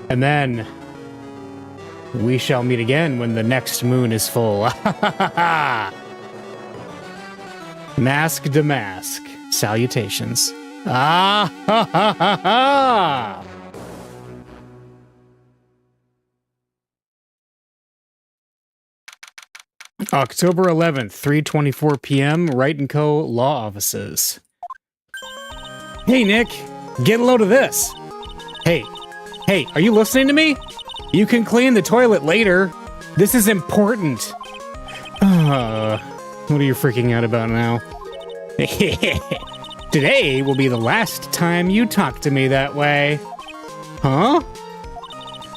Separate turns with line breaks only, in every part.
And then we shall meet again when the next moon is full. Mask to mask. Salutations. Ah ha ha ha ha! October 11th, 3:24 p.m., Wright & Co. Law Offices. Hey, Nick, get a load of this. Hey, are you listening to me? You can clean the toilet later. This is important. What are you freaking out about now? Today will be the last time you talk to me that way. Huh?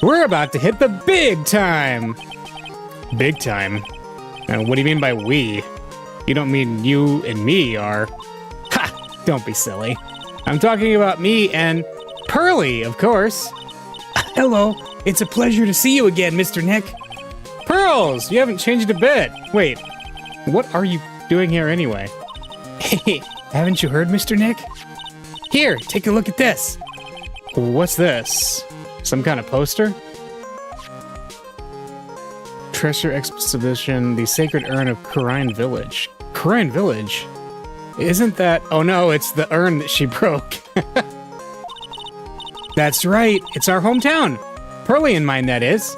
We're about to hit the big time. Big time? What do you mean by we? You don't mean you and me are... Ha! Don't be silly. I'm talking about me and Pearly, of course. Hello. It's a pleasure to see you again, Mr. Nick. Pearls! You haven't changed a bit. Wait, what are you doing here anyway? Hey, haven't you heard, Mr. Nick? Here, take a look at this. What's this? Some kind of poster? Treasure Exposition, the Sacred Urn of Kurine Village. Kurine Village? Isn't that... Oh no, it's the urn that she broke. That's right, it's our hometown. Pearly and mine, that is.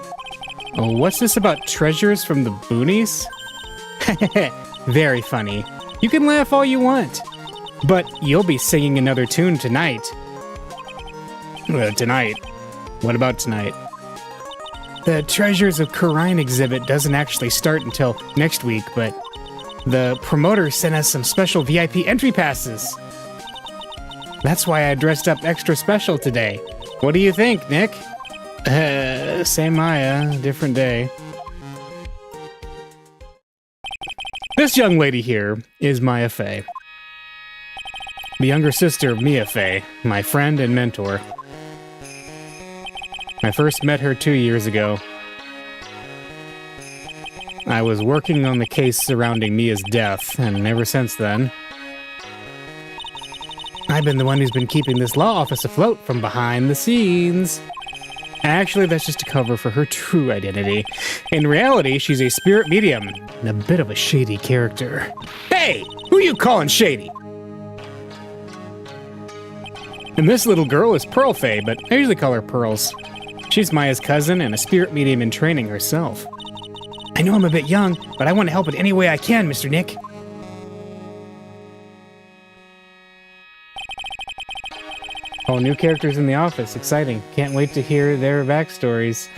Oh, what's this about treasures from the boonies? Very funny. You can laugh all you want. But you'll be singing another tune tonight. Tonight? What about tonight? The Treasures of Kurine exhibit doesn't actually start until next week, but the promoter sent us some special VIP entry passes. That's why I dressed up extra special today. What do you think, Nick? Same Maya, different day. This young lady here is Maya Fey. The younger sister of Mia Fey, my friend and mentor. I first met her 2 years ago. I was working on the case surrounding Mia's death, and ever since then, I've been the one who's been keeping this law office afloat from behind the scenes. Actually, that's just a cover for her true identity. In reality, she's a spirit medium, and a bit of a shady character. Hey! Who you calling shady? And this little girl is Pearl Fey, but I usually call her Pearls. She's Maya's cousin and a spirit medium in training herself. I know I'm a bit young, but I want to help in any way I can, Mr. Nick. Oh, new characters in the office. Exciting. Can't wait to hear their backstories.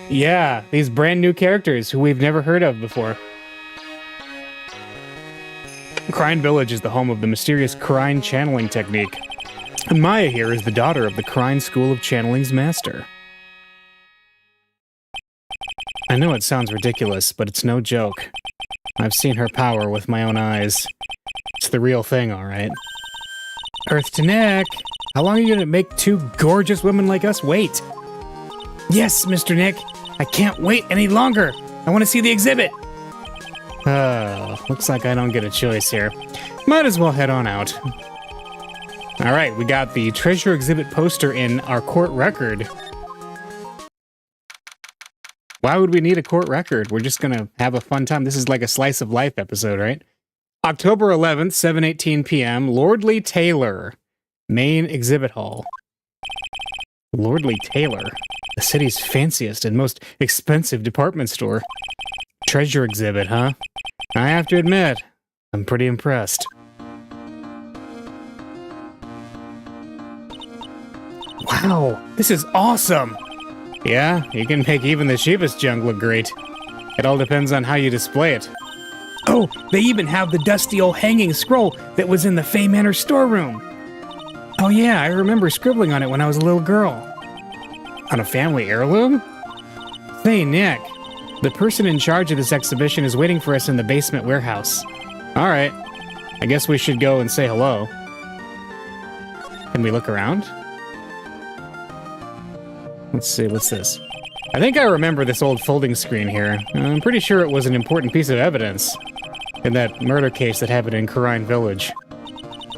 Yeah, these brand new characters who we've never heard of before. Kurine Village is the home of the mysterious Kurine channeling technique. And Maya here is the daughter of the Kurine School of Channeling's master. I know it sounds ridiculous, but it's no joke. I've seen her power with my own eyes. It's the real thing, all right. Earth to Nick. How long are you going to make two gorgeous women like us wait? Yes, Mr. Nick. I can't wait any longer. I want to see the exhibit. Looks like I don't get a choice here. Might as well head on out. All right, we got the treasure exhibit poster in our court record. Why would we need a court record? We're just going to have a fun time. This is like a slice of life episode, right? October 11th, 7:18 p.m., Lordly Taylor, main exhibit hall. Lordly Taylor, the city's fanciest and most expensive department store. Treasure exhibit, huh? I have to admit, I'm pretty impressed. Wow, this is awesome! Yeah, you can make even the cheapest junk look great. It all depends on how you display it. Oh, they even have the dusty old hanging scroll that was in the Fay Manor storeroom. Oh yeah, I remember scribbling on it when I was a little girl. On a family heirloom? Hey, Nick. The person in charge of this exhibition is waiting for us in the basement warehouse. Alright. I guess we should go and say hello. Can we look around? Let's see, what's this? I think I remember this old folding screen here. I'm pretty sure it was an important piece of evidence in that murder case that happened in Karine Village.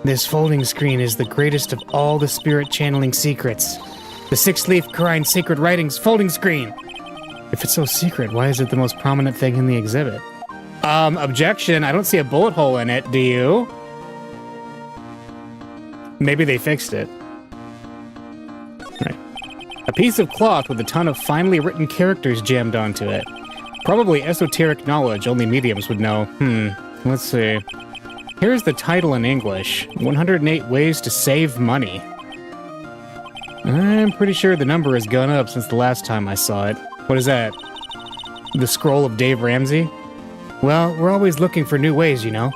This folding screen is the greatest of all the spirit channeling secrets. The six-leaf Karine Sacred Writings folding screen. If it's so secret, why is it the most prominent thing in the exhibit? Objection. I don't see a bullet hole in it, do you? Maybe they fixed it. Right. A piece of cloth with a ton of finely written characters jammed onto it. Probably esoteric knowledge only mediums would know. Let's see. Here's the title in English. 108 Ways to Save Money. I'm pretty sure the number has gone up since the last time I saw it. What is that? The Scroll of Dave Ramsey? Well, we're always looking for new ways, you know.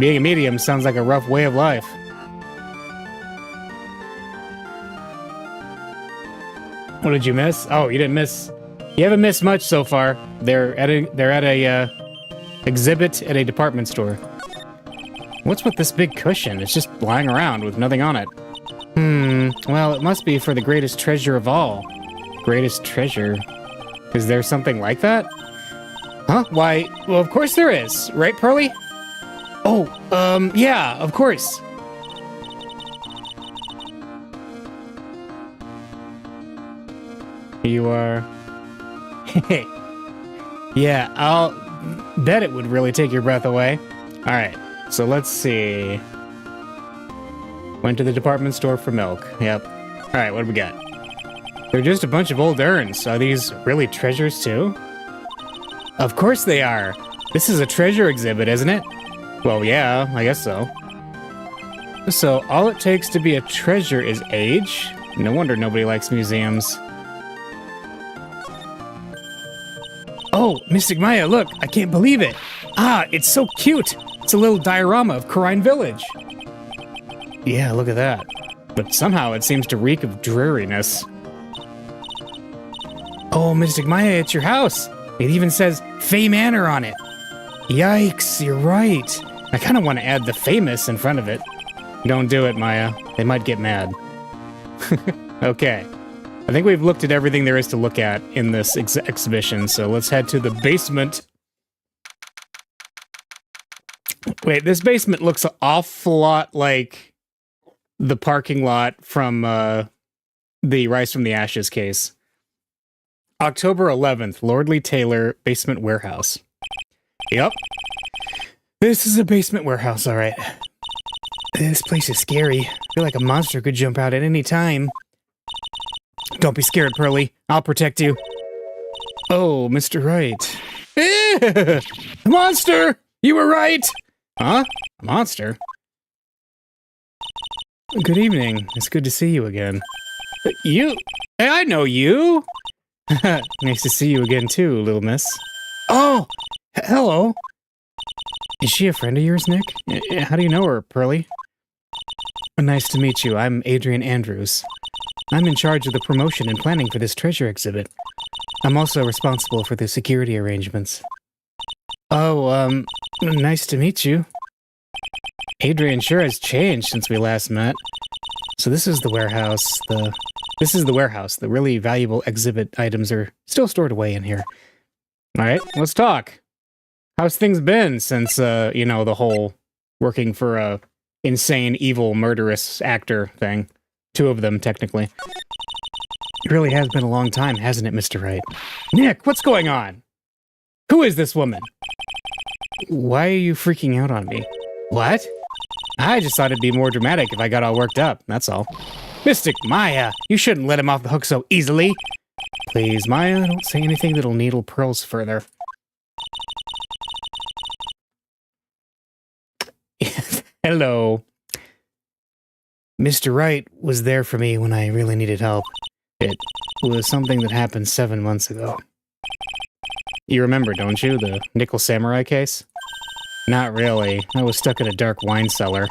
Being a medium sounds like a rough way of life. What did you miss? Oh, you didn't miss... You haven't missed much so far. They're at a exhibit at a department store. What's with this big cushion? It's just lying around with nothing on it. Well, it must be for the greatest treasure of all. Greatest treasure? Is there something like that? Huh? Why, well, of course there is. Right, Pearly? Oh, yeah, of course. You are... Hey. Yeah, I'll bet it would really take your breath away. Alright, so let's see. Went to the department store for milk. Yep. Alright, what do we got? They're just a bunch of old urns. Are these really treasures too? Of course they are. This is a treasure exhibit, isn't it? Well, yeah, I guess so. So, all it takes to be a treasure is age? No wonder nobody likes museums. Oh, Mystic Maya, look, I can't believe it. Ah, it's so cute. It's a little diorama of Karine Village. Yeah, look at that. But somehow it seems to reek of dreariness. Oh, Mystic Maya, it's your house. It even says Fay Manor on it. Yikes, you're right. I kind of want to add the famous in front of it. Don't do it, Maya. They might get mad. Okay. I think we've looked at everything there is to look at in this exhibition, so let's head to the basement. Wait, this basement looks an awful lot like the parking lot from the Rise from the Ashes case. October 11th, Lordly Taylor, basement warehouse. Yep. This is a basement warehouse, alright. This place is scary. I feel like a monster could jump out at any time. Don't be scared, Pearly. I'll protect you. Oh, Mr. Wright. Monster! You were right! Huh? A monster? Good evening. It's good to see you again. You? I know you! Nice to see you again, too, little miss. Oh! Hello! Is she a friend of yours, Nick? How do you know her, Pearly? Nice to meet you. I'm Adrian Andrews. I'm in charge of the promotion and planning for this treasure exhibit. I'm also responsible for the security arrangements. Oh, nice to meet you. Adrian sure has changed since we last met. So this is the warehouse. This is the warehouse. The really valuable exhibit items are still stored away in here. Alright, let's talk. How's things been since, you know, the whole working for a insane, evil, murderous actor thing? Two of them, technically. It really has been a long time, hasn't it, Mr. Wright? Nick, what's going on? Who is this woman? Why are you freaking out on me? What? I just thought it'd be more dramatic if I got all worked up, that's all. Mystic Maya, you shouldn't let him off the hook so easily. Please, Maya, don't say anything that'll needle pearls further. Hello. Mr. Wright was there for me when I really needed help. It was something that happened 7 months ago. You remember, don't you, the Nickel Samurai case? Not really. I was stuck in a dark wine cellar.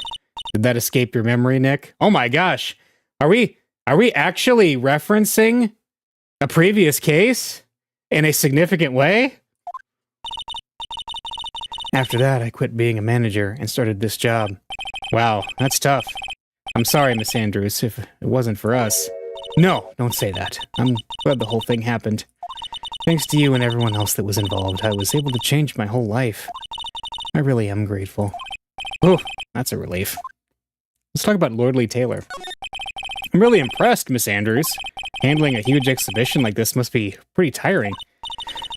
Did that escape your memory, Nick? Oh my gosh! Are we actually referencing a previous case in a significant way? After that, I quit being a manager and started this job. Wow, that's tough. I'm sorry, Miss Andrews, if it wasn't for us. No, don't say that. I'm glad the whole thing happened. Thanks to you and everyone else that was involved, I was able to change my whole life. I really am grateful. Oh, that's a relief. Let's talk about Lordly Taylor. I'm really impressed, Miss Andrews. Handling a huge exhibition like this must be pretty tiring.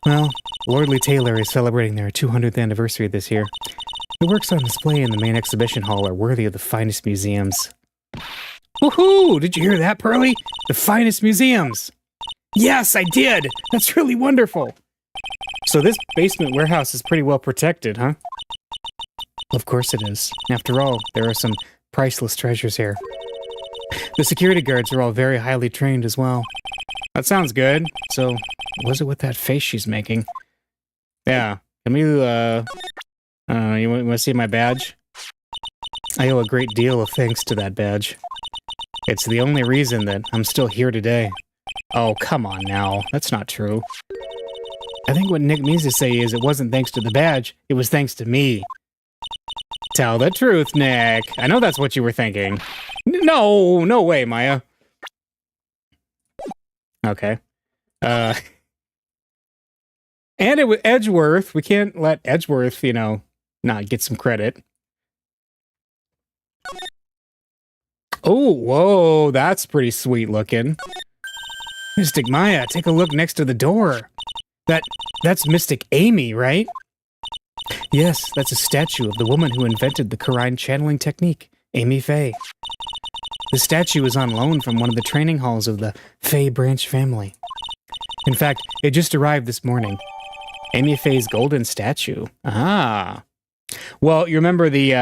Well, Lordly Taylor is celebrating their 200th anniversary this year. The works on display in the main exhibition hall are worthy of the finest museums. Woohoo! Did you hear that, Pearly? The finest museums! Yes, I did! That's really wonderful! So this basement warehouse is pretty well protected, huh? Of course it is. After all, there are some priceless treasures here. The security guards are all very highly trained as well. That sounds good. So, what is it with that face she's making? Yeah. Can we, you want to see my badge? I owe a great deal of thanks to that badge. It's the only reason that I'm still here today. Oh, come on now. That's not true. I think what Nick means to say is it wasn't thanks to the badge, it was thanks to me. Tell the truth, Nick. I know that's what you were thinking. No, no way, Maya. Okay. And it was Edgeworth. We can't let Edgeworth, you know, not get some credit. Oh, whoa, that's pretty sweet looking. Mystic Maya, take a look next to the door. That's Mystic Amy, right? Yes, that's a statue of the woman who invented the Karine channeling technique, Amy Faye. The statue is on loan from one of the training halls of the Faye branch family. In fact, it just arrived this morning. Amy Faye's golden statue. Ah. Well, you remember the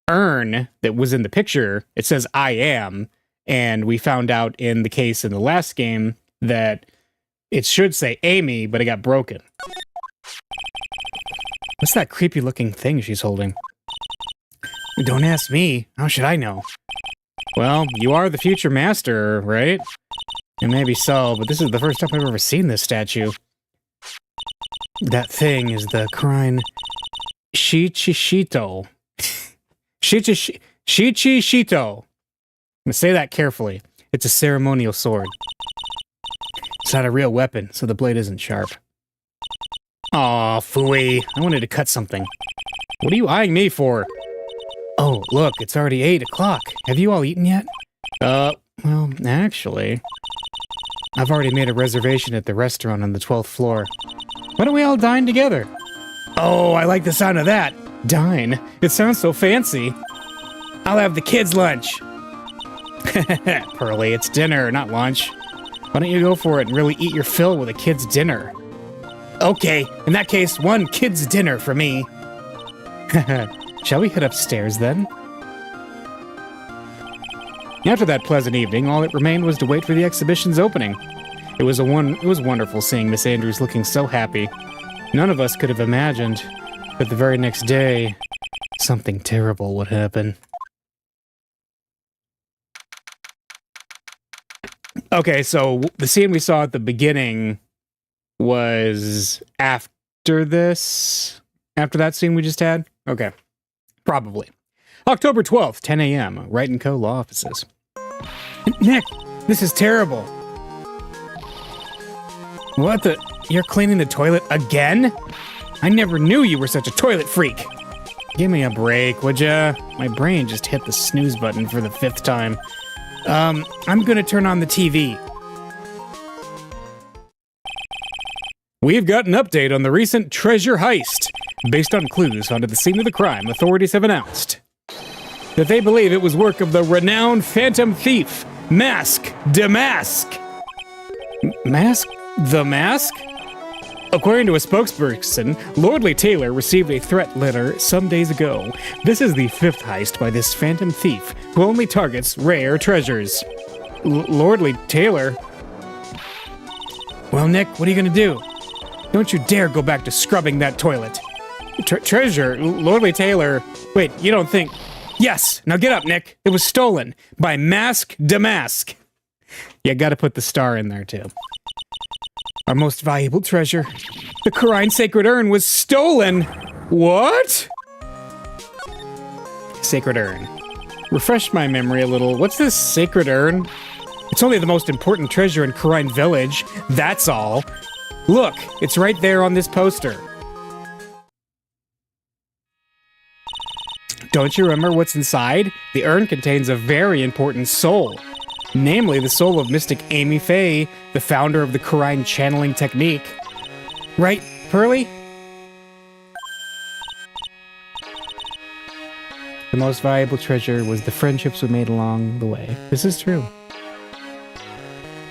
urn that was in the picture? It says, I am. And we found out in the case in the last game that it should say Amy, but it got broken. What's that creepy looking thing she's holding? Don't ask me. How should I know? Well, you are the future master, right? And maybe so, but this is the first time I've ever seen this statue. That thing is the Karine Shichishito. Shichishito. I'm gonna say that carefully. It's a ceremonial sword. It's not a real weapon, so the blade isn't sharp. Aw, phooey. I wanted to cut something. What are you eyeing me for? Oh, look, it's already 8 o'clock. Have you all eaten yet? Well, actually, I've already made a reservation at the restaurant on the 12th floor. Why don't we all dine together? Oh, I like the sound of that. Dine? It sounds so fancy. I'll have the kids' lunch. Pearly, it's dinner, not lunch. Why don't you go for it and really eat your fill with a kid's dinner? Okay, in that case, one kid's dinner for me. Shall we head upstairs then? After that pleasant evening, all that remained was to wait for the exhibition's opening. It was wonderful seeing Miss Andrews looking so happy. None of us could have imagined that the very next day, something terrible would happen. Okay, so the scene we saw at the beginning was after this? After that scene we just had? Okay. Probably. October 12th, 10 a.m., Wright & Co. Law Offices. Nick, this is terrible. What the? You're cleaning the toilet again? I never knew you were such a toilet freak. Give me a break, would ya? My brain just hit the snooze button for the 5th time. I'm gonna turn on the TV. We've got an update on the recent treasure heist. Based on clues found at the scene of the crime, authorities have announced that they believe it was work of the renowned phantom thief, Mask Damask. Mask the Mask? According to a spokesperson, Lordly Taylor received a threat letter some days ago. This is the 5th heist by this phantom thief, who only targets rare treasures. Lordly Taylor? Well, Nick, what are you gonna do? Don't you dare go back to scrubbing that toilet. Treasure? Lordly Taylor? Wait, you don't think... Yes! Now get up, Nick! It was stolen by Mask Damask. You gotta put the star in there, too. Our most valuable treasure. The Corrine Sacred Urn was stolen! What? Sacred Urn. Refresh my memory a little. What's this Sacred Urn? It's only the most important treasure in Corrine Village. That's all. Look, it's right there on this poster. Don't you remember what's inside? The urn contains a very important soul. Namely, the soul of Mystic Amy Faye, the founder of the Corrine channeling technique. Right, Pearly? The most valuable treasure was the friendships we made along the way. This is true.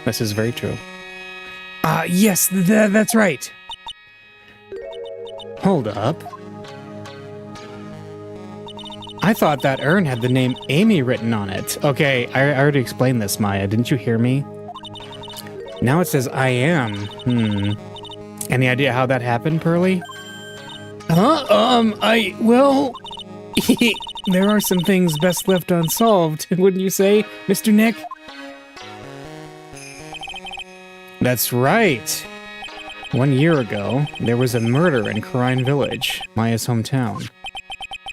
This is very true. Yes, that's right. Hold up. I thought that urn had the name Amy written on it. Okay, I already explained this, Maya. Didn't you hear me? Now it says I am. Any idea how that happened, Pearly? Well... there are some things best left unsolved, wouldn't you say, Mr. Nick? That's right. 1 year ago, there was a murder in Corrine Village, Maya's hometown.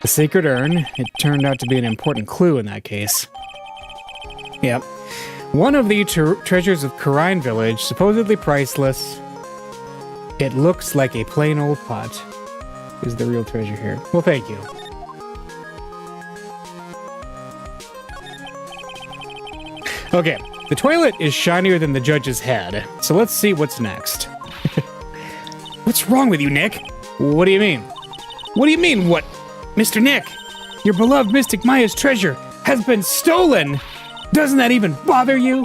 The Sacred Urn, it turned out to be an important clue in that case. Yep. One of the treasures of Corrine Village, supposedly priceless. It looks like a plain old pot. Is the real treasure here? Well, thank you. Okay, the toilet is shinier than the judge's head, so let's see what's next. What's wrong with you, Nick? What do you mean? What do you mean, what? Mr. Nick, your beloved Mystic Maya's treasure has been stolen! Doesn't that even bother you?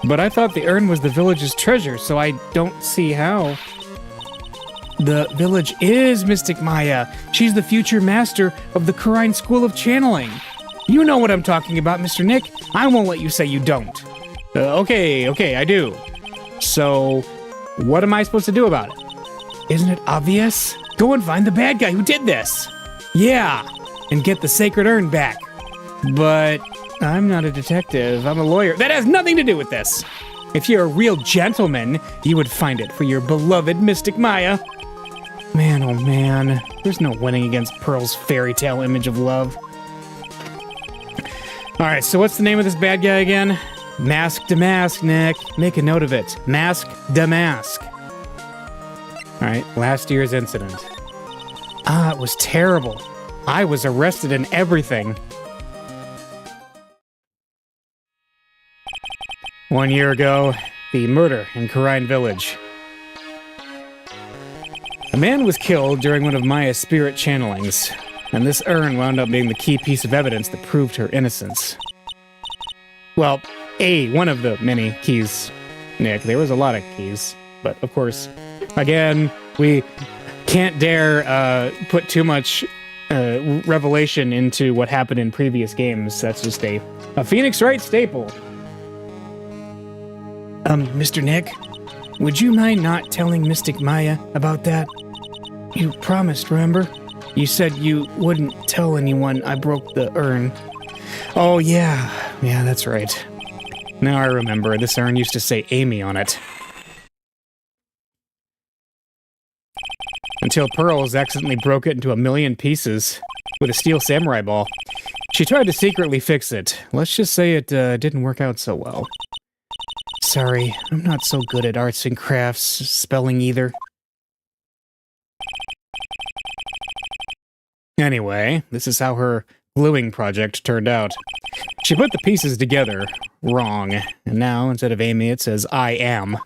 But I thought the urn was the village's treasure, so I don't see how. The village is Mystic Maya. She's the future master of the Corrine School of Channeling. You know what I'm talking about, Mr. Nick. I won't let you say you don't. Okay, I do. So, what am I supposed to do about it? Isn't it obvious? Go and find the bad guy who did this. Yeah, and get the Sacred Urn back. But I'm not a detective. I'm a lawyer. That has nothing to do with this. If you're a real gentleman, you would find it for your beloved Mystic Maya. Man, oh man. There's no winning against Pearl's fairy tale image of love. Alright, so what's the name of this bad guy again? Mask Damask, Nick. Make a note of it. Mask Damask. Alright, last year's incident. It was terrible. I was arrested and everything. 1 year ago, the murder in Corrine Village. A man was killed during one of Maya's spirit channelings, and this urn wound up being the key piece of evidence that proved her innocence. Well, one of the many keys, Nick. There was a lot of keys, but of course, again, we can't dare put too much revelation into what happened in previous games. That's just a Phoenix Wright staple. Mr. Nick, would you mind not telling Mystic Maya about that? You promised, remember? You said you wouldn't tell anyone I broke the urn. Oh, yeah. Yeah, that's right. Now I remember. This urn used to say Amy on it. Until Pearls accidentally broke it into a million pieces with a steel samurai ball. She tried to secretly fix it. Let's just say it didn't work out so well. Sorry, I'm not so good at arts and crafts, spelling either. Anyway, this is how her gluing project turned out. She put the pieces together wrong, and now, instead of Amy, it says I am.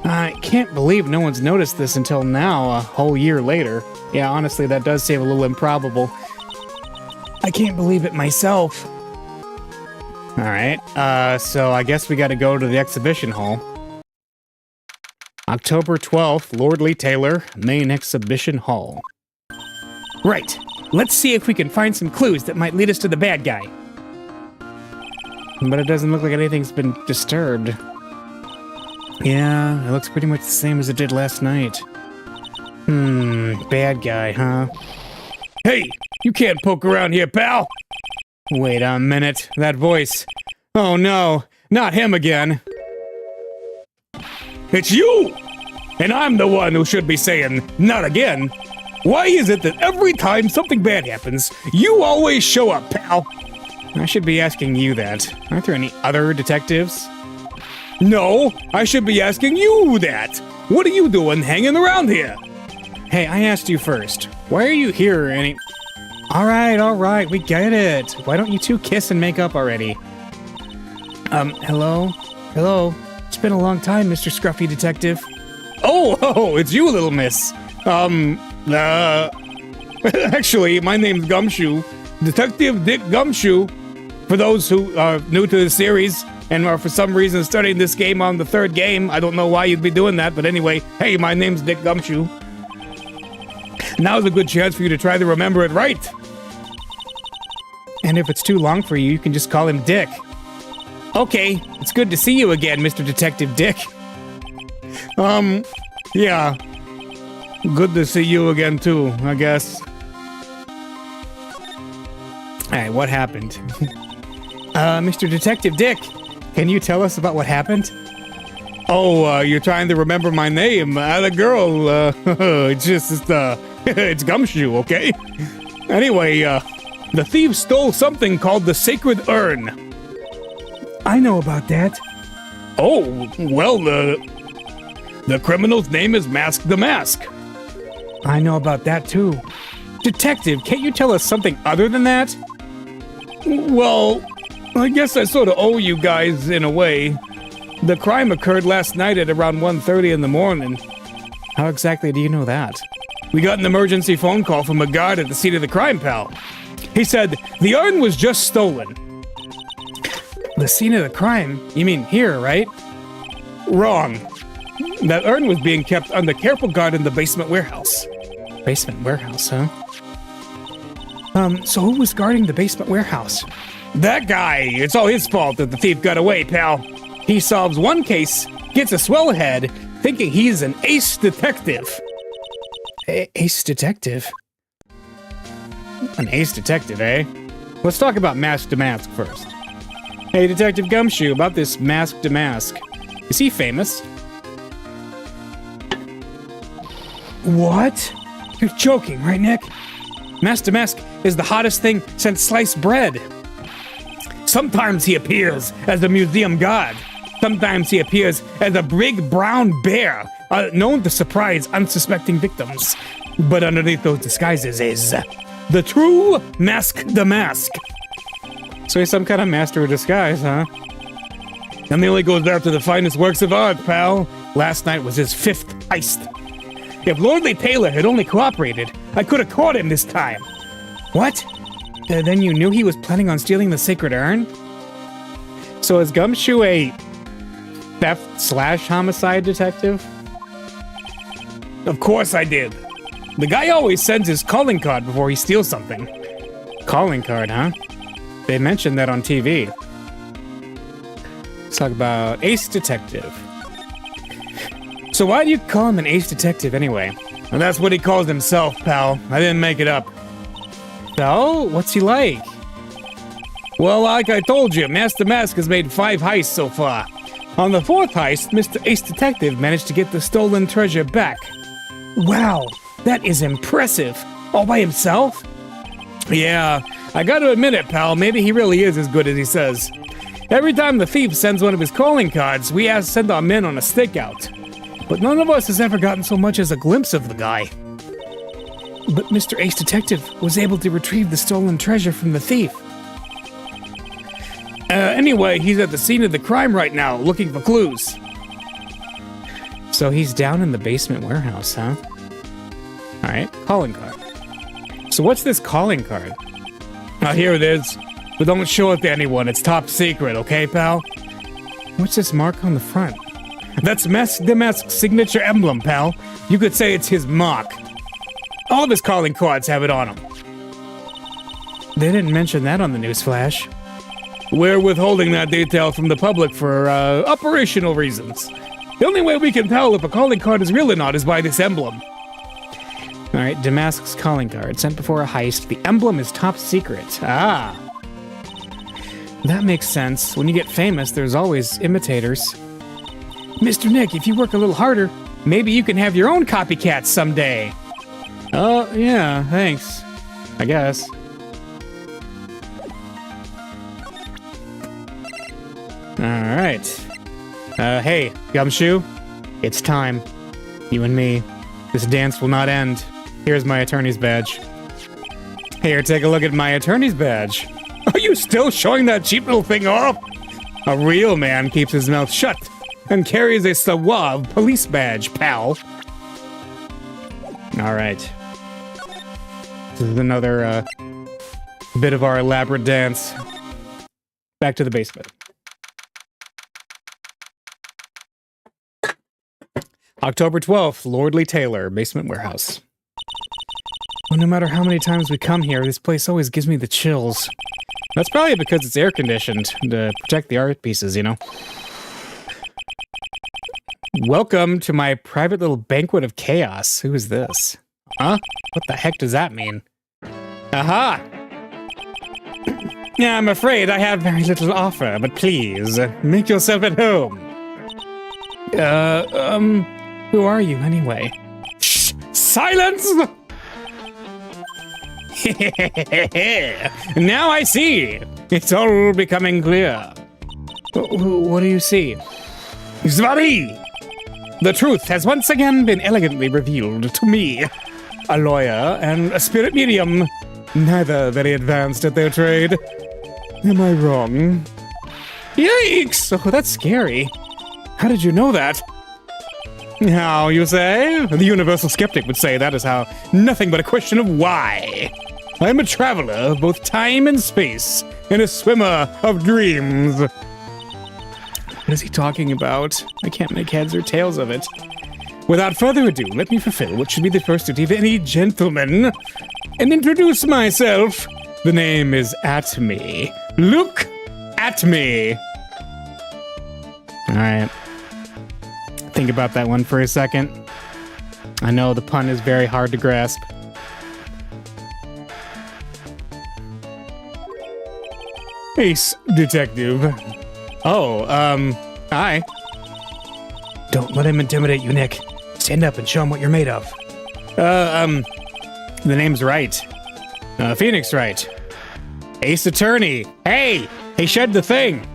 I can't believe no one's noticed this until now, a whole year later. Yeah, honestly, that does seem a little improbable. I can't believe it myself. Alright, so I guess we gotta go to the exhibition hall. October 12th, Lordly Taylor, main exhibition hall. Right, let's see if we can find some clues that might lead us to the bad guy. But it doesn't look like anything's been disturbed. Yeah, it looks pretty much the same as it did last night. Bad guy, huh? Hey, you can't poke around here, pal! Wait a minute, that voice. Oh no, not him again. It's you! And I'm the one who should be saying, not again. Why is it that every time something bad happens, you always show up, pal? I should be asking you that. Aren't there any other detectives? No, I should be asking you that. What are you doing hanging around here? Hey, I asked you first. Why are you here All right, we get it. Why don't you two kiss and make up already? Hello? Hello? It's been a long time, Mr. Scruffy Detective. Oh, it's you, little miss. Actually, my name's Gumshoe. Detective Dick Gumshoe. For those who are new to the series and are for some reason studying this game on the third game, I don't know why you'd be doing that, but anyway, hey, my name's Dick Gumshoe. Now's a good chance for you to try to remember it right. And if it's too long for you, you can just call him Dick. Okay, it's good to see you again, Mr. Detective Dick. Yeah. Good to see you again, too, I guess. Alright, what happened? Mr. Detective Dick, can you tell us about what happened? Oh, you're trying to remember my name. The girl, it's Gumshoe, okay? Anyway, the thief stole something called the Sacred Urn. I know about that. Oh, well, the criminal's name is Mask the Mask. I know about that, too. Detective, can't you tell us something other than that? Well, I guess I sort of owe you guys in a way. The crime occurred last night at around 1:30 in the morning. How exactly do you know that? We got an emergency phone call from a guard at the scene of the crime, pal. He said the urn was just stolen. The scene of the crime? You mean here, right? Wrong. That urn was being kept under careful guard in the basement warehouse. Basement warehouse, huh? So who was guarding the basement warehouse? That guy! It's all his fault that the thief got away, pal. He solves one case, gets a swell head, thinking he's an ace detective. Ace detective? An ace detective, eh? Let's talk about Mask to Mask first. Hey, Detective Gumshoe, about this Mask to Mask. Is he famous? What? You're joking, right, Nick? Mask to Mask is the hottest thing since sliced bread. Sometimes he appears as a museum god. Sometimes he appears as a big brown bear, known to surprise unsuspecting victims. But underneath those disguises is the true Mask the Mask. So he's some kind of master of disguise, huh? And he only goes after the finest works of art, pal. Last night was his 5th heist. If Lordly Taylor had only cooperated, I could have caught him this time. What? Then you knew he was planning on stealing the Sacred Urn? So is Gumshoe a theft/homicide detective? Of course I did. The guy always sends his calling card before he steals something. Calling card, huh? They mentioned that on TV. Let's talk about Ace Detective. So why do you call him an ace detective anyway? Well, that's what he calls himself, pal. I didn't make it up. So, what's he like? Well, like I told you, Master Mask has made 5 heists so far. On the 4th heist, Mr. Ace Detective managed to get the stolen treasure back. Wow, that is impressive. All by himself? Yeah, I gotta admit it, pal. Maybe he really is as good as he says. Every time the thief sends one of his calling cards, we send our men on a stakeout. But none of us has ever gotten so much as a glimpse of the guy. But Mr. Ace Detective was able to retrieve the stolen treasure from the thief. Anyway, he's at the scene of the crime right now, looking for clues. So he's down in the basement warehouse, huh? Alright, calling card. So what's this calling card? Here it is. But don't show it to anyone. It's top secret, okay, pal? What's this mark on the front? That's Damask's signature emblem, pal. You could say it's his mark. All of his calling cards have it on them. They didn't mention that on the newsflash. We're withholding that detail from the public for operational reasons. The only way we can tell if a calling card is real or not is by this emblem. Alright, Damask's calling card, sent before a heist. The emblem is top secret. Ah. That makes sense. When you get famous, there's always imitators. Mr. Nick, if you work a little harder, maybe you can have your own copycat someday. Oh, yeah, thanks. I guess. Alright. Hey, Gumshoe. It's time. You and me. This dance will not end. Here's my attorney's badge. Here, take a look at my attorney's badge. Are you still showing that cheap little thing off? A real man keeps his mouth shut and carries a suave police badge, pal. Alright. This is another bit of our elaborate dance. Back to the basement. October 12th, Lordly Taylor, basement warehouse. Well, no matter how many times we come here, this place always gives me the chills. That's probably because it's air-conditioned to protect the art pieces, you know? Welcome to my private little banquet of chaos. Who is this? Huh? What the heck does that mean? Aha! Yeah, I'm afraid I have very little to offer, but please, make yourself at home. Who are you, anyway? Shh! Silence! Now I see! It's all becoming clear. What do you see? Zvari! The truth has once again been elegantly revealed to me. A lawyer and a spirit medium, neither very advanced at their trade. Am I wrong? Yikes! Oh, that's scary. How did you know that? How, you say? The universal skeptic would say that is how nothing but a question of why. I am a traveler of both time and space, and a swimmer of dreams. What is he talking about? I can't make heads or tails of it. Without further ado, let me fulfill what should be the first duty of any gentleman, and introduce myself. The name is Atme. Look at me. Alright. Think about that one for a second. I know the pun is very hard to grasp. Ace Detective. Oh, hi. Don't let him intimidate you, Nick. Stand up and show him what you're made of. The name's Wright. Phoenix Wright. Ace Attorney. Hey! He shed the thing.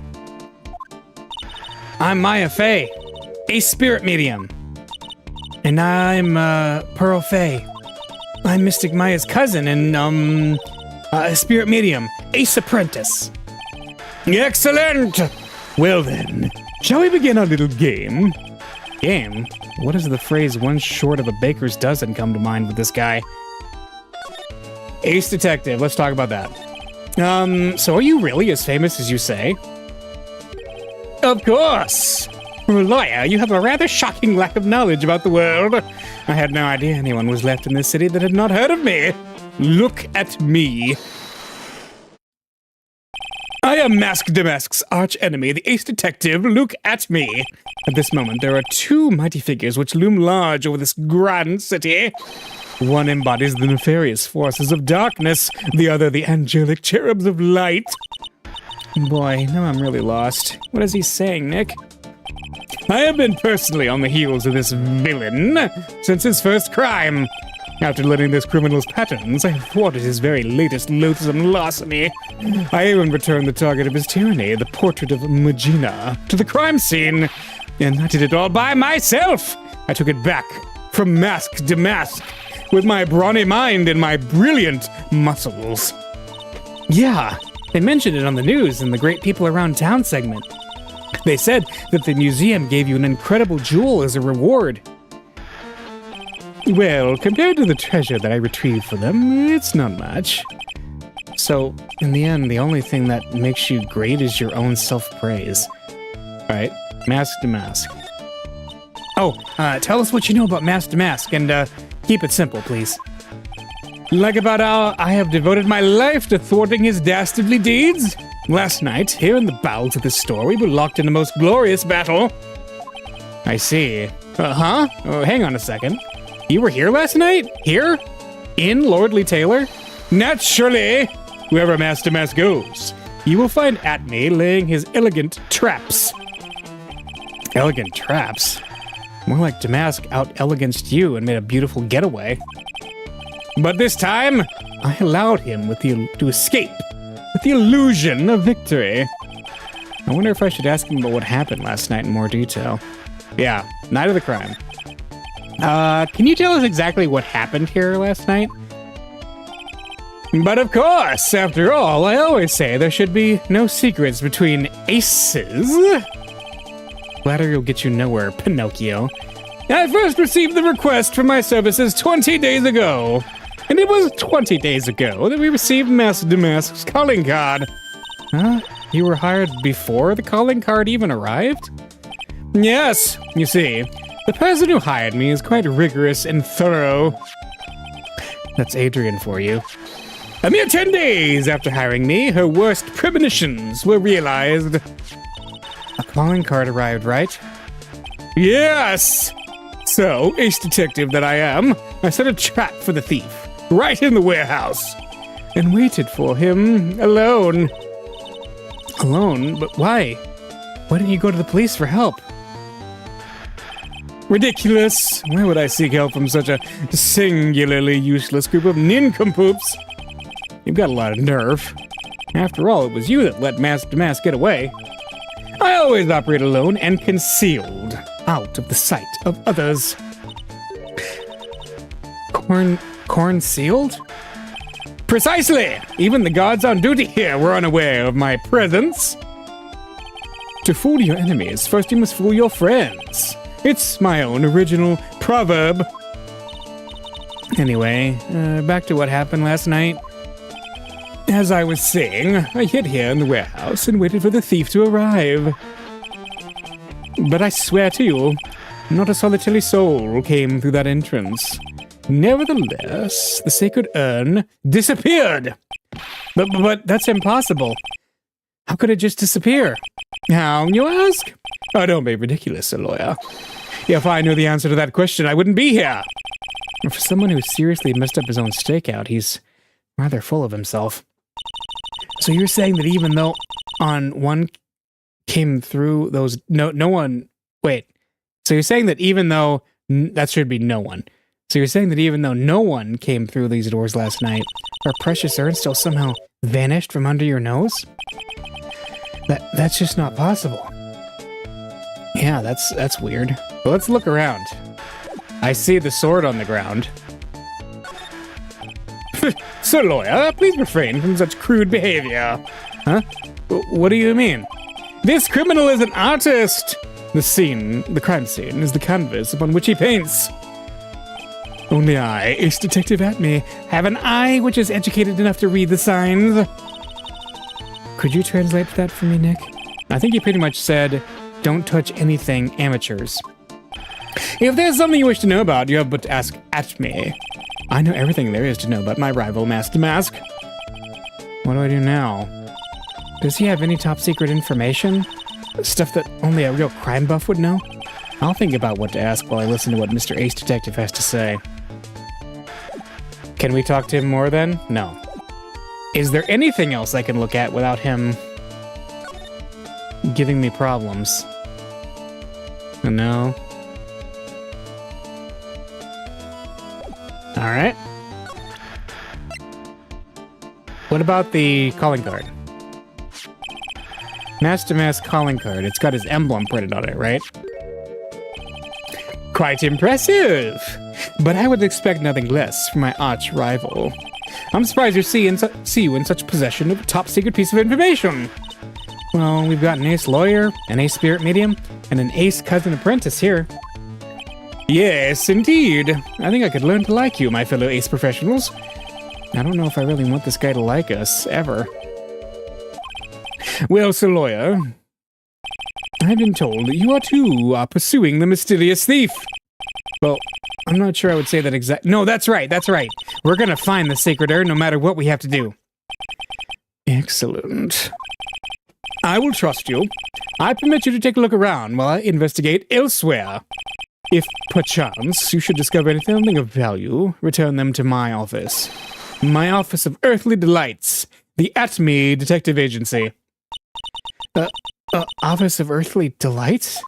I'm Maya Fey, a spirit medium. And I'm, Pearl Fey. I'm Mystic Maya's cousin and, a spirit medium, Ace Apprentice. Excellent! Well then, shall we begin our little game? Game? What does the phrase one short of a baker's dozen come to mind with this guy? Ace Detective, let's talk about that. So are you really as famous as you say? Of course! For a lawyer, you have a rather shocking lack of knowledge about the world. I had no idea anyone was left in this city that had not heard of me. Look at me. I am Damask's arch enemy, the Ace Detective. Look at me. At this moment, there are two mighty figures which loom large over this grand city. One embodies the nefarious forces of darkness, the other the angelic cherubs of light. Boy, now I'm really lost. What is he saying, Nick? I have been personally on the heels of this villain since his first crime. After learning this criminal's patterns, I have thwarted his very latest loathsome larceny. I even returned the target of his tyranny, the portrait of Magina, to the crime scene. And I did it all by myself. I took it back from mask to mask with my brawny mind and my brilliant muscles. Yeah, they mentioned it on the news in the Great People Around Town segment. They said that the museum gave you an incredible jewel as a reward. Well, compared to the treasure that I retrieved for them, it's not much. So, in the end, the only thing that makes you great is your own self-praise. Alright, mask to mask. Oh, tell us what you know about mask to mask, and keep it simple, please. Like about how I have devoted my life to thwarting his dastardly deeds? Last night, here in the bowels of this store, we were locked in the most glorious battle. I see. Huh? Oh, hang on a second. You were here last night? Here? In Lordly Taylor? Naturally! Wherever Master Mask goes, you will find Atme laying his elegant traps. Elegant traps? More like Damask out-eleganced you and made a beautiful getaway. But this time, I allowed him to escape with the illusion of victory. I wonder if I should ask him about what happened last night in more detail. Yeah, night of the crime. Can you tell us exactly what happened here last night? But of course, after all, I always say there should be no secrets between aces. Flattery will get you nowhere, Pinocchio. I first received the request for my services 20 days ago. And it was 20 days ago that we received Master Damask's calling card. Huh? You were hired before the calling card even arrived? Yes, you see, the person who hired me is quite rigorous and thorough. That's Adrian for you. A mere 10 days after hiring me, her worst premonitions were realized. A calling card arrived, right? Yes! So, ace detective that I am, I set a trap for the thief, right in the warehouse, and waited for him alone. Alone? But why? Why didn't you go to the police for help? Ridiculous! Why would I seek help from such a singularly useless group of nincompoops? You've got a lot of nerve. After all, it was you that let Master Damask get away. I always operate alone and concealed, out of the sight of others. Corn sealed? Precisely! Even the guards on duty here were unaware of my presence. To fool your enemies, first you must fool your friends. It's my own original proverb. Anyway, back to what happened last night. As I was saying, I hid here in the warehouse and waited for the thief to arrive. But I swear to you, not a solitary soul came through that entrance. Nevertheless, the sacred urn disappeared. But that's impossible. How could it just disappear? How, you ask? Oh, don't be ridiculous, a lawyer. If I knew the answer to that question, I wouldn't be here. For someone who seriously messed up his own stakeout, he's rather full of himself. So you're saying that even though on one came through those... No one... Wait. So you're saying that even though... That should be no one. So you're saying that even though no one came through these doors last night, our precious urn still somehow vanished from under your nose? That's just not possible. Yeah, that's weird. But let's look around. I see the sword on the ground. Sir Lawyer, please refrain from such crude behavior. Huh? What do you mean? This criminal is an artist! The crime scene, is the canvas upon which he paints. Only I, Ace Detective Atme, have an eye which is educated enough to read the signs. Could you translate that for me, Nick? I think you pretty much said, don't touch anything amateurs. If there's something you wish to know about, you have but to ask Atme. I know everything there is to know about my rival, Master Mask. What do I do now? Does he have any top secret information? Stuff that only a real crime buff would know? I'll think about what to ask while I listen to what Mr. Ace Detective has to say. Can we talk to him more then? No. Is there anything else I can look at without him giving me problems? No. Alright. What about the calling card? Master Mask calling card. It's got his emblem printed on it, right? Quite impressive! But I would expect nothing less from my arch rival. I'm surprised to see you in such possession of a top secret piece of information. Well, we've got an ace lawyer, an ace spirit medium, and an ace cousin apprentice here. Yes, indeed. I think I could learn to like you, my fellow ace professionals. I don't know if I really want this guy to like us, ever. Well, Sir Lawyer, I've been told that you are too pursuing the mysterious thief. Well, I'm not sure I would say that exact. No, that's right, that's right. We're gonna find the sacred urn no matter what we have to do. Excellent. I will trust you. I permit you to take a look around while I investigate elsewhere. If, perchance, you should discover anything of value, return them to my office. My Office of Earthly Delights, the Atme Detective Agency. Office of Earthly Delights?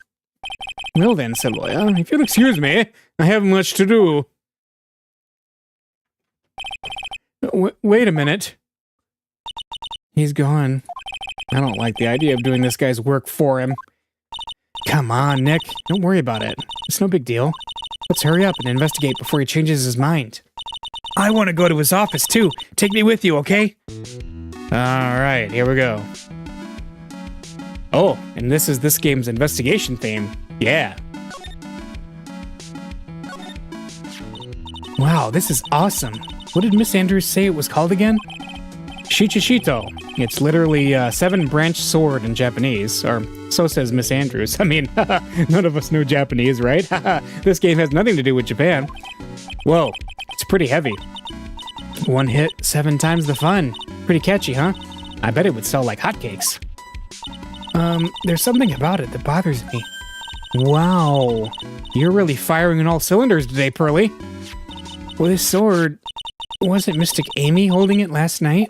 Well then, Sir Lawyer, if you'll excuse me, I have much to do. Wait a minute. He's gone. I don't like the idea of doing this guy's work for him. Come on, Nick. Don't worry about it. It's no big deal. Let's hurry up and investigate before he changes his mind. I want to go to his office, too. Take me with you, okay? Alright, here we go. Oh, and this is this game's investigation theme. Yeah. Wow, this is awesome. What did Miss Andrews say it was called again? Shichishito. It's literally a 7-branch sword in Japanese, or so says Miss Andrews. I mean, none of us know Japanese, right? This game has nothing to do with Japan. Whoa, it's pretty heavy. One hit, 7 times the fun. Pretty catchy, huh? I bet it would sell like hotcakes. There's something about it that bothers me. Wow, you're really firing on all cylinders today, Pearly. Well, this sword, wasn't Mystic Amy holding it last night?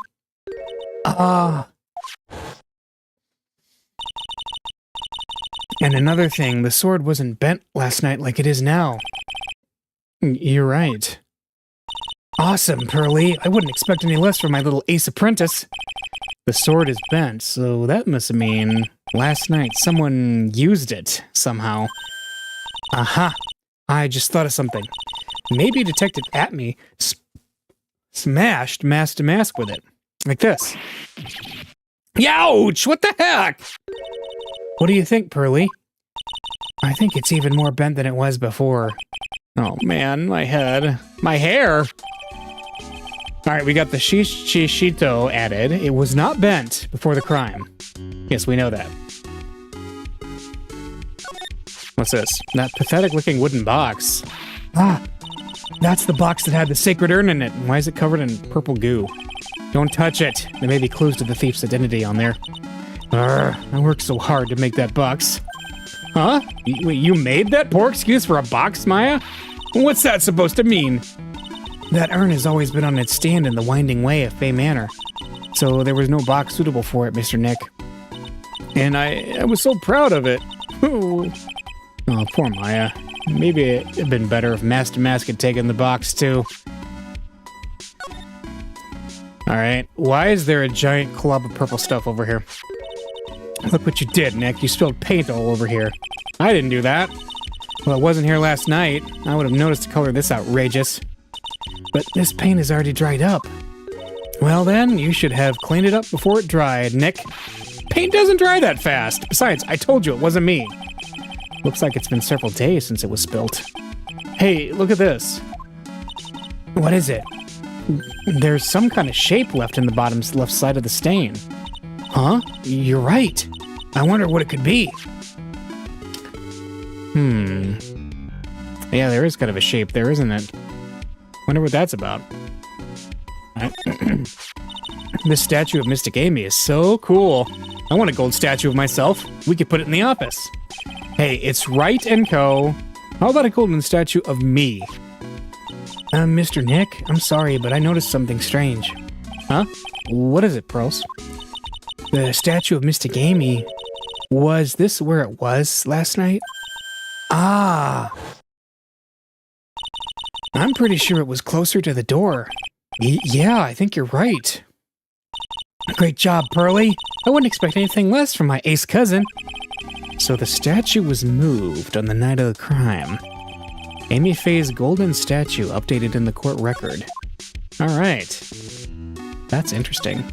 And another thing, the sword wasn't bent last night like it is now. You're right. Awesome, Pearly. I wouldn't expect any less from my little ace apprentice. The sword is bent, so that must mean last night someone used it somehow. Aha! I just thought of something. Maybe Detective Atme smashed mask to mask with it. Like this. Youch! What the heck? What do you think, Pearly? I think it's even more bent than it was before. Oh man, my head. My hair! Alright, we got the Shishito added. It was not bent before the crime. Yes, we know that. What's this? That pathetic-looking wooden box. Ah! That's the box that had the sacred urn in it. Why is it covered in purple goo? Don't touch it. There may be clues to the thief's identity on there. I worked so hard to make that box. Huh? Wait, you made that poor excuse for a box, Maya? What's that supposed to mean? That urn has always been on its stand in the winding way of Fay Manor, so there was no box suitable for it, Mr. Nick. And I was so proud of it. Oh, poor Maya. Maybe it'd have been better if Master Mask had taken the box, too. Alright, why is there a giant club of purple stuff over here? Look what you did, Nick. You spilled paint all over here. I didn't do that. Well, it wasn't here last night. I would have noticed the color of this outrageous. But this paint is already dried up. Well then, you should have cleaned it up before it dried, Nick. Paint doesn't dry that fast. Besides, I told you it wasn't me. Looks like it's been several days since it was spilt. Hey, look at this. What is it? There's some kind of shape left in the bottom left side of the stain. Huh? You're right. I wonder what it could be. Yeah, there is kind of a shape there, isn't it? Wonder what that's about. This statue of Mystic Amy is so cool. I want a gold statue of myself. We could put it in the office. Hey, it's Wright and Co. How about a golden statue of me? Mr. Nick, I'm sorry, but I noticed something strange. Huh? What is it, Pearls? The statue of Mystic Amy. Was this where it was last night? Ah! I'm pretty sure it was closer to the door. Yeah, I think you're right. Great job, Pearly. I wouldn't expect anything less from my ace cousin. So the statue was moved on the night of the crime. Amy Faye's golden statue updated in the court record. All right. That's interesting.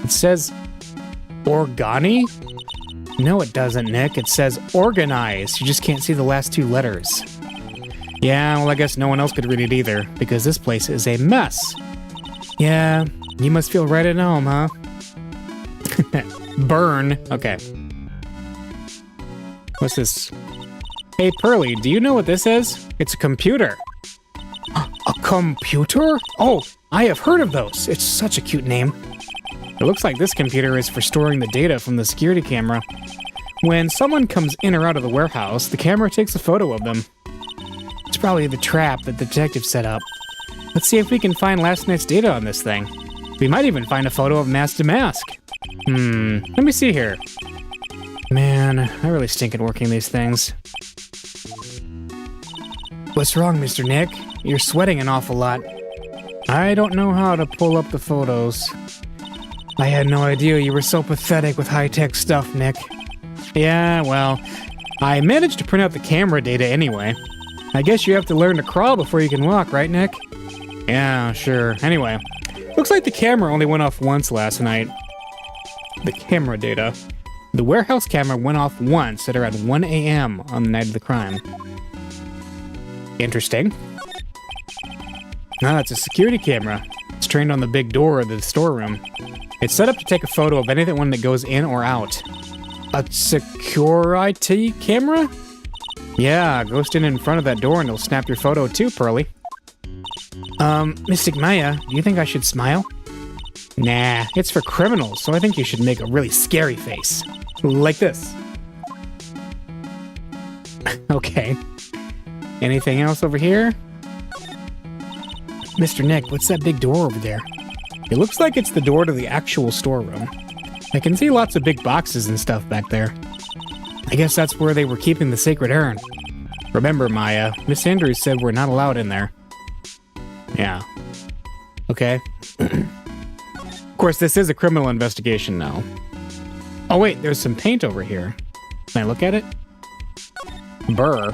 It says Organi? No, it doesn't, Nick. It says organize. You just can't see the last two letters. Yeah, well, I guess no one else could read it either, because this place is a mess. Yeah, you must feel right at home, huh? Burn. Okay. What's this? Hey, Pearly, do you know what this is? It's a computer. A computer? Oh, I have heard of those. It's such a cute name. It looks like this computer is for storing the data from the security camera. When someone comes in or out of the warehouse, the camera takes a photo of them. It's probably the trap that the detective set up. Let's see if we can find last night's data on this thing. We might even find a photo of Mask to Mask. Let me see here. Man, I really stink at working these things. What's wrong, Mr. Nick? You're sweating an awful lot. I don't know how to pull up the photos. I had no idea you were so pathetic with high-tech stuff, Nick. Yeah, well, I managed to print out the camera data anyway. I guess you have to learn to crawl before you can walk, right, Nick? Yeah, sure. Anyway, looks like the camera only went off once last night. The camera data. The warehouse camera went off once at around 1 a.m. on the night of the crime. Interesting. Ah, it's a security camera. It's trained on the big door of the storeroom. It's set up to take a photo of anyone that goes in or out. A security camera? Yeah, go stand in front of that door and it'll snap your photo too, Pearly. Mystic Maya, do you think I should smile? Nah, it's for criminals, so I think you should make a really scary face. Like this. Okay. Anything else over here? Mr. Nick, what's that big door over there? It looks like it's the door to the actual storeroom. I can see lots of big boxes and stuff back there. I guess that's where they were keeping the sacred urn. Remember, Maya, Miss Andrews said we're not allowed in there. Yeah. Okay. Of course, this is a criminal investigation now. Oh wait, there's some paint over here. Can I look at it? Burr.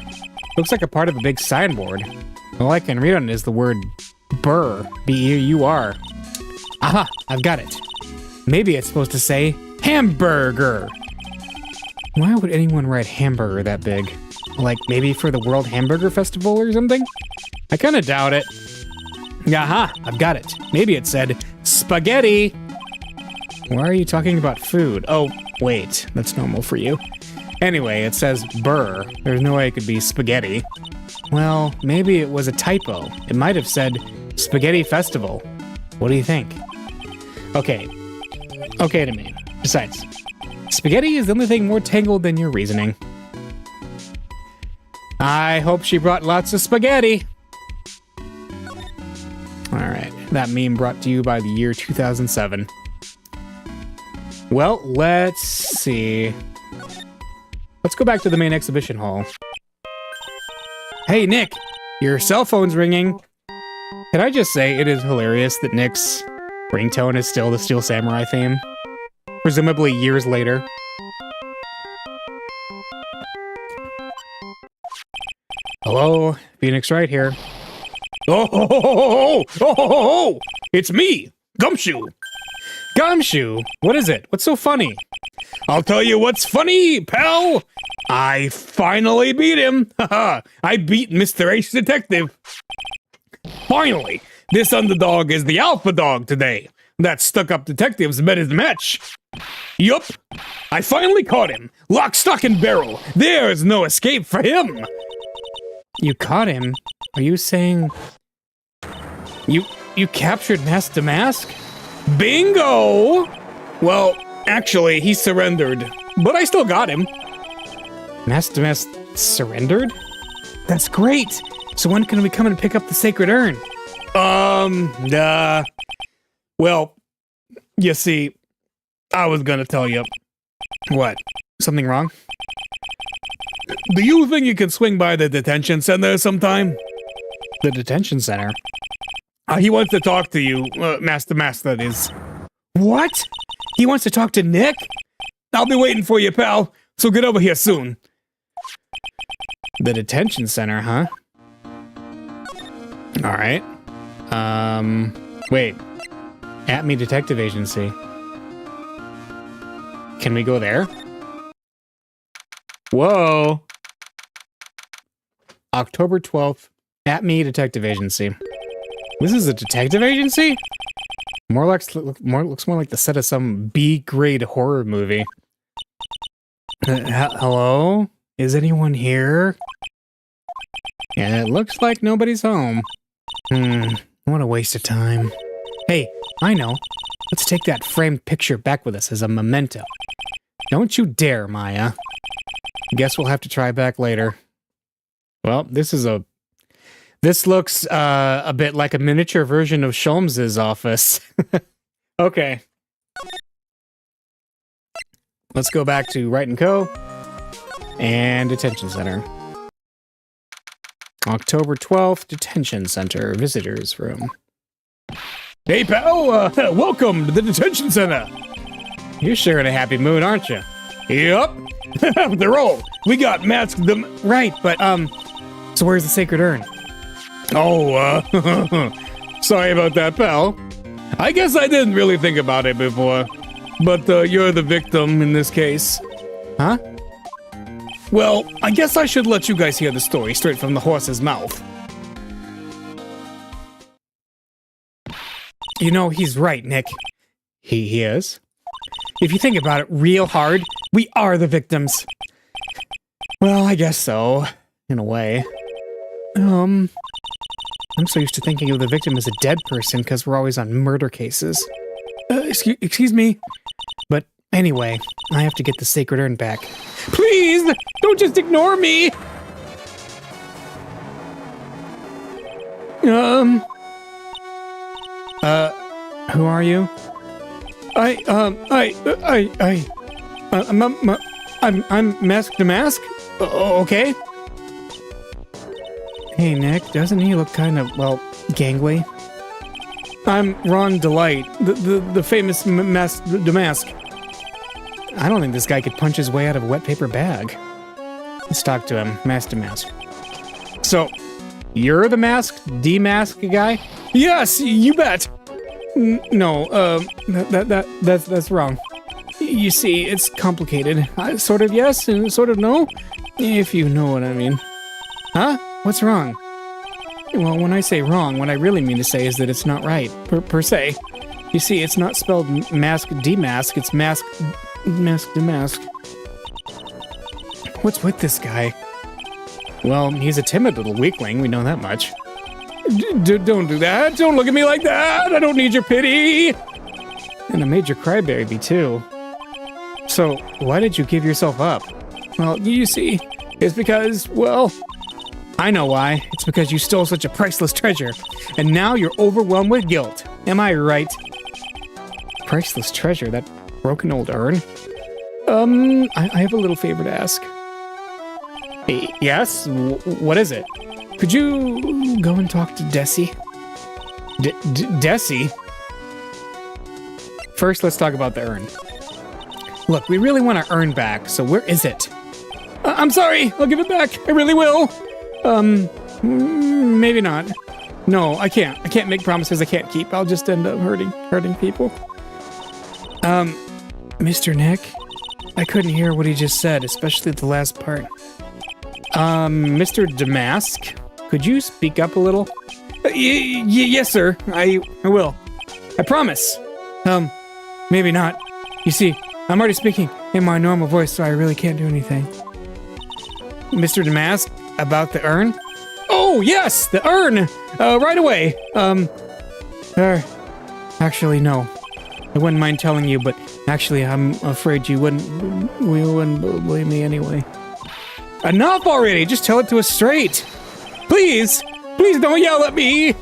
Looks like a part of a big signboard. All I can read on it is the word Burr. B-E-U-R. Aha, I've got it. Maybe it's supposed to say hamburger. Why would anyone write hamburger that big? Like maybe for the World Hamburger Festival or something? I kind of doubt it. Aha, I've got it. Maybe it said spaghetti. Why are you talking about food? Oh, wait, that's normal for you. Anyway, it says burr. There's no way it could be spaghetti. Well, maybe it was a typo. It might have said Spaghetti Festival. What do you think? Okay. Okay to me. Besides, spaghetti is the only thing more tangled than your reasoning. I hope she brought lots of spaghetti. Alright, that meme brought to you by the year 2007. Well, let's see. Let's go back to the main exhibition hall. Hey, Nick, your cell phone's ringing. Can I just say it is hilarious that Nick's ringtone is still the Steel Samurai theme? Presumably years later. Hello, Phoenix Wright here. Oh, it's me, Gumshoe. Gumshoe? What is it? What's so funny? I'll tell you what's funny, pal. I finally beat him. Haha, I beat Mr. Ace Detective. Finally, this underdog is the alpha dog today. That stuck-up detective's met his match. Yup, I finally caught him. Lock, stock, and barrel. There's no escape for him. You caught him? Are you saying... You captured Mask to Mask? Bingo! Well, actually, he surrendered. But I still got him. Mask to Mask surrendered? That's great! So when can we come and pick up the sacred urn? Well, you see, I was gonna tell you. What? Something wrong? Do you think you can swing by the detention center sometime? The detention center? He wants to talk to you, Master, that is. What? He wants to talk to Nick? I'll be waiting for you, pal, so get over here soon. The detention center, huh? Alright. Wait. At Me Detective Agency. Can we go there? Whoa. October 12th, at me detective agency. This is a detective agency? Looks more like the set of some B-grade horror movie. Hello? Is anyone here? Yeah, it looks like nobody's home. What a waste of time. Hey, I know. Let's take that framed picture back with us as a memento. Don't you dare, Maya. Guess we'll have to try back later. Well, this looks a bit like a miniature version of Sholmes's office. Okay. Let's go back to Wright & Co. and Detention Center. October 12th, Detention Center, Visitors Room. Hey, pal! Welcome to the Detention Center! You're sure in a happy mood, aren't you? Yup! They're all! We got masked them... Right, but, so where's the sacred urn? Oh, sorry about that, pal. I guess I didn't really think about it before. But, you're the victim in this case. Huh? Well, I guess I should let you guys hear the story straight from the horse's mouth. You know, he's right, Nick. He is? If you think about it real hard, we are the victims. Well, I guess so. In a way. I'm so used to thinking of the victim as a dead person because we're always on murder cases. Excuse me. But anyway, I have to get the sacred urn back. Please, don't just ignore me. Who are you? I'm Mask to Mask? Okay. Hey, Nick, doesn't he look kind of, well, gangly? I'm Ron Delight, the famous Mask to Mask. I don't think this guy could punch his way out of a wet paper bag. Let's talk to him, Mask to Mask. So, you're the Mask guy? Yes, you bet! No, that's wrong. You see, it's complicated. Sort of yes, and sort of no, if you know what I mean. Huh? What's wrong? Well, when I say wrong, what I really mean to say is that it's not right, per se. You see, it's not spelled mask demask, it's mask demask. What's with this guy? Well, he's a timid little weakling, we know that much. Don't do that, don't look at me like that, I don't need your pity! And a major crybaby, too. So, why did you give yourself up? Well, you see, it's because, well... I know why. It's because you stole such a priceless treasure, and now you're overwhelmed with guilt. Am I right? Priceless treasure? That broken old urn? I have a little favor to ask. Yes? What is it? Could you go and talk to Desi? Desi? First, let's talk about the urn. Look, we really want our urn back, so where is it? I'm sorry, I'll give it back. I really will. Maybe not. No, I can't. I can't make promises I can't keep. I'll just end up hurting people. Mr. Nick? I couldn't hear what he just said, especially the last part. Mr. Damask? Could you speak up a little? Yes, sir. I will. I promise. Maybe not. You see, I'm already speaking in my normal voice, so I really can't do anything. Mr. Damask? About the urn? Oh, yes! The urn! Right away. Actually, no. I wouldn't mind telling you, but actually, I'm afraid you wouldn't believe me anyway. Enough already! Just tell it to us straight! Please! Please don't yell at me!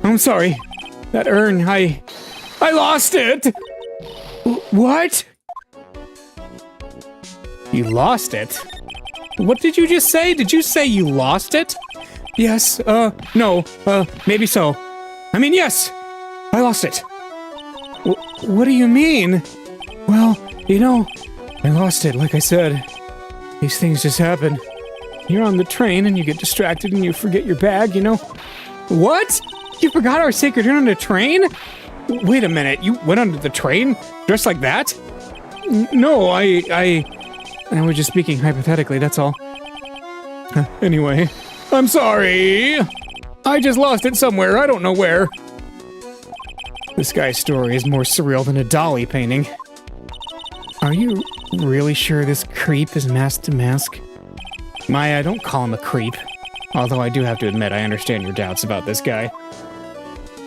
I'm sorry. That urn, I lost it! What? You lost it? What did you just say? Did you say you lost it? Yes, no, maybe so. I mean, yes, I lost it. What do you mean? Well, you know, I lost it, like I said. These things just happen. You're on the train and you get distracted and you forget your bag, you know? What? You forgot our sacred urn on the train? Wait a minute, you went under the train dressed like that? No, I was just speaking hypothetically, that's all. Anyway, I'm sorry. I just lost it somewhere, I don't know where. This guy's story is more surreal than a Dali painting. Are you really sure this creep is mask to mask? Maya, don't call him a creep. Although I do have to admit, I understand your doubts about this guy.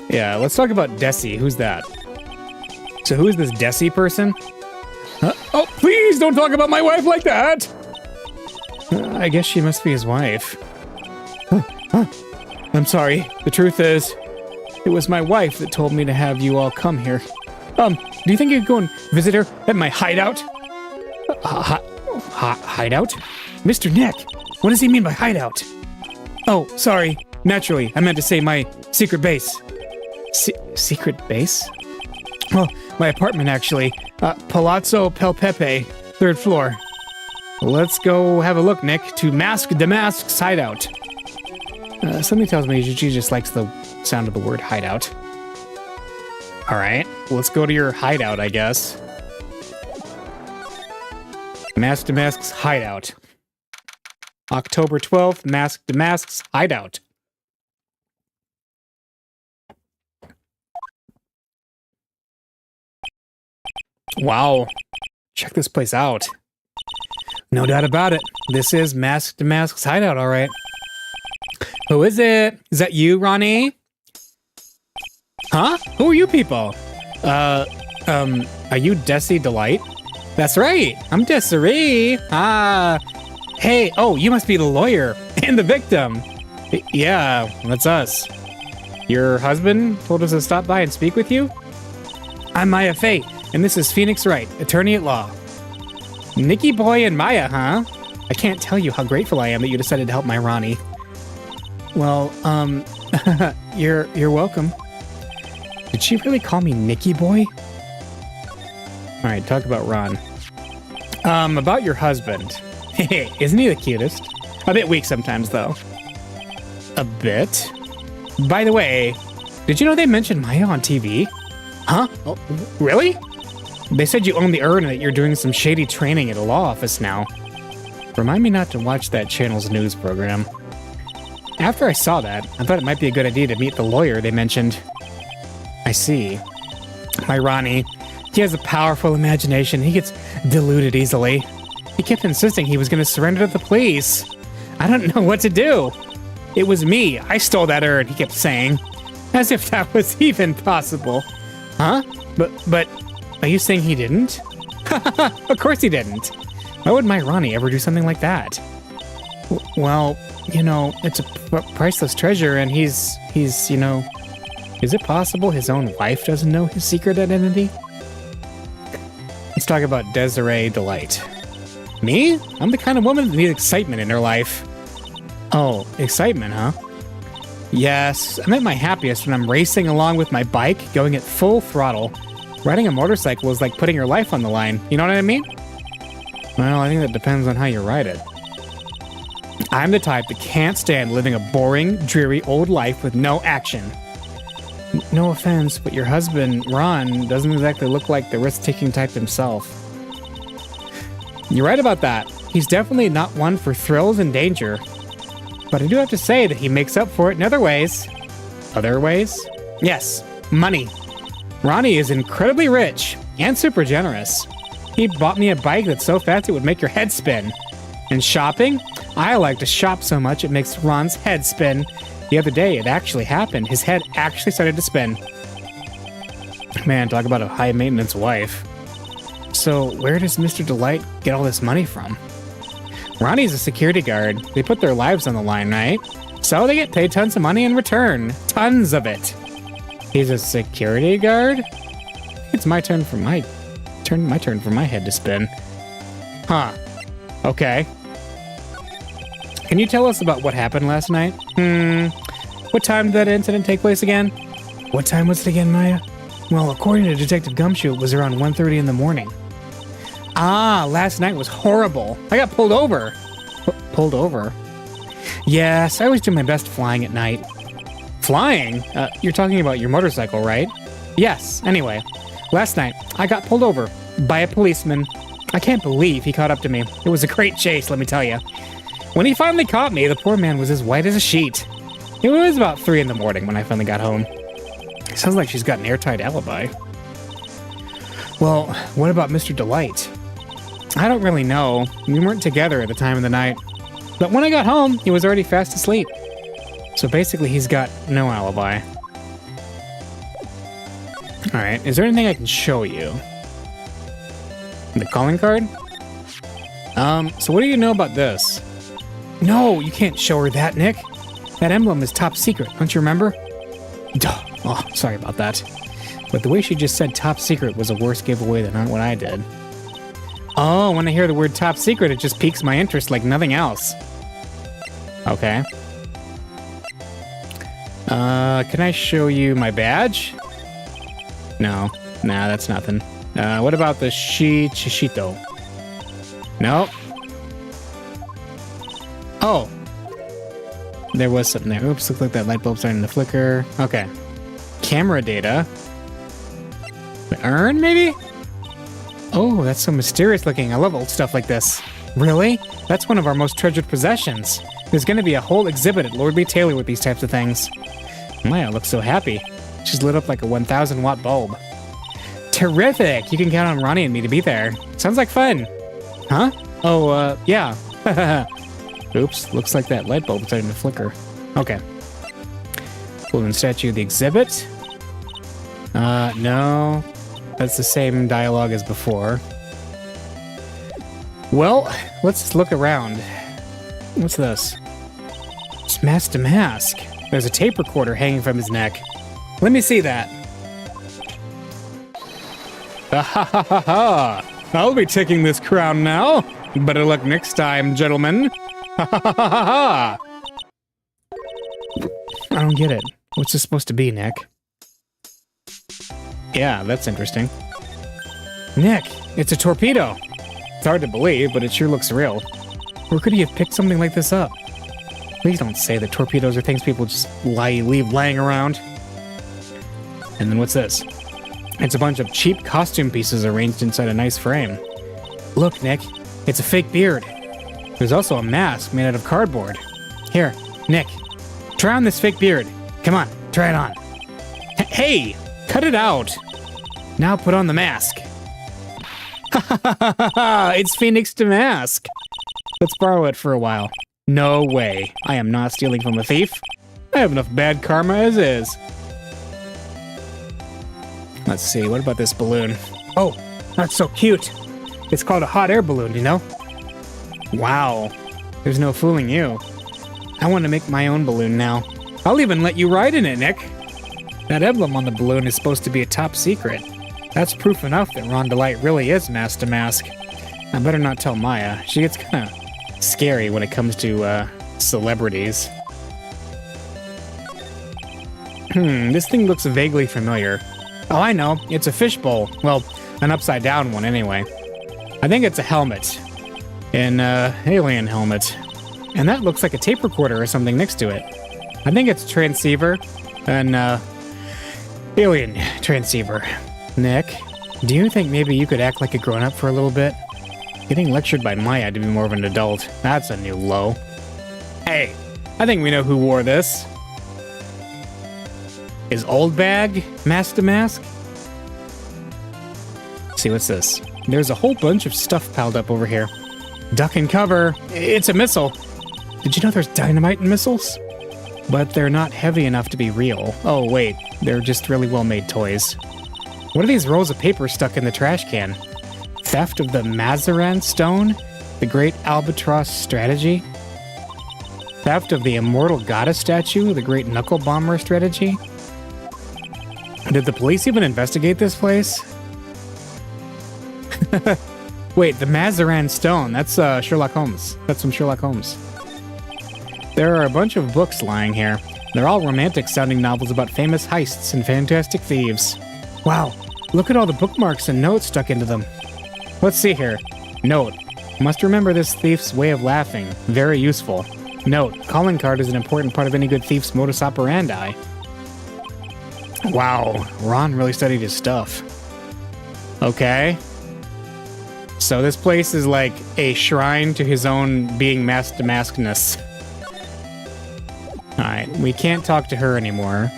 Yeah, let's talk about Desi. Who's that? So who is this Desi person? Oh, please don't talk about my wife like that! I guess she must be his wife. I'm sorry. The truth is, it was my wife that told me to have you all come here. Do you think you could go and visit her at my hideout? Hideout? Mr. Nick, what does he mean by hideout? Oh, sorry. Naturally, I meant to say my secret base. Secret base? Oh, my apartment, actually. Palazzo Pelpepe, 3rd floor. Let's go have a look, Nick, to Mask Damask's hideout. Something tells me she just likes the sound of the word hideout. Alright, let's go to your hideout, I guess. Mask Damask's hideout. October 12th, Mask Damask's hideout. Wow. Check this place out. No doubt about it. This is Mask Damask's hideout, all right. Who is it? Is that you, Ronnie? Huh? Who are you people? Are you Desi Delight? That's right. I'm Desiree. Hey, oh, you must be the lawyer and the victim. Yeah, that's us. Your husband told us to stop by and speak with you? I'm Maya Fate, and this is Phoenix Wright, attorney at law. Nikki Boy and Maya, huh? I can't tell you how grateful I am that you decided to help my Ronnie. Well, you're welcome. Did she really call me Nikki Boy? All right, talk about Ron. About your husband. Hey, isn't he the cutest? A bit weak sometimes, though. A bit? By the way, did you know they mentioned Maya on TV? Huh? Oh, really? They said you own the urn and that you're doing some shady training at a law office now. Remind me not to watch that channel's news program. After I saw that, I thought it might be a good idea to meet the lawyer they mentioned. I see. My Ronnie, he has a powerful imagination. He gets deluded easily. He kept insisting he was going to surrender to the police. I don't know what to do. It was me. I stole that urn, he kept saying. As if that was even possible. Huh? But, are you saying he didn't? Of course he didn't. Why would my Ronnie ever do something like that? Well, you know, it's a priceless treasure and he's, you know... Is it possible his own wife doesn't know his secret identity? Let's talk about Desiree Delight. Me? I'm the kind of woman that needs excitement in her life. Oh, excitement, huh? Yes, I'm at my happiest when I'm racing along with my bike, going at full throttle. Riding a motorcycle is like putting your life on the line, you know what I mean? Well, I think that depends on how you ride it. I'm the type that can't stand living a boring, dreary old life with no action. No offense, but your husband, Ron, doesn't exactly look like the risk-taking type himself. You're right about that. He's definitely not one for thrills and danger. But I do have to say that he makes up for it in other ways. Other ways? Yes, money. Ronnie is incredibly rich and super generous. He bought me a bike that's so fast it would make your head spin. And shopping? I like to shop so much it makes Ron's head spin. The other day, it actually happened. His head actually started to spin. Man, talk about a high-maintenance wife. So, where does Mr. Delight get all this money from? Ronnie's a security guard. They put their lives on the line, right? So they get paid tons of money in return. Tons of it. He's a security guard? It's my turn for my head to spin. Huh. Okay. Can you tell us about what happened last night? What time did that incident take place again? What time was it again, Maya? Well, according to Detective Gumshoe, it was around 1:30 in the morning. Ah, last night was horrible. I got pulled over. Pulled over? Yes, I always do my best flying at night. Flying? You're talking about your motorcycle, right? Yes, anyway. Last night, I got pulled over by a policeman. I can't believe he caught up to me. It was a great chase, let me tell you. When he finally caught me, the poor man was as white as a sheet. It was about 3 in the morning when I finally got home. Sounds like she's got an airtight alibi. Well, what about Mr. Delight? I don't really know. We weren't together at the time of the night. But when I got home, he was already fast asleep. So basically, he's got no alibi. Alright, is there anything I can show you? The calling card? So what do you know about this? No, you can't show her that, Nick. That emblem is top secret, don't you remember? Duh. Oh, sorry about that. But the way she just said top secret was a worse giveaway than what I did. Oh, when I hear the word top secret, it just piques my interest like nothing else. Okay. Can I show you my badge? No. Nah, that's nothing. What about the Shishito? Nope. Oh. There was something there. Oops, looks like that light bulb's starting to flicker. Okay. Camera data. The urn, maybe? Oh, that's so mysterious looking. I love old stuff like this. Really? That's one of our most treasured possessions. There's gonna be a whole exhibit at Lord B. Taylor with these types of things. Maya looks so happy. She's lit up like a 1,000-watt bulb. Terrific! You can count on Ronnie and me to be there. Sounds like fun. Huh? Oh, yeah. Oops, looks like that light bulb is starting to flicker. Okay. Balloon statue of the exhibit. No. That's the same dialogue as before. Well, let's look around. What's this? It's mask to mask. There's a tape recorder hanging from his neck. Let me see that. Ha ha ha ha ha! I'll be taking this crown now. Better luck next time, gentlemen. Ha ha ha ha ha! I don't get it. What's this supposed to be, Nick? Yeah, that's interesting. Nick, it's a torpedo. It's hard to believe, but it sure looks real. Where could he have picked something like this up? Please don't say that torpedoes are things people just leave lying around. And then what's this? It's a bunch of cheap costume pieces arranged inside a nice frame. Look, Nick, it's a fake beard. There's also a mask made out of cardboard. Here, Nick, try on this fake beard. Come on, try it on. Hey, cut it out. Now put on the mask. Ha ha ha ha ha! It's Phoenix to Mask. Let's borrow it for a while. No way. I am not stealing from a thief. I have enough bad karma as is. Let's see, what about this balloon? Oh, that's so cute. It's called a hot air balloon, you know? Wow. There's no fooling you. I want to make my own balloon now. I'll even let you ride in it, Nick. That emblem on the balloon is supposed to be a top secret. That's proof enough that Ron Delight really is mask to mask. I better not tell Maya. She gets kind of scary when it comes to, celebrities. This thing looks vaguely familiar. Oh, I know. It's a fishbowl. Well, an upside-down one, anyway. I think it's a helmet. An, alien helmet. And that looks like a tape recorder or something next to it. I think it's a transceiver. An, alien transceiver. Nick, do you think maybe you could act like a grown-up for a little bit? Getting lectured by Maya to be more of an adult. That's a new low. Hey, I think we know who wore this. Is Old Bag mask to mask? See, what's this? There's a whole bunch of stuff piled up over here. Duck and cover. It's a missile. Did you know there's dynamite in missiles? But they're not heavy enough to be real. Oh, wait. They're just really well-made toys. What are these rolls of paper stuck in the trash can? Theft of the Mazarin Stone? The Great Albatross Strategy? Theft of the Immortal Goddess Statue? The Great Knuckle Bomber Strategy? Did the police even investigate this place? Wait, the Mazarin Stone. That's Sherlock Holmes. That's from Sherlock Holmes. There are a bunch of books lying here. They're all romantic-sounding novels about famous heists and fantastic thieves. Wow, look at all the bookmarks and notes stuck into them. Let's see here. Note, must remember this thief's way of laughing. Very useful. Note, calling card is an important part of any good thief's modus operandi. Wow, Ron really studied his stuff. Okay. So this place is like a shrine to his own being mask-to-maskness. Alright, we can't talk to her anymore.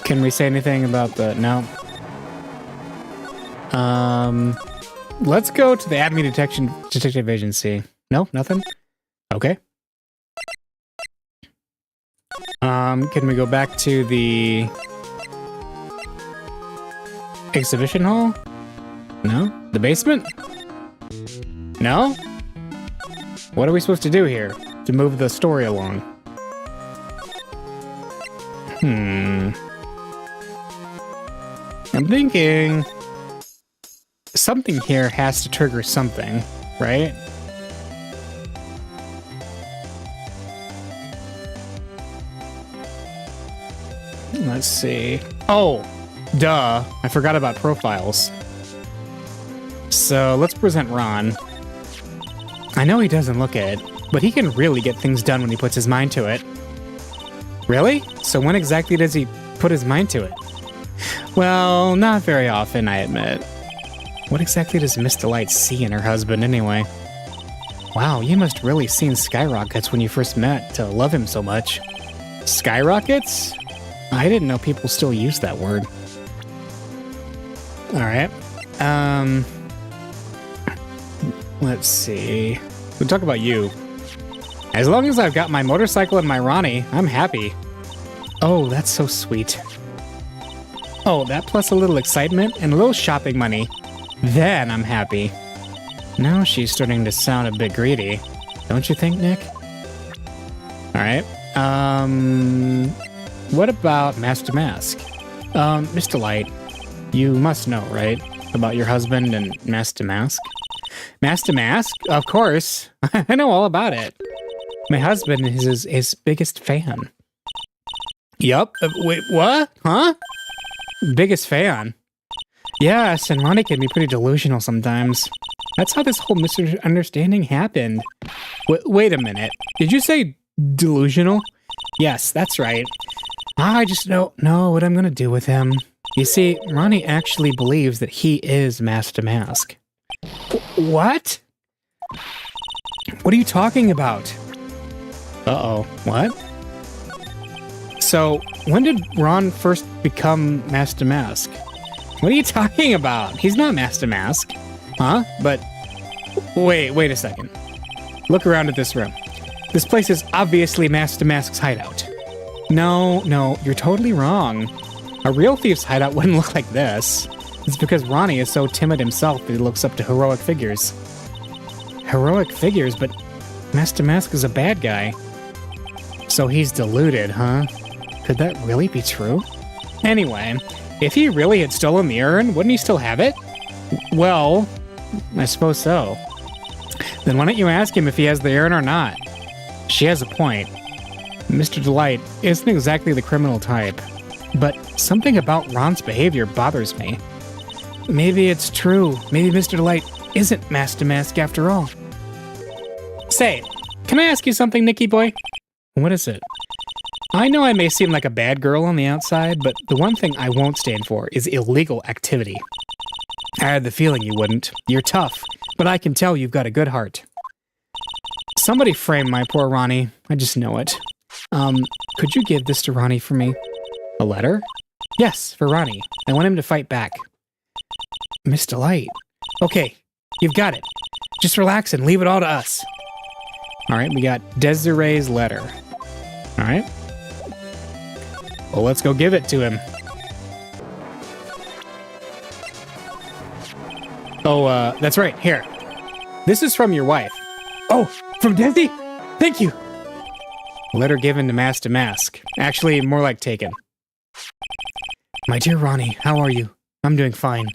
Can we say anything about the... No. Let's go to the Acme Detective Agency. No, nothing? Okay. Can we go back to the exhibition hall? No? The basement? No? What are we supposed to do here to move the story along? I'm thinking something here has to trigger something, right? Let's see. Oh, duh. I forgot about profiles. So let's present Ron. I know he doesn't look it, but he can really get things done when he puts his mind to it. Really? So when exactly does he put his mind to it? Well, not very often, I admit. What exactly does Miss Delight see in her husband anyway? Wow, you must really seen skyrockets when you first met to love him so much. Skyrockets? I didn't know people still use that word. Alright. Let's see. We'll talk about you. As long as I've got my motorcycle and my Ronnie, I'm happy. Oh, that's so sweet. Oh, that plus a little excitement and a little shopping money. Then I'm happy. Now she's starting to sound a bit greedy. Don't you think, Nick? Alright. What about Master Mask? Miss Delight, you must know, right? About your husband and Master Mask? Master Mask? Of course. I know all about it. My husband is his biggest fan. Yup. Wait, what? Huh? Biggest fan? Yes, and Ronnie can be pretty delusional sometimes. That's how this whole misunderstanding happened. Wait a minute. Did you say delusional? Yes, that's right. I just don't know what I'm gonna do with him. You see, Ronnie actually believes that he is Master Mask. What? What are you talking about? Uh-oh. What? So, when did Ron first become Master Mask? What are you talking about? He's not Master Mask. Huh? But... Wait a second. Look around at this room. This place is obviously Master Mask's hideout. No, you're totally wrong. A real thief's hideout wouldn't look like this. It's because Ronnie is so timid himself that he looks up to heroic figures. Heroic figures? But Master Mask is a bad guy. So he's deluded, huh? Could that really be true? Anyway, if he really had stolen the urn, wouldn't he still have it? Well, I suppose so. Then why don't you ask him if he has the urn or not? She has a point. Mr. Delight isn't exactly the criminal type, but something about Ron's behavior bothers me. Maybe it's true. Maybe Mr. Delight isn't Master Mask after all. Say, can I ask you something, Nicky boy? What is it? I know I may seem like a bad girl on the outside, but the one thing I won't stand for is illegal activity. I had the feeling you wouldn't. You're tough, but I can tell you've got a good heart. Somebody frame my poor Ronnie. I just know it. Could you give this to Ronnie for me? A letter? Yes, for Ronnie. I want him to fight back. Miss Delight. Okay, you've got it. Just relax and leave it all to us. Alright, we got Desiree's letter. Alright. Well, let's go give it to him. Oh, that's right. Here. This is from your wife. Oh, from Desi? Thank you. Letter given to Master Mask. Actually, more like taken. My dear Ronnie, how are you? I'm doing fine.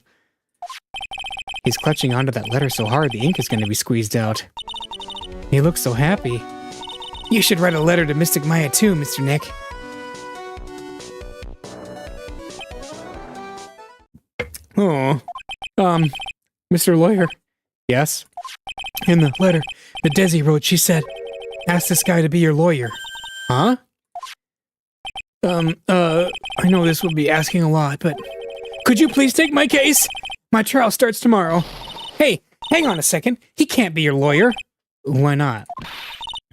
He's clutching onto that letter so hard the ink is going to be squeezed out. He looks so happy. You should write a letter to Mystic Maya too, Mr. Nick. Oh, Mr. Lawyer. Yes? In the letter that Desi wrote, she said, ask this guy to be your lawyer. Huh? I know this would be asking a lot, but could you please take my case? My trial starts tomorrow. Hey, hang on a second. He can't be your lawyer. Why not?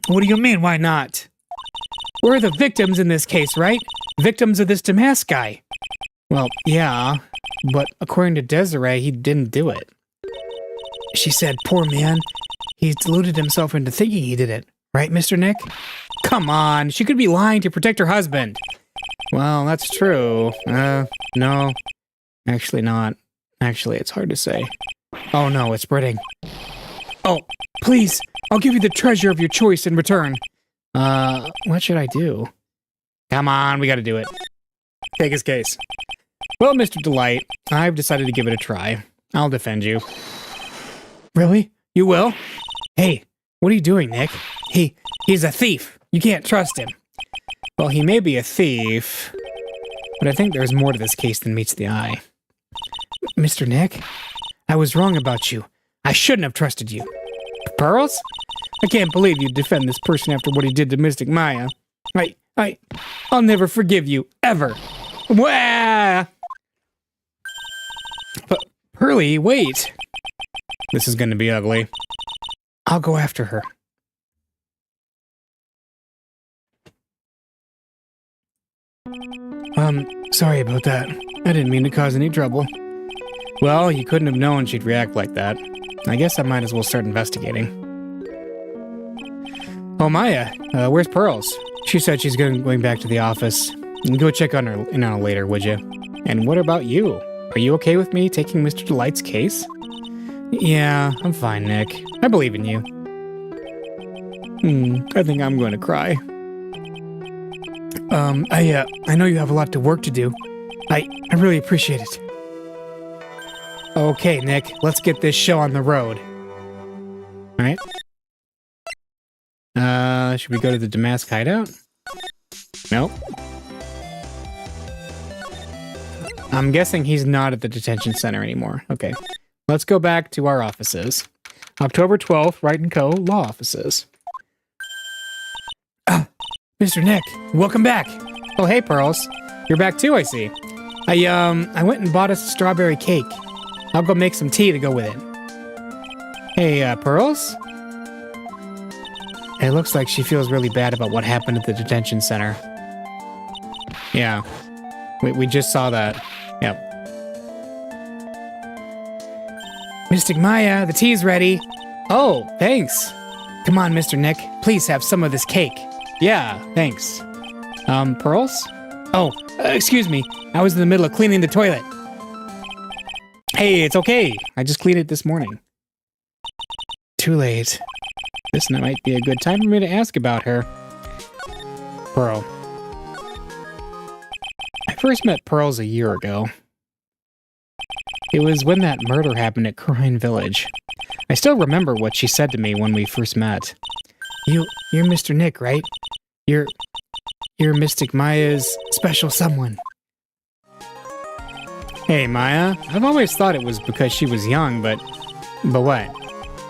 What do you mean, why not? We're the victims in this case, right? Victims of this Damask guy. Well, yeah, but according to Desiree, he didn't do it. She said, poor man, he's deluded himself into thinking he did it. Right, Mr. Nick? Come on, she could be lying to protect her husband. Well, that's true. No. Actually not. Actually, it's hard to say. Oh no, it's spreading. Oh, please, I'll give you the treasure of your choice in return. What should I do? Come on, we gotta do it. Take his case. Well, Mr. Delight, I've decided to give it a try. I'll defend you. Really? You will? Hey, what are you doing, Nick? He's a thief. You can't trust him. Well, he may be a thief, but I think there's more to this case than meets the eye. Mr. Nick, I was wrong about you. I shouldn't have trusted you. Pearls? I can't believe you'd defend this person after what he did to Mystic Maya. I'll never forgive you, ever. Wah! But, Pearly, wait. This is gonna be ugly. I'll go after her. Sorry about that. I didn't mean to cause any trouble. Well, you couldn't have known she'd react like that. I guess I might as well start investigating. Oh, Maya, where's Pearls? She said she's going back to the office. Go check on her later, would you? And what about you? Are you okay with me taking Mr. Delight's case? Yeah, I'm fine, Nick. I believe in you. I think I'm going to cry. I know you have a lot of work to do. I really appreciate it. Okay, Nick, let's get this show on the road. Alright. Should we go to the Damask hideout? Nope. I'm guessing he's not at the detention center anymore. Okay. Let's go back to our offices. October 12th, Wright & Co. Law Offices. Mr. Nick, welcome back. Oh, hey, Pearls. You're back too, I see. I went and bought us a strawberry cake. I'll go make some tea to go with it. Hey, Pearls? It looks like she feels really bad about what happened at the detention center. Yeah. We just saw that. Yep. Mystic Maya, the tea's ready. Oh, thanks. Come on, Mr. Nick. Please have some of this cake. Yeah, thanks. Pearls? Oh, excuse me. I was in the middle of cleaning the toilet. Hey, it's okay. I just cleaned it this morning. Too late. This might be a good time for me to ask about her. Pearl. I first met Pearls a year ago. It was when that murder happened at Crine Village. I still remember what she said to me when we first met. You're Mr. Nick, right? You're Mystic Maya's special someone. Hey, Maya. I've always thought it was because she was young, but what?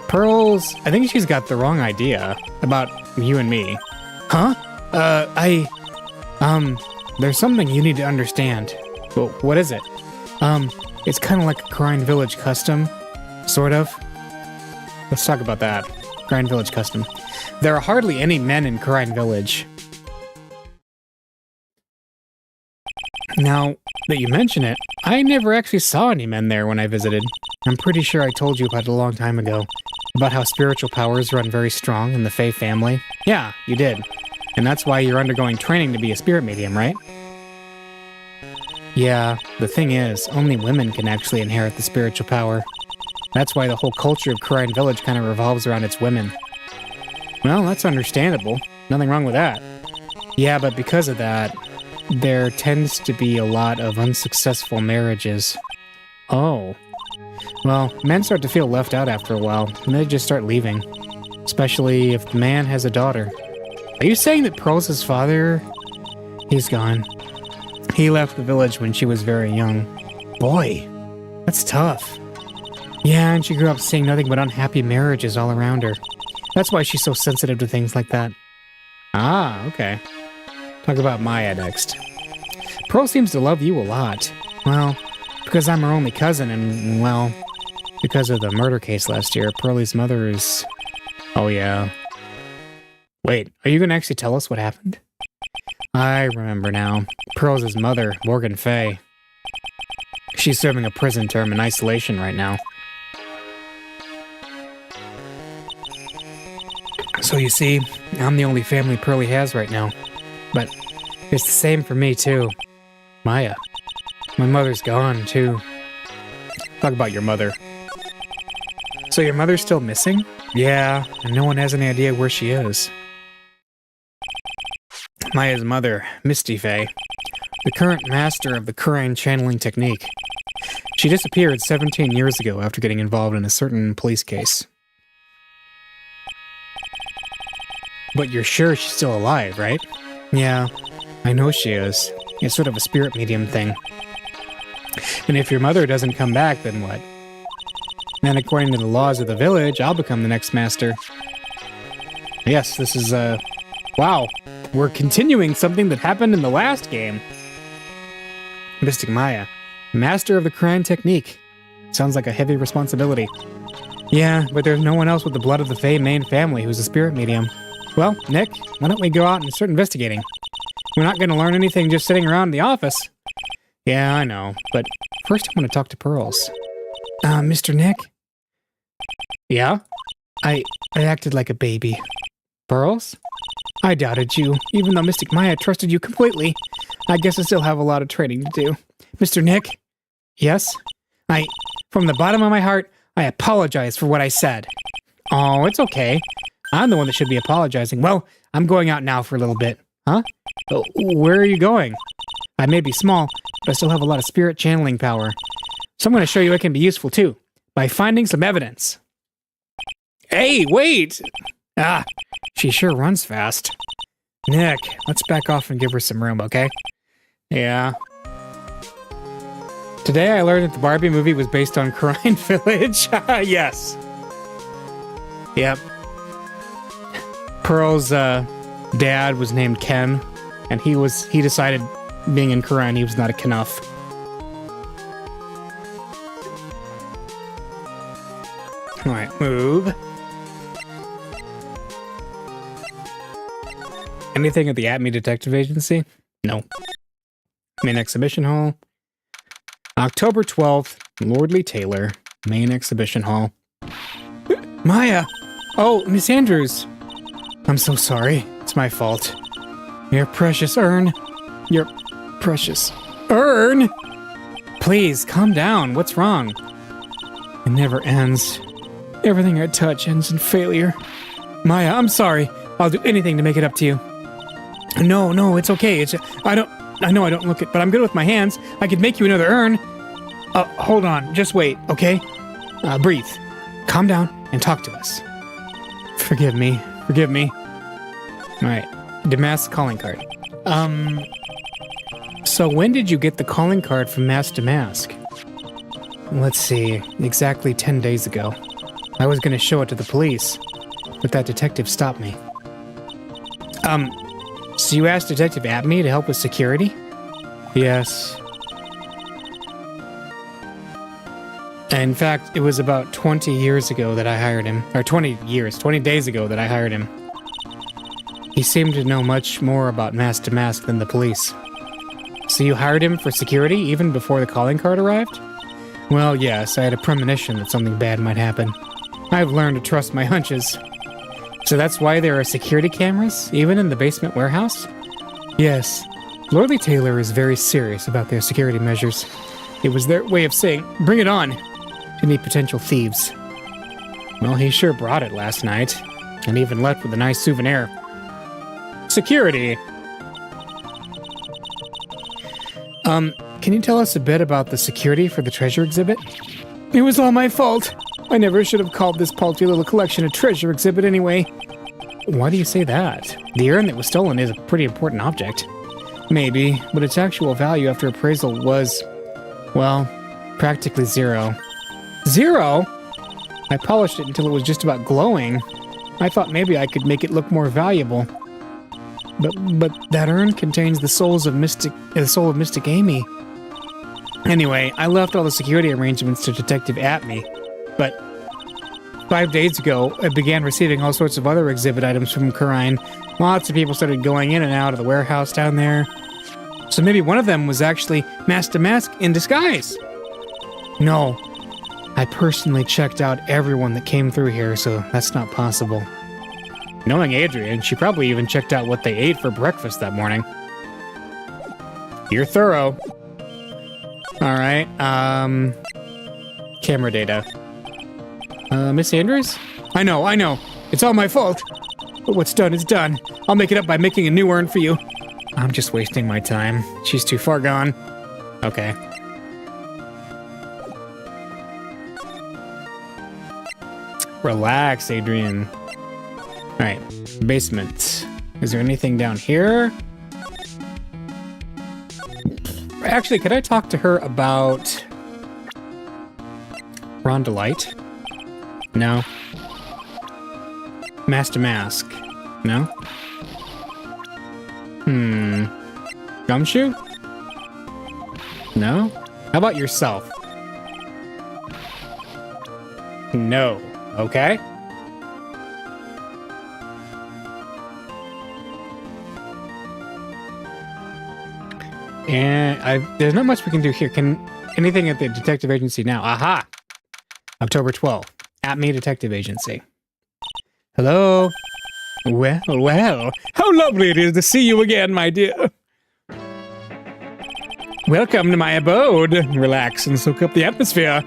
Pearls, I think she's got the wrong idea about you and me. Huh? There's something you need to understand. Well, what is it? It's kind of like a Crine Village custom. Sort of. Let's talk about that. Crine Village custom. There are hardly any men in Crine Village. Now that you mention it, I never actually saw any men there when I visited. I'm pretty sure I told you about it a long time ago. About how spiritual powers run very strong in the Fae family. Yeah, you did. And that's why you're undergoing training to be a spirit medium, right? Yeah, the thing is, only women can actually inherit the spiritual power. That's why the whole culture of Crine Village kind of revolves around its women. Well, that's understandable. Nothing wrong with that. Yeah, but because of that, there tends to be a lot of unsuccessful marriages. Oh. Well, men start to feel left out after a while, and they just start leaving. Especially if the man has a daughter. Are you saying that Pearls' father... He's gone. He left the village when she was very young. Boy, that's tough. Yeah, and she grew up seeing nothing but unhappy marriages all around her. That's why she's so sensitive to things like that. Ah, okay. Talk about Maya next. Pearl seems to love you a lot. Well, because I'm her only cousin and, well, because of the murder case last year, Pearlie's mother is... Oh, yeah. Wait, are you going to actually tell us what happened? I remember now. Pearl's his mother, Morgan Fay. She's serving a prison term in isolation right now. So you see, I'm the only family Pearlie has right now. But it's the same for me, too. Maya. My mother's gone, too. Talk about your mother. So your mother's still missing? Yeah, and no one has any idea where she is. Maya's mother, Misty Fay, the current master of the Kurine channeling technique. She disappeared 17 years ago after getting involved in a certain police case. But you're sure she's still alive, right? Yeah, I know she is. It's sort of a spirit medium thing. And if your mother doesn't come back, then what? Then according to the laws of the village, I'll become the next master. Yes, this is, wow. We're continuing something that happened in the last game. Mystic Maya, master of the Kurine technique. Sounds like a heavy responsibility. Yeah, but there's no one else with the blood of the Fey main family who's a spirit medium. Well, Nick, why don't we go out and start investigating? We're not going to learn anything just sitting around in the office. Yeah, I know, but first I want to talk to Pearls. Mr. Nick? Yeah? I acted like a baby. Pearls? I doubted you, even though Mystic Maya trusted you completely. I guess I still have a lot of training to do. Mr. Nick? Yes? From the bottom of my heart, I apologize for what I said. Oh, it's okay. I'm the one that should be apologizing. Well, I'm going out now for a little bit. Huh? Where are you going? I may be small, but I still have a lot of spirit channeling power. So I'm going to show you it can be useful too, by finding some evidence. Hey, wait! Ah, she sure runs fast. Nick, let's back off and give her some room, okay? Yeah. Today I learned that the Barbie movie was based on Kurine Village. Yes. Yep. Pearl's dad was named Ken, and he decided being in Kurine he was not a Knuff. Alright, move. Anything at the Atme Detective Agency? No. Main Exhibition Hall. October 12th, Lordly Taylor, Main Exhibition Hall. Maya! Oh, Miss Andrews. I'm so sorry. It's my fault. Your precious urn. Your precious urn? Please, calm down. What's wrong? It never ends. Everything I touch ends in failure. Maya, I'm sorry. I'll do anything to make it up to you. No, it's okay. I know I don't look it, but I'm good with my hands. I could make you another urn. Hold on. Just wait, okay? Breathe. Calm down and talk to us. Forgive me. Alright. Damask calling card. So when did you get the calling card from Mask Damask? Let's see. Exactly 10 days ago. I was gonna show it to the police, but that detective stopped me. So you asked Detective Atme to help with security? Yes. In fact, it was about 20 years ago that I hired him. Or 20 days ago that I hired him. He seemed to know much more about Mask to Mask than the police. So you hired him for security even before the calling card arrived? Well, yes, I had a premonition that something bad might happen. I've learned to trust my hunches. So that's why there are security cameras, even in the basement warehouse? Yes. Lordly Taylor is very serious about their security measures. It was their way of saying, bring it on, to any potential thieves. Well, he sure brought it last night, and even left with a nice souvenir. Security! Can you tell us a bit about the security for the treasure exhibit? It was all my fault. I never should have called this paltry little collection a treasure exhibit anyway. Why do you say that? The urn that was stolen is a pretty important object. Maybe, but its actual value after appraisal was, well, practically zero. Zero? I polished it until it was just about glowing. I thought maybe I could make it look more valuable. But that urn contains the soul of Mystic Amy. Anyway, I left all the security arrangements to Detective Atme, but 5 days ago, I began receiving all sorts of other exhibit items from Karine. Lots of people started going in and out of the warehouse down there. So maybe one of them was actually Master Mask in disguise. No, I personally checked out everyone that came through here, so that's not possible. Knowing Adrian, she probably even checked out what they ate for breakfast that morning. You're thorough. Alright, camera data. Miss Andrews? I know. It's all my fault. But what's done is done. I'll make it up by making a new urn for you. I'm just wasting my time. She's too far gone. Okay. Relax, Adrian. Alright, basement. Is there anything down here? Actually, could I talk to her about Rondolite? No. Master Mask? No. Gumshoe? No. How about yourself? No. Okay. And there's not much we can do here. Can anything at the detective agency now? Aha! October 12th. Atme Detective Agency. Hello? Well, how lovely it is to see you again, my dear. Welcome to my abode. Relax and soak up the atmosphere.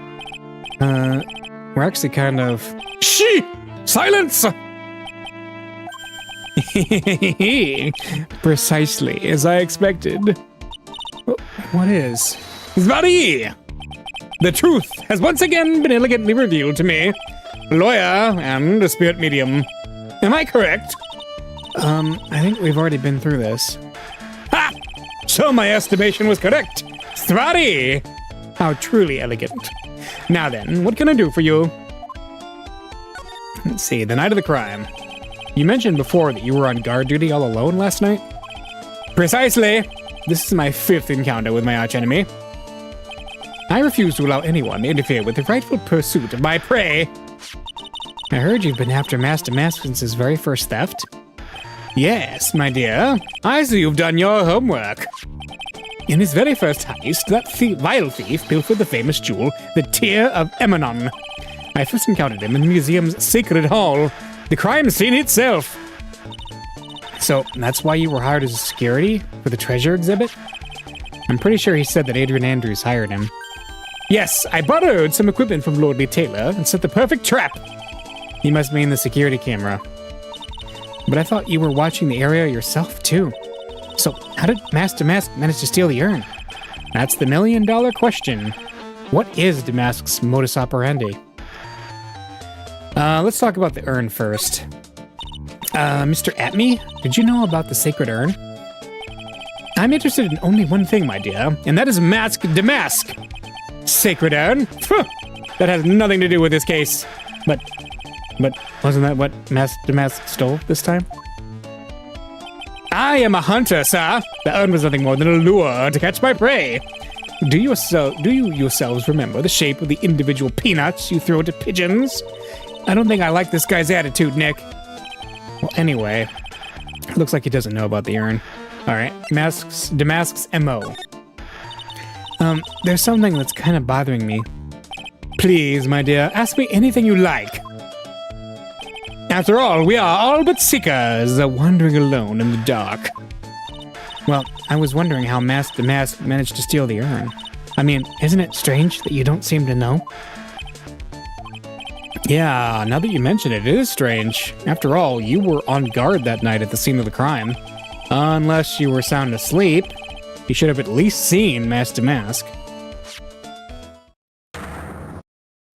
We're actually kind of... Shh! Silence! Precisely as I expected. What is? Zvari! The truth has once again been elegantly revealed to me. Lawyer and a spirit medium. Am I correct? I think we've already been through this. Ha! So my estimation was correct. Zvari! How truly elegant. Now then, what can I do for you? Let's see, the night of the crime. You mentioned before that you were on guard duty all alone last night? Precisely! This is my 5th encounter with my archenemy. I refuse to allow anyone to interfere with the rightful pursuit of my prey. I heard you've been after Master Mask since his very first theft. Yes, my dear. I see you've done your homework. In his very first heist, that vile thief pilfered the famous jewel, the Tear of Emanon. I first encountered him in the museum's Sacred Hall, the crime scene itself. So, that's why you were hired as a security for the treasure exhibit? I'm pretty sure he said that Adrian Andrews hired him. Yes, I borrowed some equipment from Lordly Taylor and set the perfect trap. He must mean the security camera. But I thought you were watching the area yourself, too. So, how did Master Mask manage to steal the urn? That's the million-dollar question. What is Damask's modus operandi? Let's talk about the urn first. Mr. Atme, did you know about the sacred urn? I'm interested in only one thing, my dear, and that is Mask Damask. Sacred urn? That has nothing to do with this case. But wasn't that what Mask Damask stole this time? I am a hunter, sir. The urn was nothing more than a lure to catch my prey. Do you yourselves remember the shape of the individual peanuts you throw to pigeons? I don't think I like this guy's attitude, Nick. Well, anyway, it looks like he doesn't know about the urn. All right, Damask's MO. There's something that's kind of bothering me. Please, my dear, ask me anything you like. After all, we are all but seekers, wandering alone in the dark. Well, I was wondering how Mask Damask managed to steal the urn. I mean, isn't it strange that you don't seem to know? Yeah, now that you mention it, it is strange. After all, you were on guard that night at the scene of the crime. Unless you were sound asleep, you should have at least seen Mask Damask.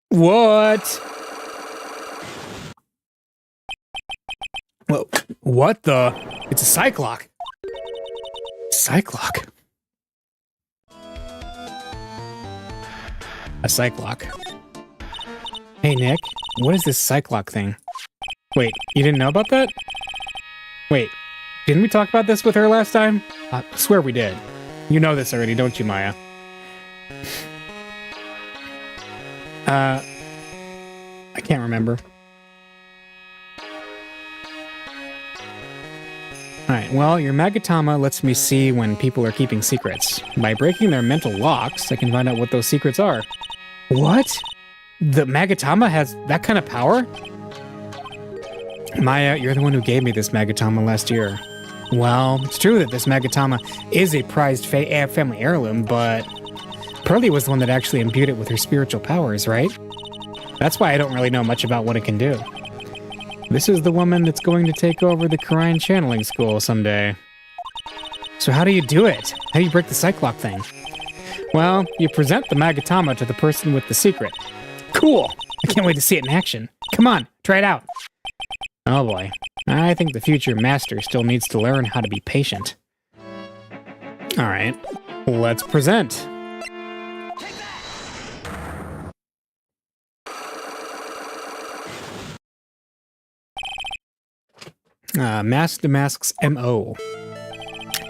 What? Whoa, what the? It's a Cyclock. Cyclock? A Cyclock. Hey, Nick, what is this Cyclock thing? Wait, you didn't know about that? Wait, Didn't we talk about this with her last time? I swear we did. You know this already, don't you, Maya? I can't remember. Alright, well, your Magatama lets me see when people are keeping secrets. By breaking their mental locks, I can find out what those secrets are. What? The Magatama has that kind of power? Maya, you're the one who gave me this Magatama last year. Well, it's true that this Magatama is a prized family heirloom, but Pearly was the one that actually imbued it with her spiritual powers, right? That's why I don't really know much about what it can do. This is the woman that's going to take over the Karine channeling school someday. So how do you do it? How do you break the Cyclock thing? Well, you present the Magatama to the person with the secret. Cool! I can't wait to see it in action. Come on, try it out. Oh boy. I think the future master still needs to learn how to be patient. Alright, let's present. Mask to Mask's M.O.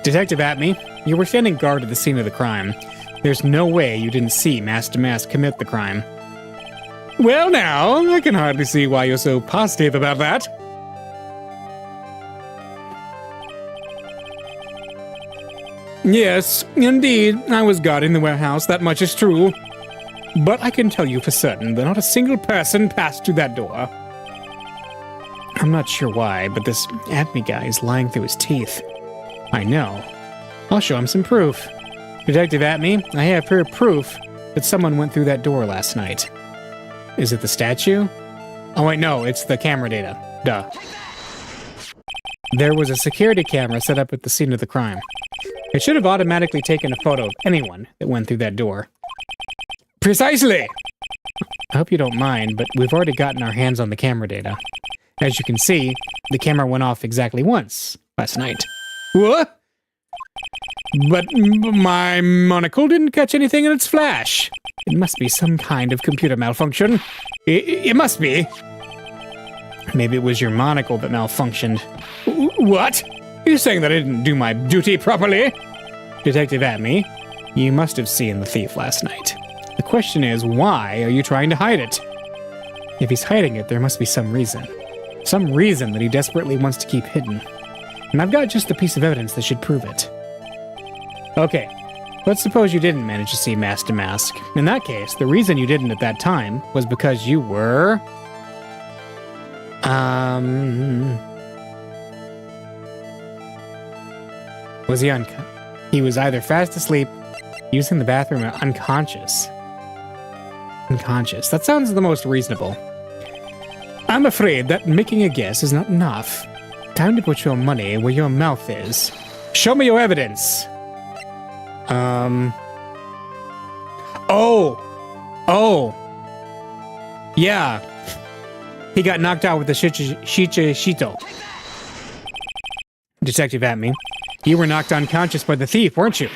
Detective Atme, you were standing guard at the scene of the crime. There's no way you didn't see Mask to Mask commit the crime. Well now, I can hardly see why you're so positive about that. Yes, indeed, I was guarding the warehouse, that much is true. But I can tell you for certain that not a single person passed through that door. I'm not sure why, but this Atme guy is lying through his teeth. I know. I'll show him some proof. Detective Atme, I have here proof that someone went through that door last night. Is it the statue? Oh wait, no, it's the camera data. Duh. There was a security camera set up at the scene of the crime. It should have automatically taken a photo of anyone that went through that door. Precisely! I hope you don't mind, but we've already gotten our hands on the camera data. As you can see, the camera went off exactly once last night. What? But my monocle didn't catch anything in its flash. It must be some kind of computer malfunction. It must be. Maybe it was your monocle that malfunctioned. What? Are you saying that I didn't do my duty properly? Detective Atme, you must have seen the thief last night. The question is, why are you trying to hide it? If he's hiding it, there must be some reason. Some reason that he desperately wants to keep hidden. And I've got just a piece of evidence that should prove it. Okay, let's suppose you didn't manage to see Mask to Mask. In that case, the reason you didn't at that time was because you were... Was he He was either fast asleep, using the bathroom, or unconscious. Unconscious. That sounds the most reasonable. I'm afraid that making a guess is not enough. Time to put your money where your mouth is. Show me your evidence. Oh. Yeah. He got knocked out with the Shito. Detective Atme, you were knocked unconscious by the thief, weren't you?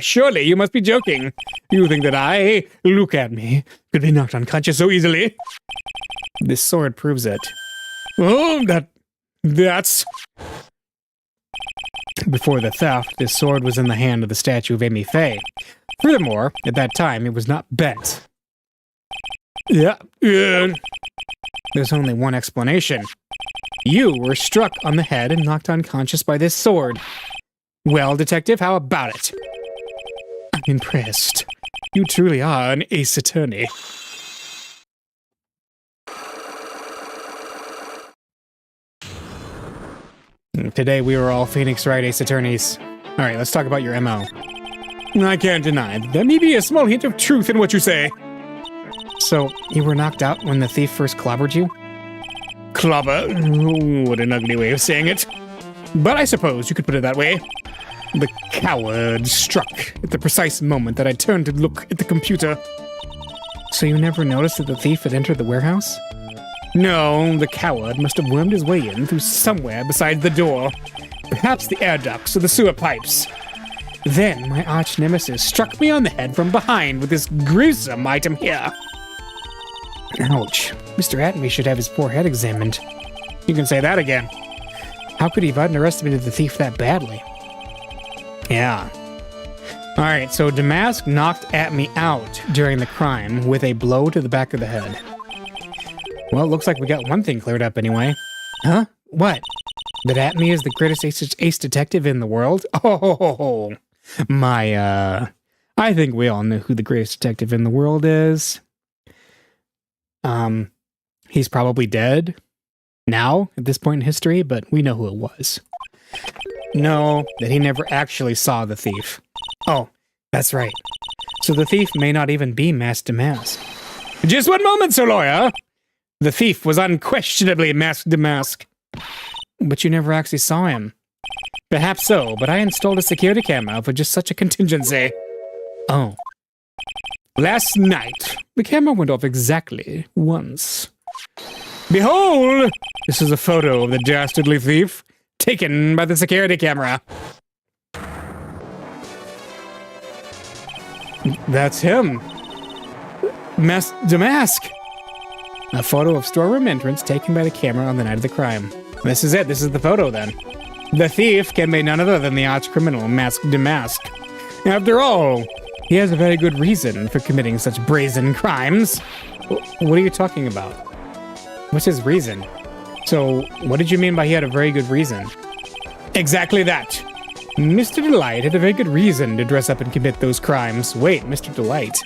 Surely you must be joking. You think that I, look at me, could be knocked unconscious so easily? This sword proves it. Oh, that's... Before the theft, this sword was in the hand of the statue of Amy Faye. Furthermore, at that time, it was not bent. Yeah. There's only one explanation. You were struck on the head and knocked unconscious by this sword. Well, Detective, how about it? I'm impressed. You truly are an ace attorney. Today we were all Phoenix Wright ace attorneys. Alright, let's talk about your MO. I can't deny that there may be a small hint of truth in what you say. So, you were knocked out when the thief first clobbered you? Clobber? What an ugly way of saying it. But I suppose you could put it that way. The coward struck at the precise moment that I turned to look at the computer. So you never noticed that the thief had entered the warehouse? No, the coward must have wormed his way in through somewhere besides the door. Perhaps the air ducts or the sewer pipes. Then my arch nemesis struck me on the head from behind with this gruesome item here. Ouch. Mr. Atme should have his poor head examined. You can say that again. How could he have underestimated the thief that badly? Yeah. Alright, so Damask knocked Atme out during the crime with a blow to the back of the head. Well, it looks like we got one thing cleared up anyway. Huh? What? That Atme is the greatest ace detective in the world? Oh, I think we all know who the greatest detective in the world is. He's probably dead now at this point in history, but we know who it was. No, that he never actually saw the thief. Oh, that's right. So the thief may not even be Masked Damask. Just one moment, Sir Lawyer! The thief was unquestionably Masked Damask. But you never actually saw him. Perhaps so, but I installed a security camera for just such a contingency. Oh. Last night, the camera went off exactly once. Behold! This is a photo of the dastardly thief, taken by the security camera. That's him. Masked Damask. A photo of storeroom entrance taken by the camera on the night of the crime. This is it. This is the photo, then. The thief can be none other than the arch-criminal, Masked Damask. After all, he has a very good reason for committing such brazen crimes. What are you talking about? What's his reason? So, what did you mean by he had a very good reason? Exactly that. Mr. Delight had a very good reason to dress up and commit those crimes. Wait, Mr. Delight.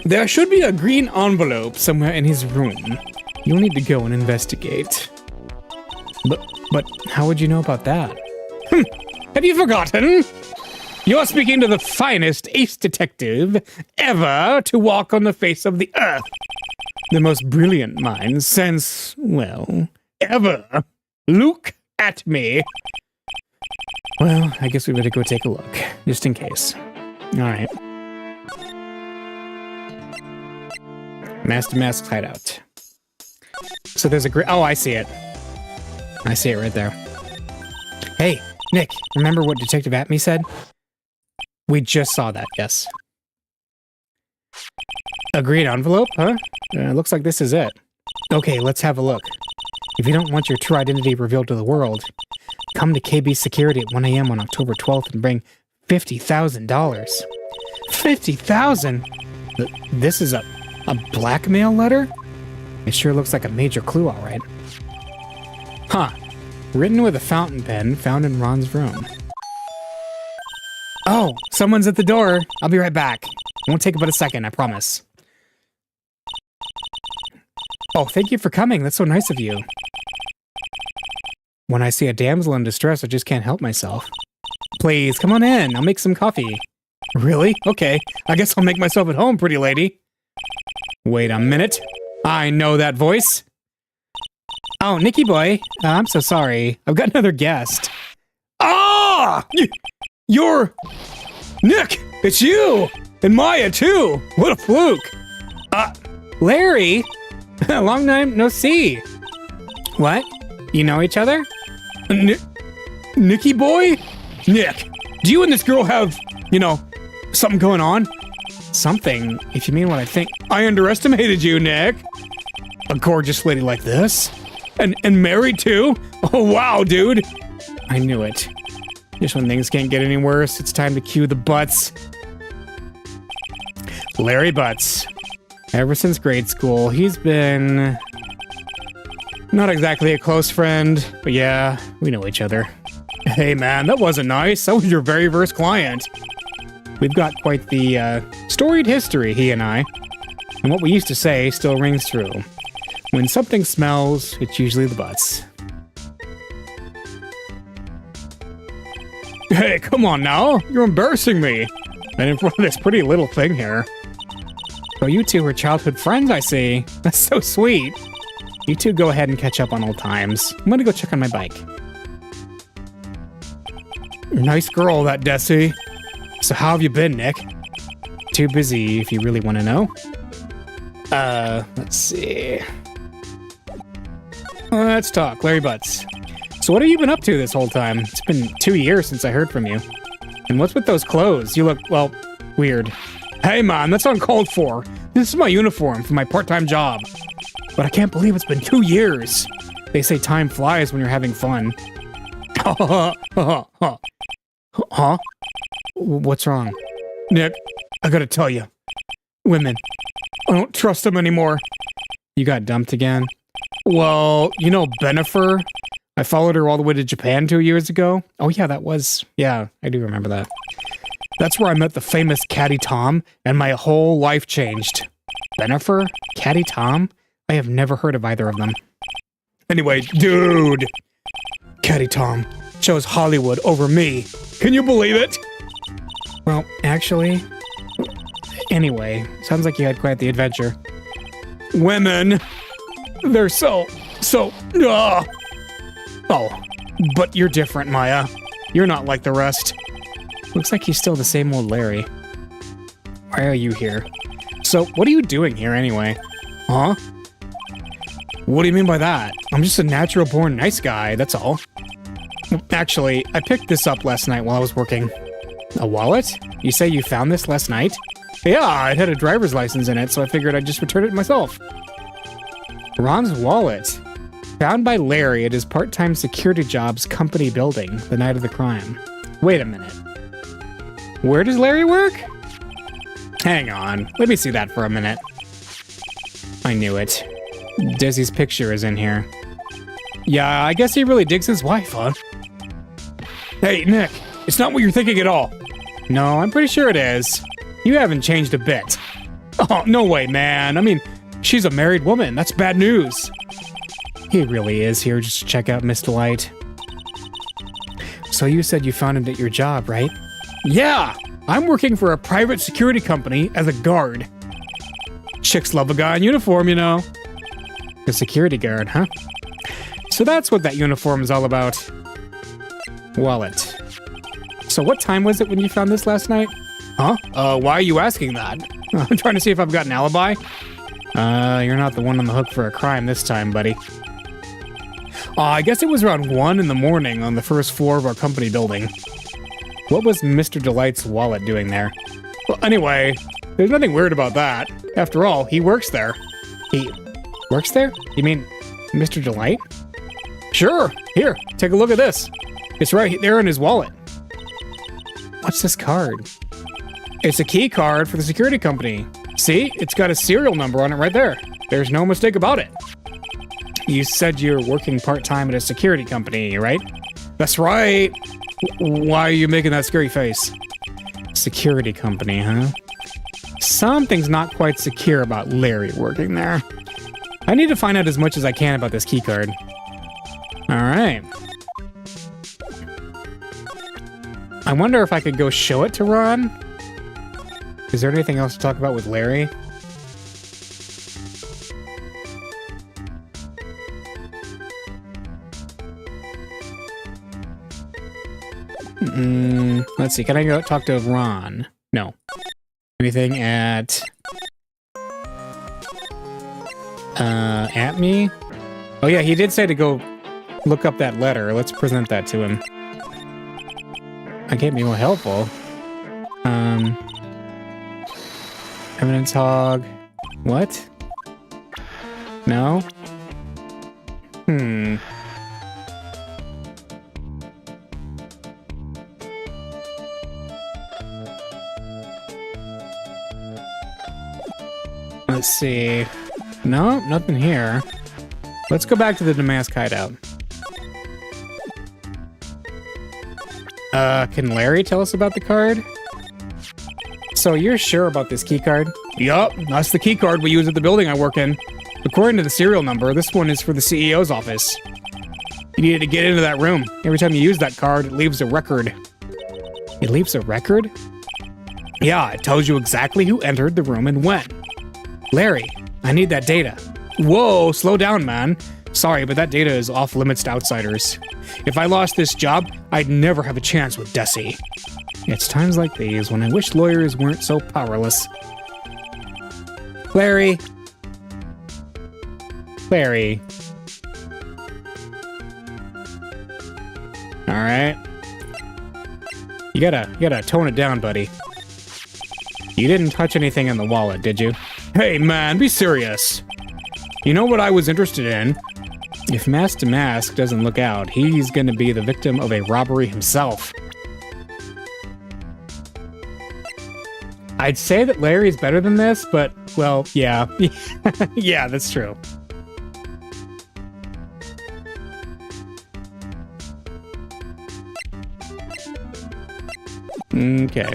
There should be a green envelope somewhere in his room. You'll need to go and investigate. But how would you know about that? Have you forgotten? You're speaking to the finest ace detective ever to walk on the face of the earth. The most brilliant mind since, well, ever. Look at me. Well, I guess we better go take a look, just in case. All right. Masked Damask's hideout. So there's a great... Oh, I see it. I see it right there. Hey, Nick, remember what Detective Atme said? We just saw that, yes. A green envelope, huh? Looks like this is it. Okay, let's have a look. If you don't want your true identity revealed to the world, come to KB Security at 1 a.m. on October 12th and bring $50,000. $50,000? This is a blackmail letter? It sure looks like a major clue, all right. Huh. Written with a fountain pen found in Ron's room. Oh, someone's at the door. I'll be right back. It won't take but a second, I promise. Oh, thank you for coming. That's so nice of you. When I see a damsel in distress, I just can't help myself. Please, come on in. I'll make some coffee. Really? Okay. I guess I'll make myself at home, pretty lady. Wait a minute. I know that voice. Oh, Nicky boy. I'm so sorry. I've got another guest. Ah! You're... Nick! It's you! And Maya, too! What a fluke! Larry? Long time no see. What? You know each other? Nicky boy? Nick, do you and this girl have, something going on? Something? If you mean what I think. I underestimated you, Nick. A gorgeous lady like this? And married too? Oh, wow, dude. I knew it. Just when things can't get any worse, it's time to cue the Butts. Larry Butts. Ever since grade school, he's been... not exactly a close friend, but yeah, we know each other. Hey man, that wasn't nice. That was your very first client. We've got quite the storied history, he and I. And what we used to say still rings true. When something smells, it's usually the Butts. Hey, come on now. You're embarrassing me. And in front of this pretty little thing here. So you two were childhood friends, I see. That's so sweet. You two go ahead and catch up on old times. I'm gonna go check on my bike. Nice girl, that Desi. So how have you been, Nick? Too busy, if you really want to know. Let's see. Let's talk, Larry Butts. So what have you been up to this whole time? It's been 2 years since I heard from you. And what's with those clothes? You look, well, weird. Hey man, that's uncalled for. This is my uniform for my part-time job. But I can't believe it's been 2 years. They say time flies when you're having fun. Huh? What's wrong? Nick, I gotta tell you. Women. I don't trust them anymore. You got dumped again? Well, you know Benifer? I followed her all the way to Japan 2 years ago. Oh yeah, that was... Yeah, I do remember that. That's where I met the famous Caddy Tom, and my whole life changed. Benifer? Caddy Tom? I have never heard of either of them. Anyway, dude! Caddy Tom chose Hollywood over me. Can you believe it? Well, actually... Anyway, sounds like you had quite the adventure. Women! They're so... Oh, but you're different, Maya. You're not like the rest. Looks like he's still the same old Larry. Why are you here? So, what are you doing here anyway? Huh? What do you mean by that? I'm just a natural-born nice guy, that's all. Actually, I picked this up last night while I was working. A wallet? You say you found this last night? Yeah, it had a driver's license in it, so I figured I'd just return it myself. Ron's wallet. Found by Larry at his part-time security job's company building the night of the crime. Wait a minute. Where does Larry work? Hang on. Let me see that for a minute. I knew it. Desi's picture is in here. Yeah, I guess he really digs his wife, huh? Hey, Nick. It's not what you're thinking at all. No, I'm pretty sure it is. You haven't changed a bit. Oh, no way, man. I mean, she's a married woman. That's bad news. He really is here just to check out Miss Delight. So you said you found him at your job, right? Yeah! I'm working for a private security company as a guard. Chicks love a guy in uniform, you know. A security guard, huh? So that's what that uniform is all about. Wallet. So what time was it when you found this last night? Huh? Why are you asking that? I'm trying to see if I've got an alibi. You're not the one on the hook for a crime this time, buddy. I guess it was around 1 in the morning on the first floor of our company building. What was Mr. Delight's wallet doing there? Well, anyway, there's nothing weird about that. After all, he works there. He works there? You mean Mr. Delight? Sure. Here, take a look at this. It's right there in his wallet. What's this card? It's a key card for the security company. See? It's got a serial number on it right there. There's no mistake about it. You said you're working part-time at a security company, right? That's right. Why are you making that scary face? Security company, huh? Something's not quite secure about Larry working there. I need to find out as much as I can about this keycard. Alright. I wonder if I could go show it to Ron? Is there anything else to talk about with Larry? Let's see, can I go talk to Ron? No. Anything at me? Oh yeah, he did say to go look up that letter. Let's present that to him. I can't be more helpful. Evidence hog. What? No? Let's see. No, nothing here. Let's go back to the Damask hideout. Can Larry tell us about the card? So you're sure about this key card? Yup, that's the key card we use at the building I work in. According to the serial number, this one is for the CEO's office. You needed to get into that room. Every time you use that card, it leaves a record. It leaves a record? Yeah, it tells you exactly who entered the room and when. Larry, I need that data. Whoa, slow down, man. Sorry, but that data is off limits to outsiders. If I lost this job, I'd never have a chance with Desi. It's times like these when I wish lawyers weren't so powerless. Larry. Larry. Alright. You gotta tone it down, buddy. You didn't touch anything in the wallet, did you? Hey, man, be serious. You know what I was interested in? If Mask to Mask doesn't look out, he's gonna be the victim of a robbery himself. I'd say that Larry's better than this, but, well, yeah. Yeah, that's true. Okay.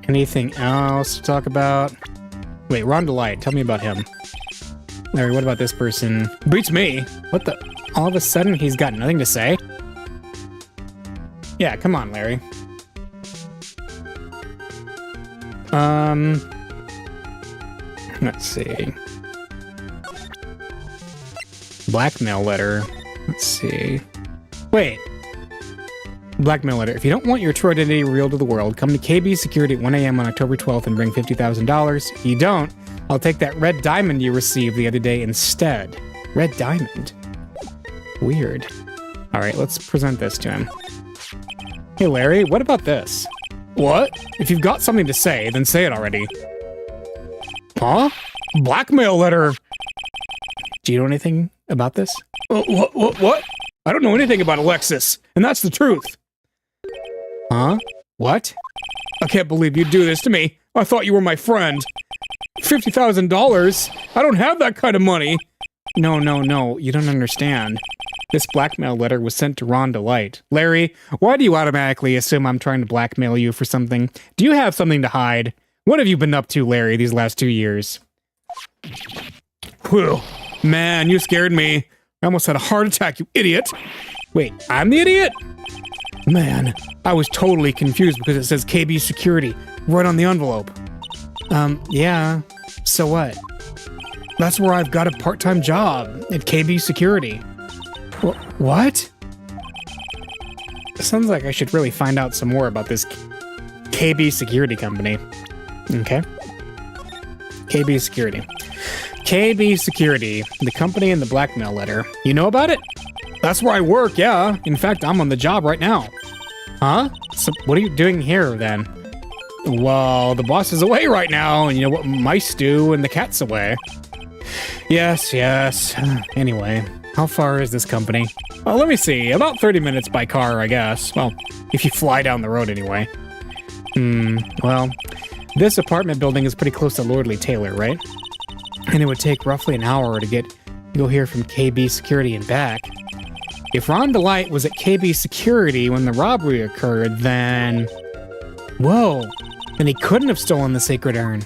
Anything else to talk about? Wait, Rhonda Light, tell me about him. Larry, what about this person? Beats me. What the? All of a sudden, he's got nothing to say? Yeah, come on, Larry. Let's see. Blackmail letter. Let's see. Wait. Blackmail letter. If you don't want your true identity revealed to the world, come to KB Security at 1 a.m. on October 12th and bring $50,000. If you don't, I'll take that red diamond you received the other day instead. Red diamond? Weird. Alright, let's present this to him. Hey Larry, what about this? What? If you've got something to say, then say it already. Huh? Blackmail letter! Do you know anything about this? What? I don't know anything about Alexis, and that's the truth. Huh? What? I can't believe you'd do this to me. I thought you were my friend. $50,000? I don't have that kind of money. No, you don't understand. This blackmail letter was sent to Rhonda Light. Larry, why do you automatically assume I'm trying to blackmail you for something? Do you have something to hide? What have you been up to, Larry, these last 2 years? Whew. Man, you scared me. I almost had a heart attack, you idiot. Wait, I'm the idiot? Man, I was totally confused because it says KB Security right on the envelope. Yeah, so what? That's where I've got a part-time job, at KB Security. What? It sounds like I should really find out some more about this KB Security company. Okay. KB Security. KB Security, the company in the blackmail letter. You know about it? That's where I work, yeah. In fact, I'm on the job right now. Huh? So what are you doing here, then? Well, the boss is away right now, and you know what mice do when the cat's away. Yes. Anyway, how far is this company? Well, let me see. About 30 minutes by car, I guess. Well, if you fly down the road anyway. Well, this apartment building is pretty close to Lordly Taylor, right? And it would take roughly an hour to go here from KB Security and back. If Rhonda Light was at KB Security when the robbery occurred, then... Whoa! Then he couldn't have stolen the sacred urn.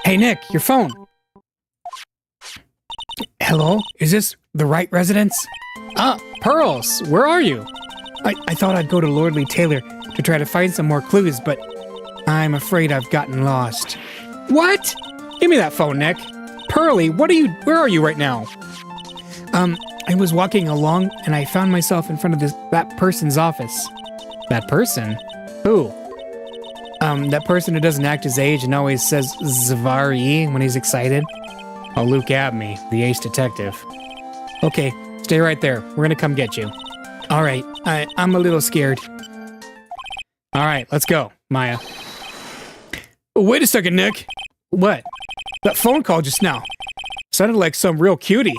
Hey Nick, your phone! Hello? Is this the Wright residence? Pearls, where are you? I thought I'd go to Lordly Taylor to try to find some more clues, but I'm afraid I've gotten lost. What? Give me that phone, Nick. Pearly, where are you right now? I was walking along and I found myself in front of that person's office. That person? Who? That person who doesn't act his age and always says Zvari when he's excited. Oh, Luke Abney, the ace detective. Okay, stay right there. We're gonna come get you. All right, I'm a little scared. All right, let's go, Maya. Oh, wait a second, Nick. What? That phone call just now. Sounded like some real cutie.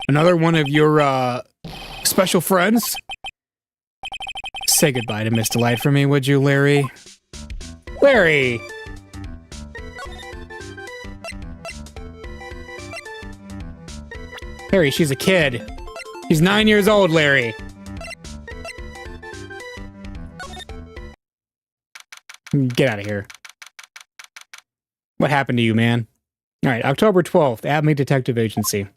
Another one of your, special friends? Say goodbye to Miss Delight for me, would you, Larry? Larry! Larry, she's a kid. She's 9 years old, Larry. Get out of here. What happened to you, man? All right, October 12th, Abney Detective Agency.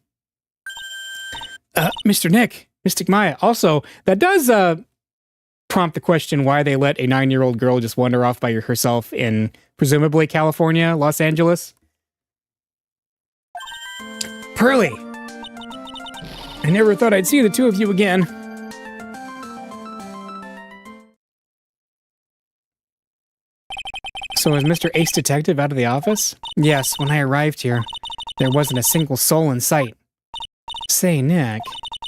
Mr. Nick, Mystic Maya. Also, that does, prompt the question why they let a 9-year-old girl just wander off by herself in, presumably, California, Los Angeles. Pearly! I never thought I'd see the two of you again. So is Mr. Ace Detective out of the office? Yes, when I arrived here, there wasn't a single soul in sight. Say, Nick,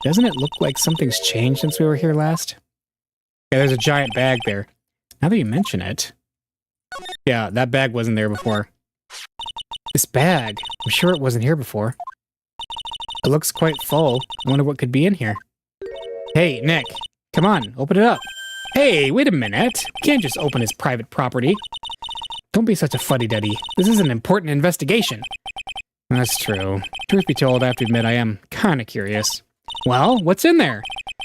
doesn't it look like something's changed since we were here last? Yeah, there's a giant bag there. Now that you mention it. Yeah, that bag wasn't there before. This bag. I'm sure it wasn't here before. It looks quite full. I wonder what could be in here. Hey, Nick. Come on, open it up. Hey, wait a minute. You can't just open his private property. Don't be such a fuddy-duddy. This is an important investigation. That's true. Truth be told, I have to admit I am kind of curious. Well, what's in there?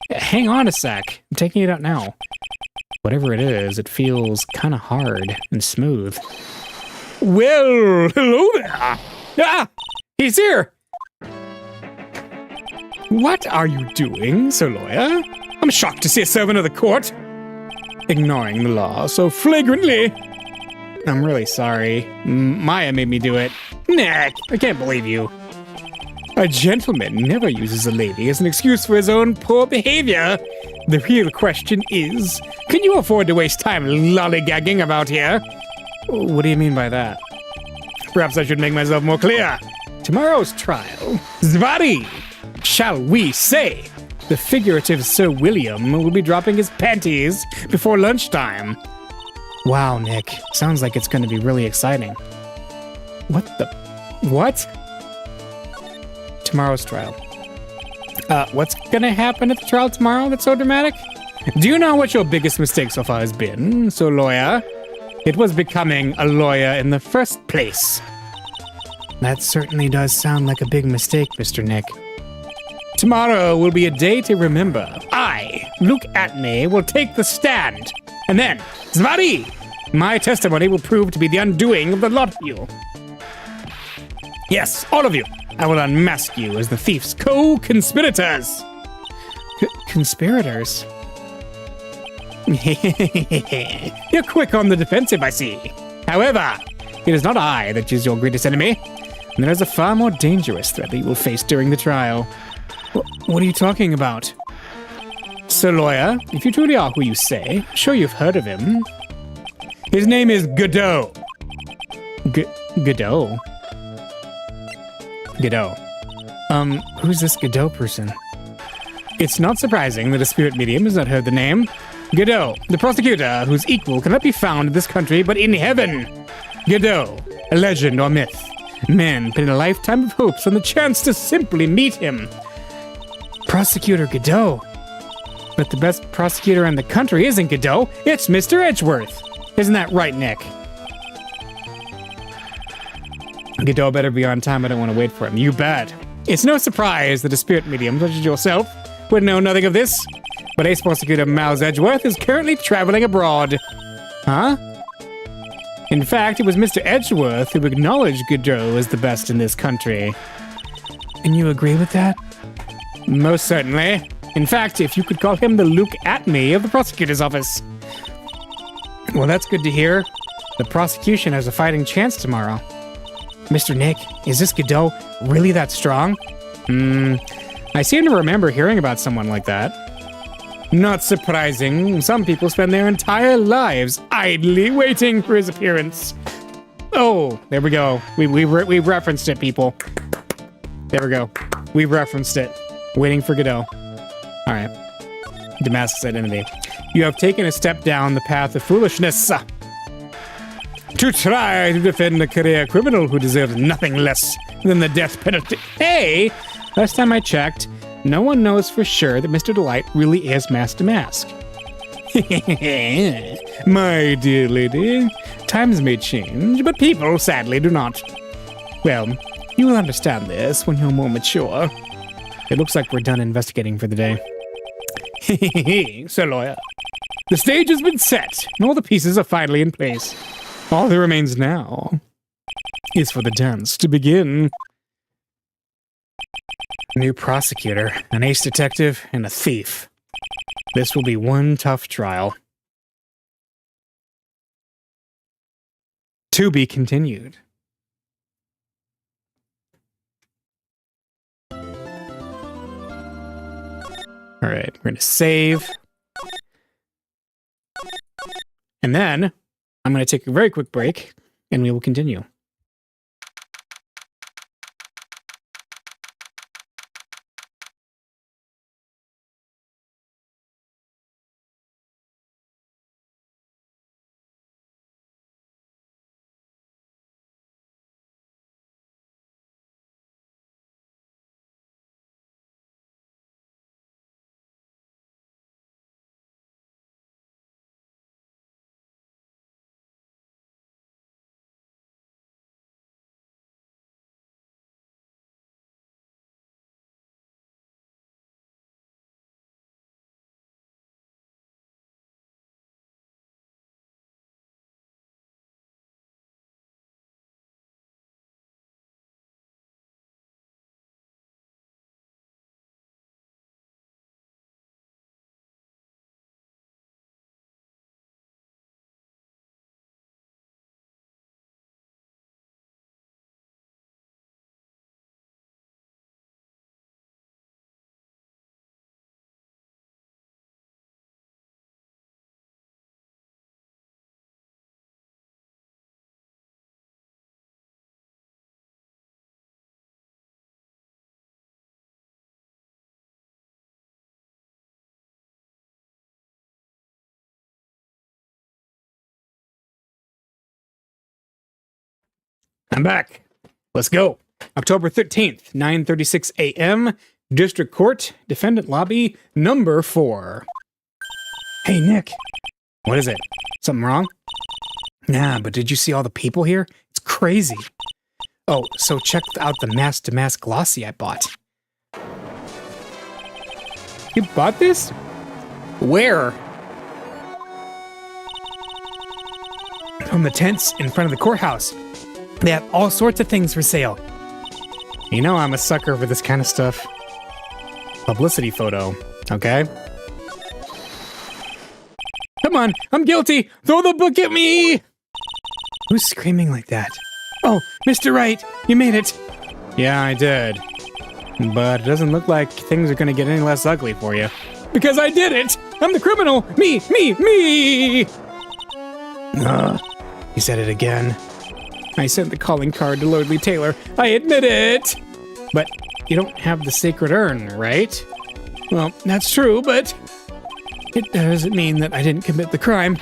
Hang on a sec. I'm taking it out now. Whatever it is, it feels kind of hard and smooth. Well, hello there. Ah, he's here. What are you doing, Sir Lawyer? I'm shocked to see a servant of the court ignoring the law so flagrantly. I'm really sorry. Maya made me do it. Nick, I can't believe you. A gentleman never uses a lady as an excuse for his own poor behavior. The real question is, can you afford to waste time lollygagging about here? What do you mean by that? Perhaps I should make myself more clear. Tomorrow's trial, Zvari, shall we say, the figurative Sir William will be dropping his panties before lunchtime. Wow, Nick. Sounds like it's going to be really exciting. What the... What? Tomorrow's trial. What's going to happen at the trial tomorrow that's so dramatic? Do you know what your biggest mistake so far has been, so lawyer? It was becoming a lawyer in the first place. That certainly does sound like a big mistake, Mr. Nick. Tomorrow will be a day to remember. I, Luke Atney, will take the stand. And then, Zvari, my testimony will prove to be the undoing of the lot of you. Yes, all of you. I will unmask you as the thief's co-conspirators. Conspirators? You're quick on the defensive, I see. However, it is not I that is your greatest enemy. And there is a far more dangerous threat that you will face during the trial. What are you talking about? Sir Lawyer, if you truly are who you say, I'm sure you've heard of him. His name is Godot. Godot? Godot. Who's this Godot person? It's not surprising that a spirit medium has not heard the name. Godot, the prosecutor whose equal cannot be found in this country but in heaven. Godot, a legend or myth. Men put in a lifetime of hopes on the chance to simply meet him. Prosecutor Godot. But the best prosecutor in the country isn't Godot, it's Mr. Edgeworth. Isn't that right, Nick? Godot better be on time, I don't want to wait for him. You bet. It's no surprise that a spirit medium such as yourself would know nothing of this. But Ace Prosecutor Miles Edgeworth is currently traveling abroad. Huh? In fact, it was Mr. Edgeworth who acknowledged Godot as the best in this country. And you agree with that? Most certainly. In fact, if you could call him the Luke Atney of the prosecutor's office. Well, that's good to hear. The prosecution has a fighting chance tomorrow. Mr. Nick, is this Godot really that strong? I seem to remember hearing about someone like that. Not surprising. Some people spend their entire lives idly waiting for his appearance. Oh, there we go. We've referenced it, people. There we go. We've referenced it. Waiting for Godot. All right. Damascus identity. You have taken a step down the path of foolishness. To try to defend a career criminal who deserves nothing less than the death penalty. Hey! Last time I checked, no one knows for sure that Mr. Delight really is Mask to Mask. My dear lady, times may change, but people sadly do not. Well, you will understand this when you're more mature. It looks like we're done investigating for the day. Sir Lawyer, the stage has been set, and all the pieces are finally in place. All that remains now is for the dance to begin. New prosecutor, an ace detective, and a thief. This will be one tough trial. To be continued. All right, we're going to save. And then I'm going to take a very quick break, and we will continue. I'm back. Let's go. October 13th, 9:36 a.m., District Court, Defendant Lobby, number 4. Hey, Nick. What is it? Something wrong? Nah, but did you see all the people here? It's crazy. Oh, so check out the mask-to-mask glossy I bought. You bought this? Where? From the tents in front of the courthouse. They have all sorts of things for sale. You know I'm a sucker for this kind of stuff. Publicity photo, okay? Come on, I'm guilty! Throw the book at me! Who's screaming like that? Oh, Mr. Wright, you made it! Yeah, I did. But it doesn't look like things are gonna get any less ugly for you. Because I did it! I'm the criminal! Me! He said it again. I sent the calling card to Lordly Taylor. I admit it! But you don't have the sacred urn, right? Well, that's true, but it doesn't mean that I didn't commit the crime.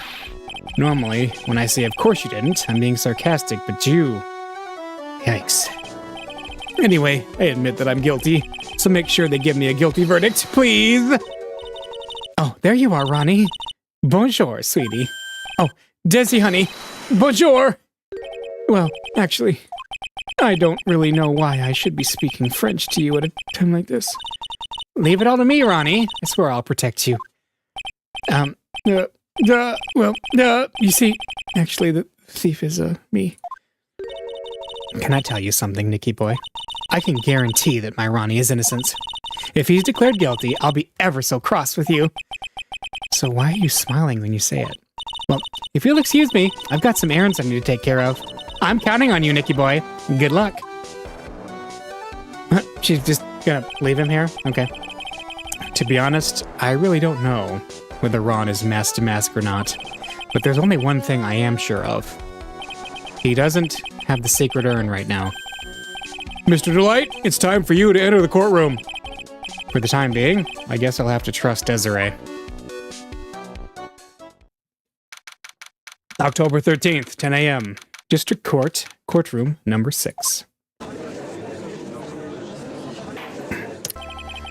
Normally, when I say of course you didn't, I'm being sarcastic, but you... Yikes. Anyway, I admit that I'm guilty, so make sure they give me a guilty verdict, please! Oh, there you are, Ronnie. Bonjour, sweetie. Oh, Desi, honey. Bonjour! Well, actually, I don't really know why I should be speaking French to you at a time like this. Leave it all to me, Ronnie. I swear I'll protect you. You see, actually, the thief is, me. Can I tell you something, Nicky boy? I can guarantee that my Ronnie is innocent. If he's declared guilty, I'll be ever so cross with you. So why are you smiling when you say it? Well, if you'll excuse me, I've got some errands I need to take care of. I'm counting on you, Nicky boy. Good luck. She's just gonna leave him here? Okay. To be honest, I really don't know whether Ron is mask to mask or not. But there's only one thing I am sure of. He doesn't have the sacred urn right now. Mr. Delight, it's time for you to enter the courtroom. For the time being, I guess I'll have to trust Desiree. October 13th, 10 a.m. District Court, courtroom number 6.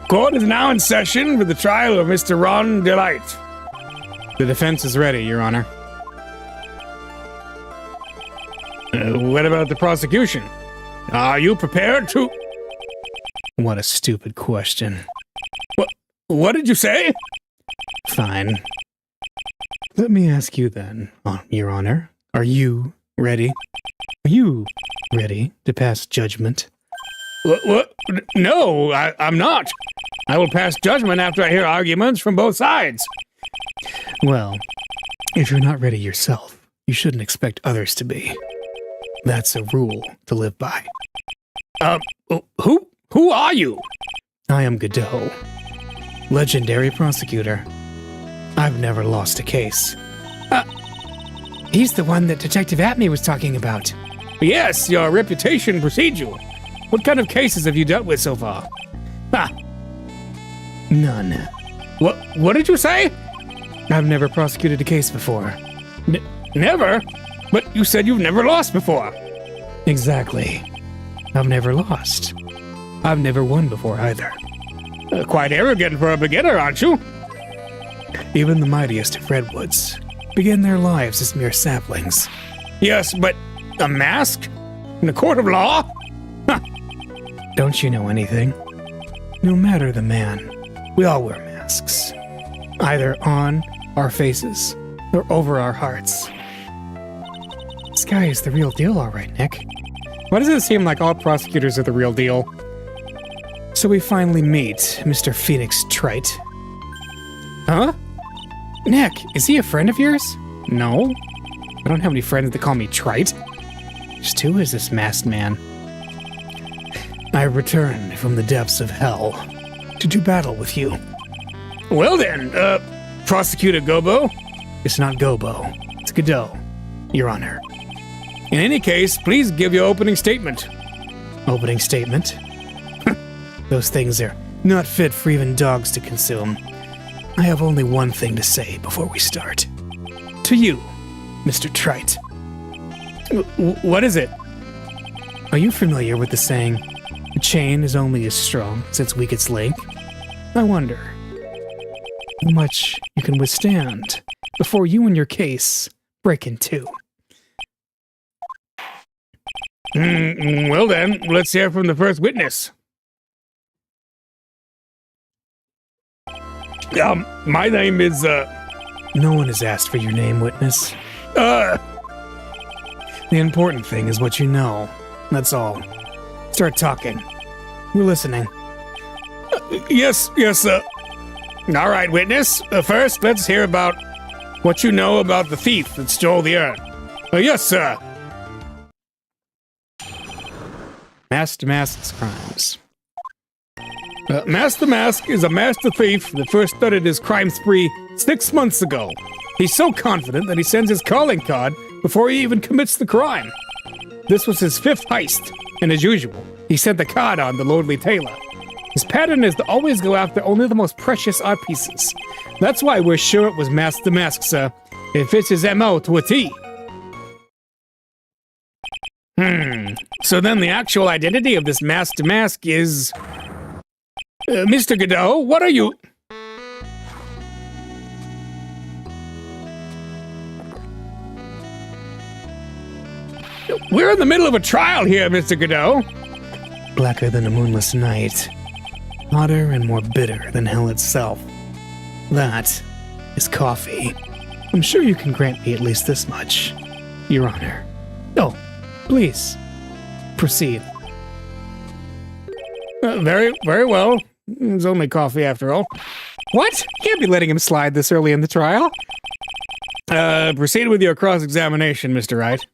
Court is now in session for the trial of Mr. Ron Delight. The defense is ready, Your Honor. What about the prosecution? Are you prepared to... What a stupid question. What did you say? Fine. Let me ask you then, Your Honor. Are you ready? Are you ready to pass judgment? What? No, I'm not. I will pass judgment after I hear arguments from both sides. Well, if you're not ready yourself, you shouldn't expect others to be. That's a rule to live by. Who are you? I am Godot, legendary prosecutor. I've never lost a case. He's the one that Detective Atme was talking about. Yes, your reputation precedes you. What kind of cases have you dealt with so far? None. What did you say? I've never prosecuted a case before. Never? But you said you've never lost before. Exactly. I've never lost. I've never won before either. Quite arrogant for a beginner, aren't you? Even the mightiest of redwoods begin their lives as mere saplings. Yes, but a mask? In a court of law? Don't you know anything? No matter the man, we all wear masks. Either on our faces or over our hearts. This guy is the real deal, all right, Nick. Why does it seem like all prosecutors are the real deal? So we finally meet Mr. Phoenix Trite. Huh? Nick, is he a friend of yours? No. I don't have any friends that call me Trite. Just who is this masked man? I returned from the depths of hell to do battle with you. Well then, Prosecutor Gobo? It's not Gobo. It's Godot, Your Honor. In any case, please give your opening statement. Opening statement? Those things are not fit for even dogs to consume. I have only one thing to say before we start. To you, Mr. Trite. What is it? Are you familiar with the saying, a chain is only as strong as its weakest link? I wonder how much you can withstand before you and your case break in two.
Well then, let's hear from the first witness. My name is,
No one has asked for your name, witness. The important thing is what you know. That's all. Start talking. We're listening.
Yes, all right, witness. First, let's hear about what you know about the thief that stole the urn. Yes, sir.
Master Mask's crimes.
Master Mask is a master thief that first started his crime spree 6 months ago. He's so confident that he sends his calling card before he even commits the crime. This was his 5th heist, and as usual, he sent the card on to Lordly Taylor. His pattern is to always go after only the most precious art pieces. That's why we're sure it was Master Mask, sir. It fits his MO to a T. So then the actual identity of this Master Mask is... Mr. Godot, what are you... We're in the middle of a trial here, Mr. Godot.
Blacker than a moonless night. Hotter and more bitter than hell itself. That is coffee. I'm sure you can grant me at least this much, Your Honor. Oh, please, proceed.
Very well. It's only coffee after all.
What? Can't be letting him slide this early in the trial.
Proceed with your cross-examination, Mr. Wright.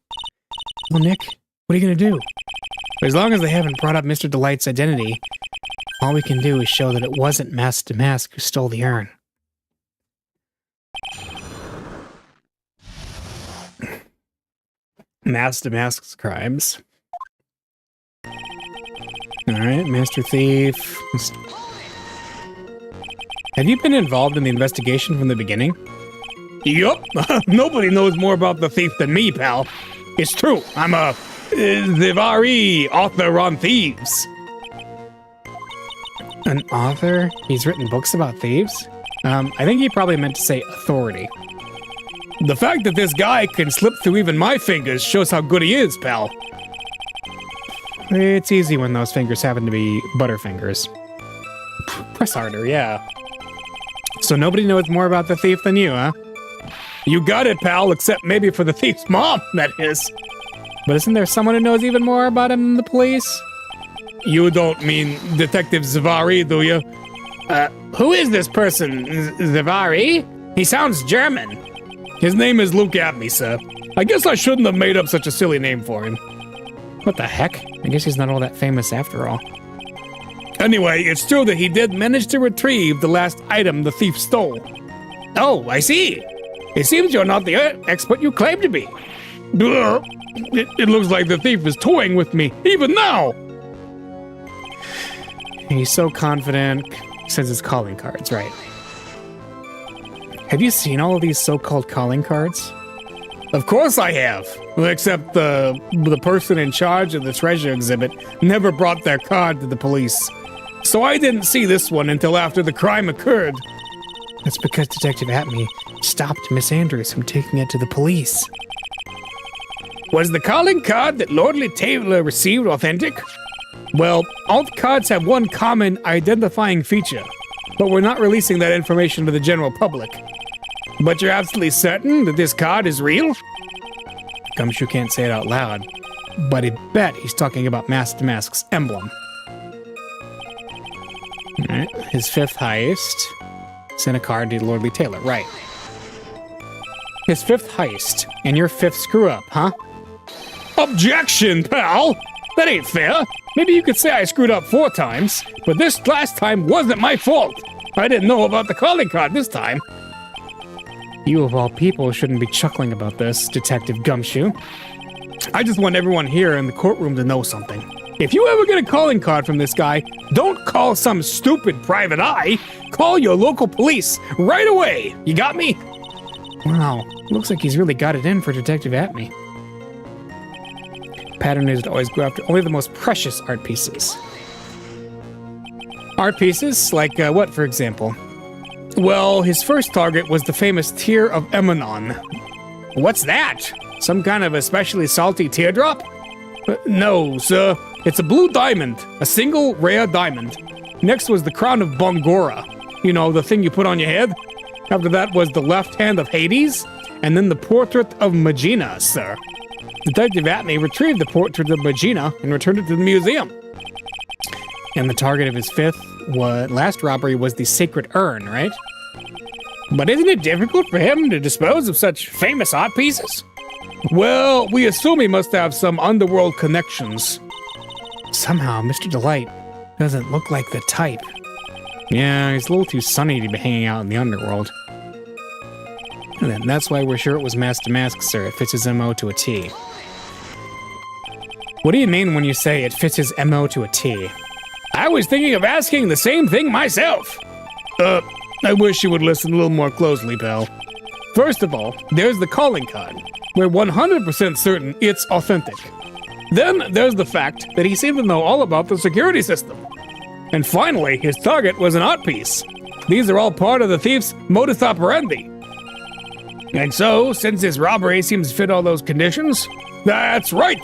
Well, Nick, what are you gonna do?
As long as they haven't brought up Mr. Delight's identity,
all we can do is show that it wasn't Master Mask who stole the urn. Master Mask's crimes. Alright, Master Thief. Have you been involved in the investigation from the beginning?
Yup. Nobody knows more about the thief than me, pal. It's true. I'm a Zivari author on thieves.
An author? He's written books about thieves? I think he probably meant to say authority.
The fact that this guy can slip through even my fingers shows how good he is, pal.
It's easy when those fingers happen to be butterfingers. Press harder, yeah. So nobody knows more about the thief than you, huh?
You got it, pal, except maybe for the thief's mom, that is.
But isn't there someone who knows even more about him than the police?
You don't mean Detective Zivari, do you?
Who is this person? Zivari? He sounds German.
His name is Luke Abney, sir. I guess I shouldn't have made up such a silly name for him.
What the heck? I guess he's not all that famous after all.
Anyway, it's true that he did manage to retrieve the last item the thief stole.
Oh, I see.
It seems you're not the expert you claim to be. It looks like the thief is toying with me, even now.
He's so confident, he sends his calling cards, right? Have you seen all of these so-called calling cards?
Of course I have. Except the person in charge of the treasure exhibit never brought their card to the police. So I didn't see this one until after the crime occurred.
That's because Detective Atme stopped Miss Andrews from taking it to the police.
Was the calling card that Lordly Taylor received authentic? Well, all the cards have one common identifying feature, but we're not releasing that information to the general public. But you're absolutely certain that this card is real?
Gumshoe can't say it out loud, but I bet he's talking about Master Mask's emblem. Alright, his 5th heist. Sent a card to Lordly Taylor, right. His 5th heist, and your 5th screw-up, huh?
Objection, pal! That ain't fair. Maybe you could say I screwed up 4 times, but this last time wasn't my fault. I didn't know about the calling card this time.
You of all people shouldn't be chuckling about this, Detective Gumshoe.
I just want everyone here in the courtroom to know something. If you ever get a calling card from this guy, don't call some stupid private eye. Call your local police right away. You got me?
Wow, looks like he's really got it in for Detective Atme. Pattern is to always go after only the most precious art pieces. Art pieces? Like what, for example?
Well, his first target was the famous Tear of Emanon.
What's that? Some kind of especially salty teardrop?
No, sir. It's a blue diamond, a single rare diamond. Next was the Crown of Bongora. You know, the thing you put on your head. After that was the left hand of Hades, and then the portrait of Magina, sir. Detective Atney retrieved the portrait of Magina and returned it to the museum.
And the target of his last robbery was the sacred urn, right?
But isn't it difficult for him to dispose of such famous art pieces? Well, we assume he must have some underworld connections.
Somehow, Mr. Delight doesn't look like the type. Yeah, he's a little too sunny to be hanging out in the underworld. And that's why we're sure it was Mask to Mask, sir. It fits his MO to a T. What do you mean when you say it fits his MO to a T?
I was thinking of asking the same thing myself. I wish you would listen a little more closely, pal. First of all, there's the calling card. We're 100% certain it's authentic. Then there's the fact that he seemed to know all about the security system. And finally, his target was an art piece. These are all part of the thief's modus operandi. And so, since his robbery seems to fit all those conditions, that's right!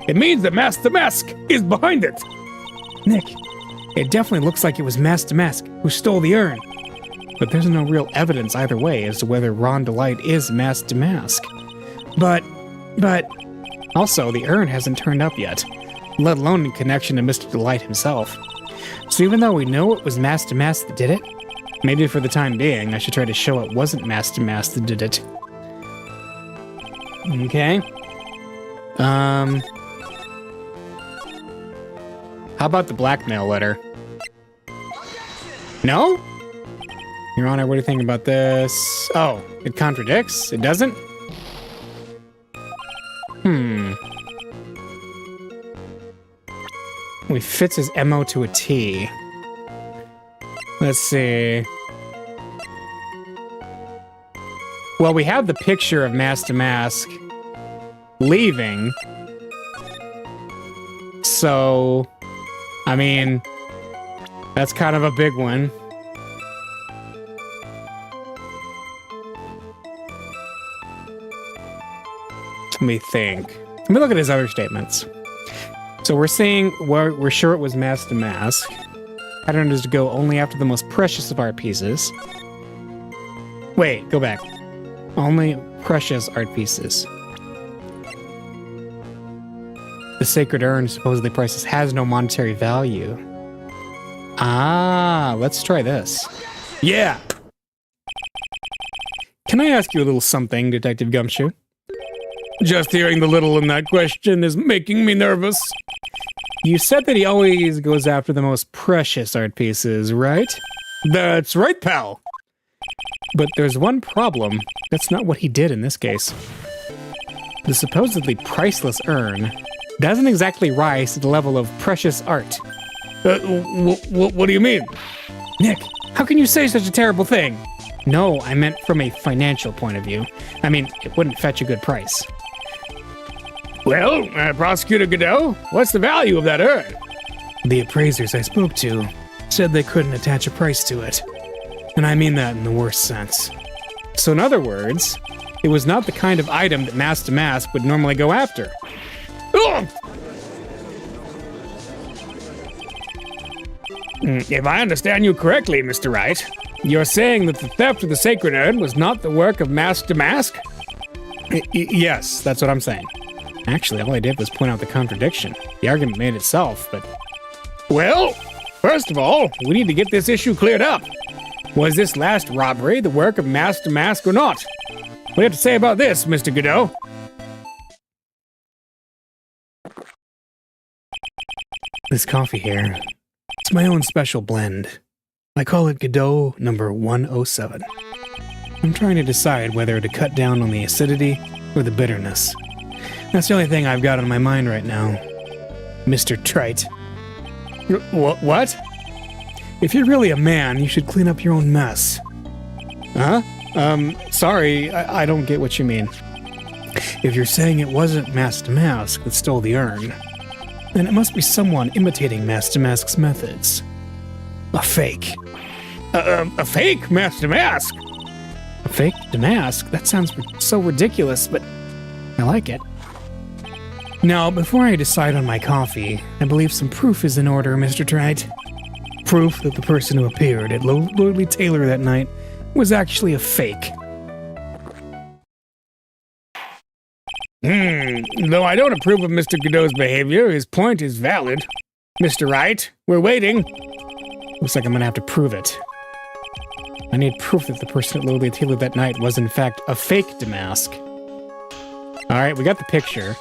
It means that Mask to Mask is behind it!
Nick, it definitely looks like it was Mask to Mask who stole the urn. But there's no real evidence either way as to whether Ron Delight is Mask to Mask. But... Also, the urn hasn't turned up yet, let alone in connection to Mr. Delight himself. So even though we know it was Mask to Mask that did it, maybe for the time being, I should try to show it wasn't Mask to Mask that did it. Okay. How about the blackmail letter? No? Your Honor, what do you think about this? Oh, it contradicts? It doesn't? We fits his MO to a T. Let's see. Well, we have the picture of Mask to Mask leaving. So, I mean, that's kind of a big one. Let me think. Let me look at his other statements. So we're saying we're sure it was Mask to Mask. Pattern is to go only after the most precious of art pieces. Wait, go back. Only precious art pieces. The sacred urn supposedly prices has no monetary value. Ah, let's try this.
Yeah.
Can I ask you a little something, Detective Gumshoe?
Just hearing the little in that question is making me nervous.
You said that he always goes after the most precious art pieces, right?
That's right, pal.
But there's one problem. That's not what he did in this case. The supposedly priceless urn doesn't exactly rise to the level of precious art.
What do you mean?
Nick, how can you say such a terrible thing? No, I meant from a financial point of view. I mean, it wouldn't fetch a good price.
Well, Prosecutor Godot, what's the value of that urn?
The appraisers I spoke to said they couldn't attach a price to it. And I mean that in the worst sense. So in other words, it was not the kind of item that Mask to Mask would normally go after.
Ugh! If I understand you correctly, Mr. Wright, you're saying that the theft of the sacred urn was not the work of Mask to Mask?
Yes, that's what I'm saying. Actually, all I did was point out the contradiction. The argument made itself, but...
Well, first of all, we need to get this issue cleared up. Was this last robbery the work of Mask to Mask or not? What do you have to say about this, Mr. Godot?
This coffee here, it's my own special blend. I call it Godot number 107. I'm trying to decide whether to cut down on the acidity or the bitterness. That's the only thing I've got on my mind right now, Mr. Trite.
What?
If you're really a man, you should clean up your own mess. Huh? Sorry, I don't get what you mean.
If you're saying it wasn't Master Mask that stole the urn, then it must be someone imitating Master Mask's methods. A fake. A fake Master Mask? A fake Damask? That sounds so ridiculous, but I like it. Now, before I decide on my coffee, I believe some proof is in order, Mr. Wright. Proof that the person who appeared at Lordly Taylor that night was actually a fake. Though I don't approve of Mr. Godot's behavior, his point is valid. Mr. Wright, we're waiting. Looks like I'm gonna have to prove it. I need proof that the person at Lordly Taylor that night was in fact a fake Damask. Alright, we got the picture.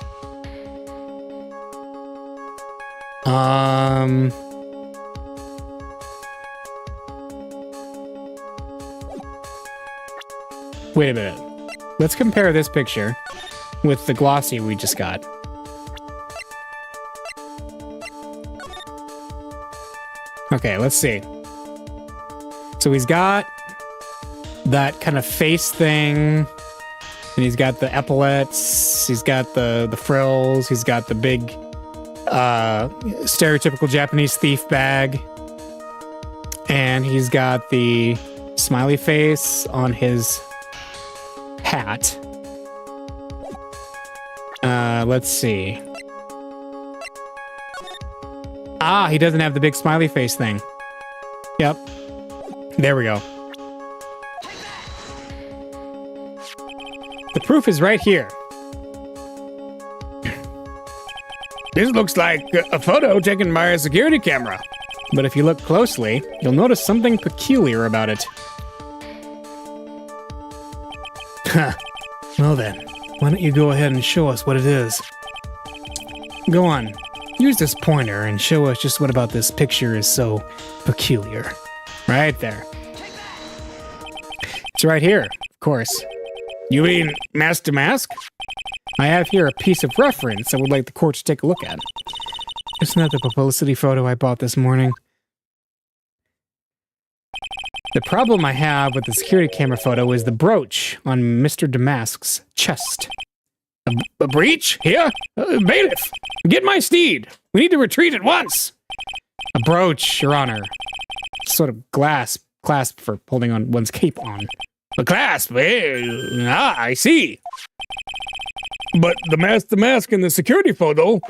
Wait a minute. Let's compare this picture with the glossy we just got. Okay, let's see. So he's got that kind of face thing, and he's got the epaulets, he's got the frills, he's got the big stereotypical Japanese thief bag, and he's got the smiley face on his hat. Let's see. He doesn't have the big smiley face thing. Yep. There we go. The proof is right here. This looks like a photo taken by a security camera. But if you look closely, you'll notice something peculiar about it. Well then, why don't you go ahead and show us what it is? Go on. Use this pointer and show us just what about this picture is so peculiar. Right there. It's right here, of course. You mean Master Mask? I have here a piece of reference I would like the court to take a look at. Isn't that the publicity photo I bought this morning? The problem I have with the security camera photo is the brooch on Mr. Damask's chest. A breach? Here? Bailiff, get my steed. We need to retreat at once. A brooch, Your Honor. Sort of clasp for holding on one's cape on. A clasp? I see. But the Master Mask in the security photo...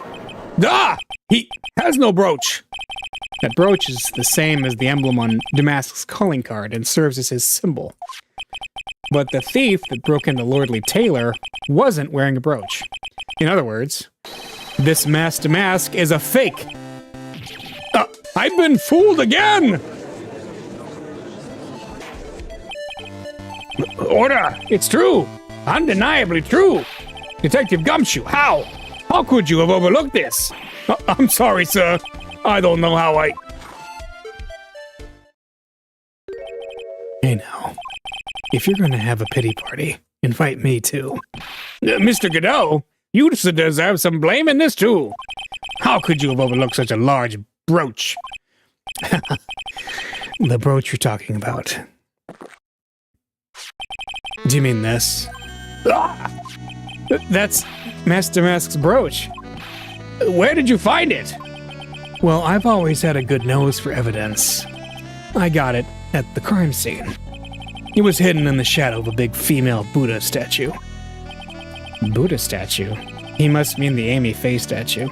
He has no brooch. That brooch is the same as the emblem on Damask's calling card and serves as his symbol. But the thief that broke into Lordly Taylor wasn't wearing a brooch. In other words, this Master Mask is a fake. I've been fooled again! Order! It's true! Undeniably true! Detective Gumshoe, how? How could you have overlooked this? I'm sorry, sir. I don't know how I... Hey now, if you're gonna have a pity party, invite me too. Mr. Godot, you deserve some blame in this too. How could you have overlooked such a large brooch? The brooch you're talking about. Do you mean this? That's Master Mask's brooch. Where did you find it? Well, I've always had a good nose for evidence. I got it at the crime scene. It was hidden in the shadow of a big female Buddha statue. Buddha statue? He must mean the Amy Faye statue.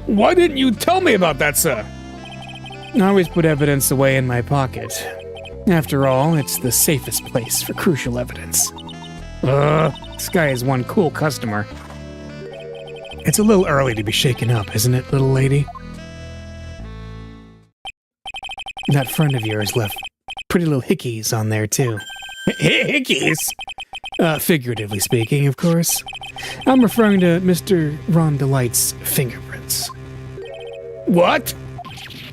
Why didn't you tell me about that, sir? I always put evidence away in my pocket. After all, it's the safest place for crucial evidence. This guy is one cool customer. It's a little early to be shaken up, isn't it, little lady? That friend of yours left pretty little hickeys on there, too. Hickeys? Figuratively speaking, of course. I'm referring to Mr. Ron Delight's fingerprints. What?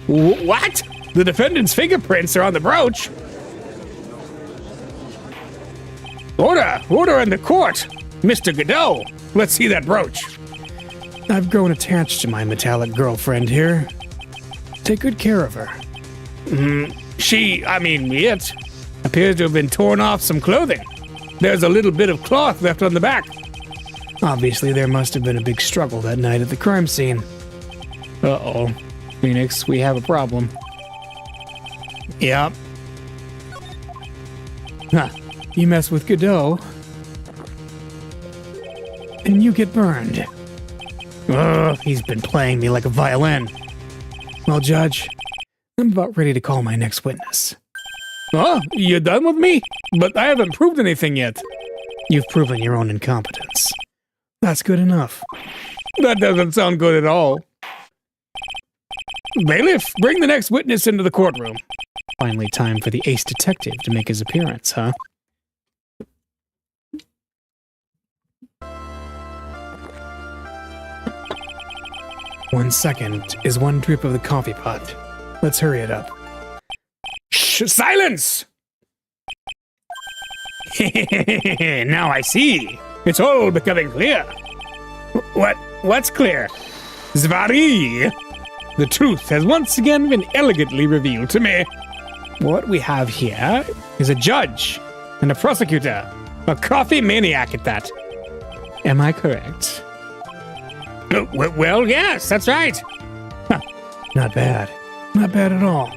What? The defendant's fingerprints are on the brooch? Order in the court! Mr. Godot, let's see that brooch. I've grown attached to my metallic girlfriend here. Take good care of her. It appears to have been torn off some clothing. There's a little bit of cloth left on the back. Obviously, there must have been a big struggle that night at the crime scene. Uh-oh. Phoenix, we have a problem. Yep. Huh. You mess with Godot, and you get burned. Ugh, he's been playing me like a violin. Well, Judge, I'm about ready to call my next witness. Oh, you done with me? But I haven't proved anything yet. You've proven your own incompetence. That's good enough. That doesn't sound good at all. Bailiff, bring the next witness into the courtroom. Finally time for the ace detective to make his appearance, huh? One second is one drip of the coffee pot. Let's hurry it up. Shh! Silence! Now I see. It's all becoming clear. What's clear? Zvari! The truth has once again been elegantly revealed to me. What we have here is a judge and a prosecutor. A coffee maniac at that. Am I correct? Well, yes, that's right. Huh. Not bad. Not bad at all.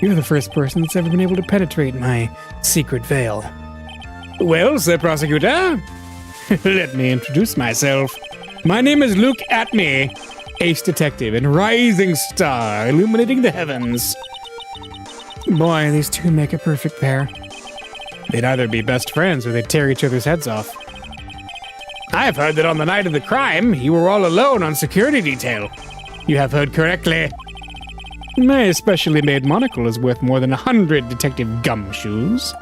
You're the first person that's ever been able to penetrate my secret veil. Well, Sir Prosecutor, let me introduce myself. My name is Luke Atme, ace detective and rising star illuminating the heavens. Boy, these two make a perfect pair. They'd either be best friends or they'd tear each other's heads off. I've heard that on the night of the crime, you were all alone on security detail. You have heard correctly. My specially made monocle is worth more than 100 Detective Gumshoes.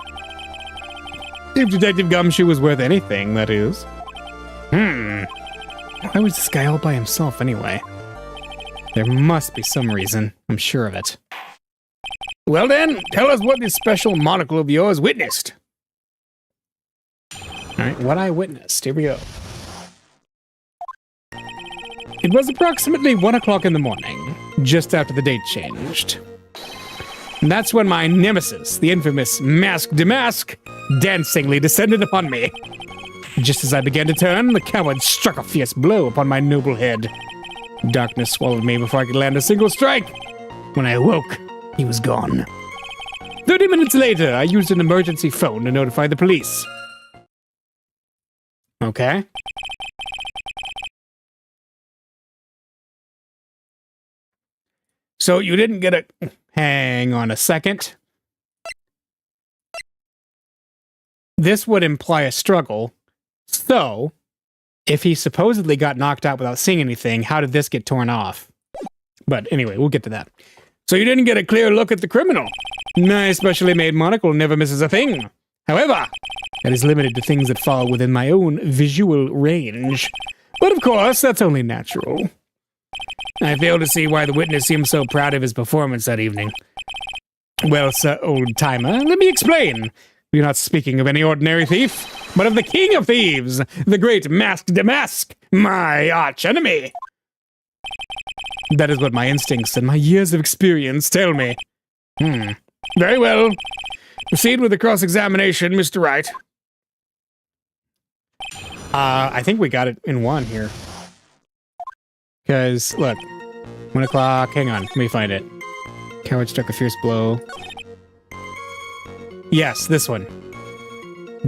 If Detective Gumshoe was worth anything, that is. Why was this guy all by himself anyway? There must be some reason. I'm sure of it. Well then, tell us what this special monocle of yours witnessed. Alright, what I witnessed. Here we go. It was approximately 1 o'clock in the morning, just after the date changed. And that's when my nemesis, the infamous Mask Damask, dancingly descended upon me. Just as I began to turn, the coward struck a fierce blow upon my noble head. Darkness swallowed me before I could land a single strike. When I awoke, he was gone. 30 minutes later, I used an emergency phone to notify the police. Okay. So you didn't get a... Hang on a second. This would imply a struggle. So, if he supposedly got knocked out without seeing anything, how did this get torn off? But anyway, we'll get to that. So you didn't get a clear look at the criminal. My specially made monocle never misses a thing. However, that is limited to things that fall within my own visual range. But of course, that's only natural. I fail to see why the witness seems so proud of his performance that evening. Well, sir, old-timer, let me explain. We're not speaking of any ordinary thief, but of the king of thieves, the great Mask Damask, my arch-enemy. That is what my instincts and my years of experience tell me. Very well. Proceed with the cross-examination, Mr. Wright. I think we got it in one here. Because, look, 1 o'clock, hang on, let me find it. Coward struck a fierce blow. Yes, this one.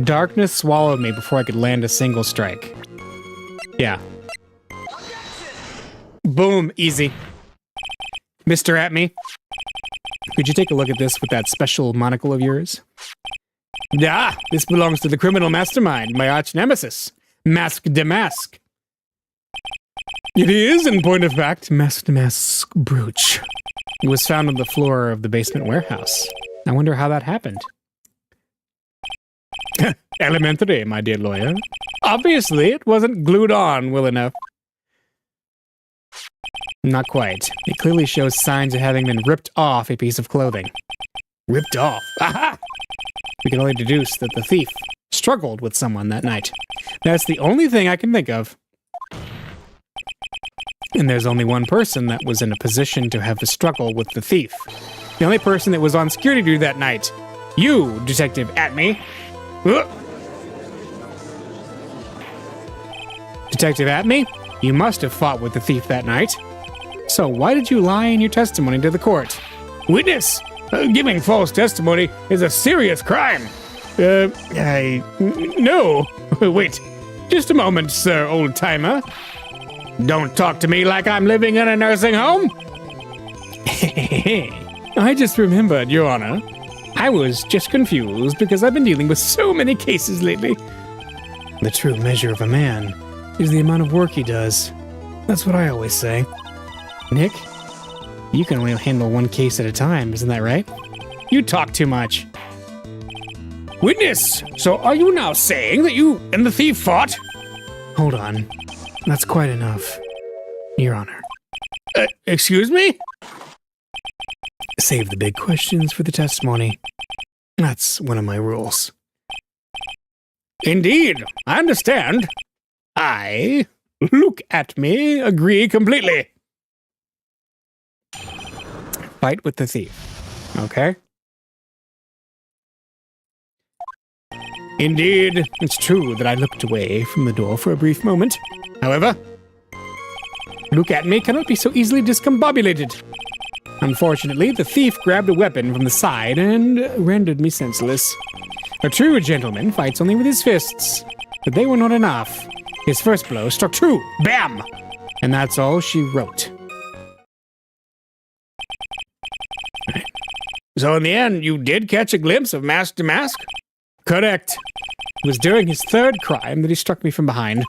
Darkness swallowed me before I could land a single strike. Yeah. Boom, easy. Mr. Atme, could you take a look at this with that special monocle of yours? Ah, this belongs to the criminal mastermind, my arch nemesis, Mask Damask. It is, in point of fact, Mask Damask's brooch. It was found on the floor of the basement warehouse. I wonder how that happened. Elementary, my dear lawyer. Obviously, it wasn't glued on well enough. Not quite. It clearly shows signs of having been ripped off a piece of clothing. Ripped off? Aha! We can only deduce that the thief struggled with someone that night. That's the only thing I can think of. And there's only one person that was in a position to have a struggle with the thief. The only person that was on security duty that night. You, Detective Atme.
Detective Atme, you must have fought with the thief that night. So why did you lie in your testimony to the court?
Witness, giving false testimony is a serious crime. No. Wait, just a moment, sir, old-timer. Don't talk to me like I'm living in a nursing home.
I just remembered, Your Honor. I was just confused because I've been dealing with so many cases lately. The true measure of a man is the amount of work he does. That's what I always say. Nick, you can only handle one case at a time, isn't that right? You talk too much.
Witness, so are you now saying that you and the thief fought?
Hold on. That's quite enough, Your Honor.
Excuse me?
Save the big questions for the testimony. That's one of my rules.
Indeed, I understand. Look at me, agree completely.
Fight with the thief. Okay?
Indeed, it's true that I looked away from the door for a brief moment. However, Look at me cannot be so easily discombobulated. Unfortunately, the thief grabbed a weapon from the side and rendered me senseless. A true gentleman fights only with his fists, but they were not enough. His first blow struck true. Bam! And that's all she wrote.
So in the end, you did catch a glimpse of Mask to Mask?
Correct. It was during his third crime that he struck me from behind.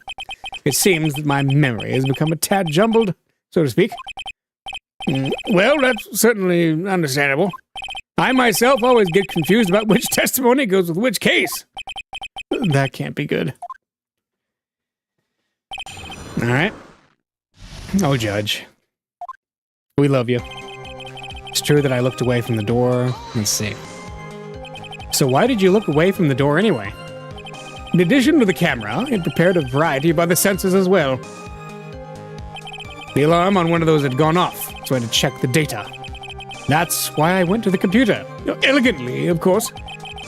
It seems that my memory has become a tad jumbled, so to speak.
Well, that's certainly understandable. I myself always get confused about which testimony goes with which case.
That can't be good.
All right. Oh, Judge. We love you. It's true that I looked away from the door. Let's see. So why did you look away from the door anyway?
In addition to the camera, it prepared a variety of other sensors as well. The alarm on one of those had gone off, so I had to check the data. That's why I went to the computer. Elegantly, of course.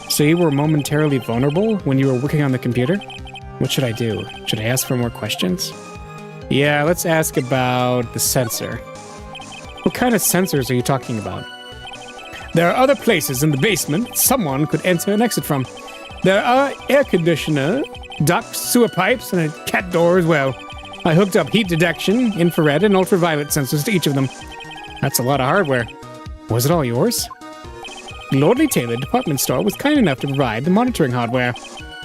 So you were momentarily vulnerable when you were working on the computer? What should I do? Should I ask for more questions? Yeah, let's ask about the sensor. What kind of sensors are you talking about?
There are other places in the basement someone could enter and exit from. There are air conditioner, ducts, sewer pipes, and a cat door as well. I hooked up heat detection, infrared, and ultraviolet sensors to each of them.
That's a lot of hardware. Was it all yours?
Lordly Taylor department store was kind enough to provide the monitoring hardware.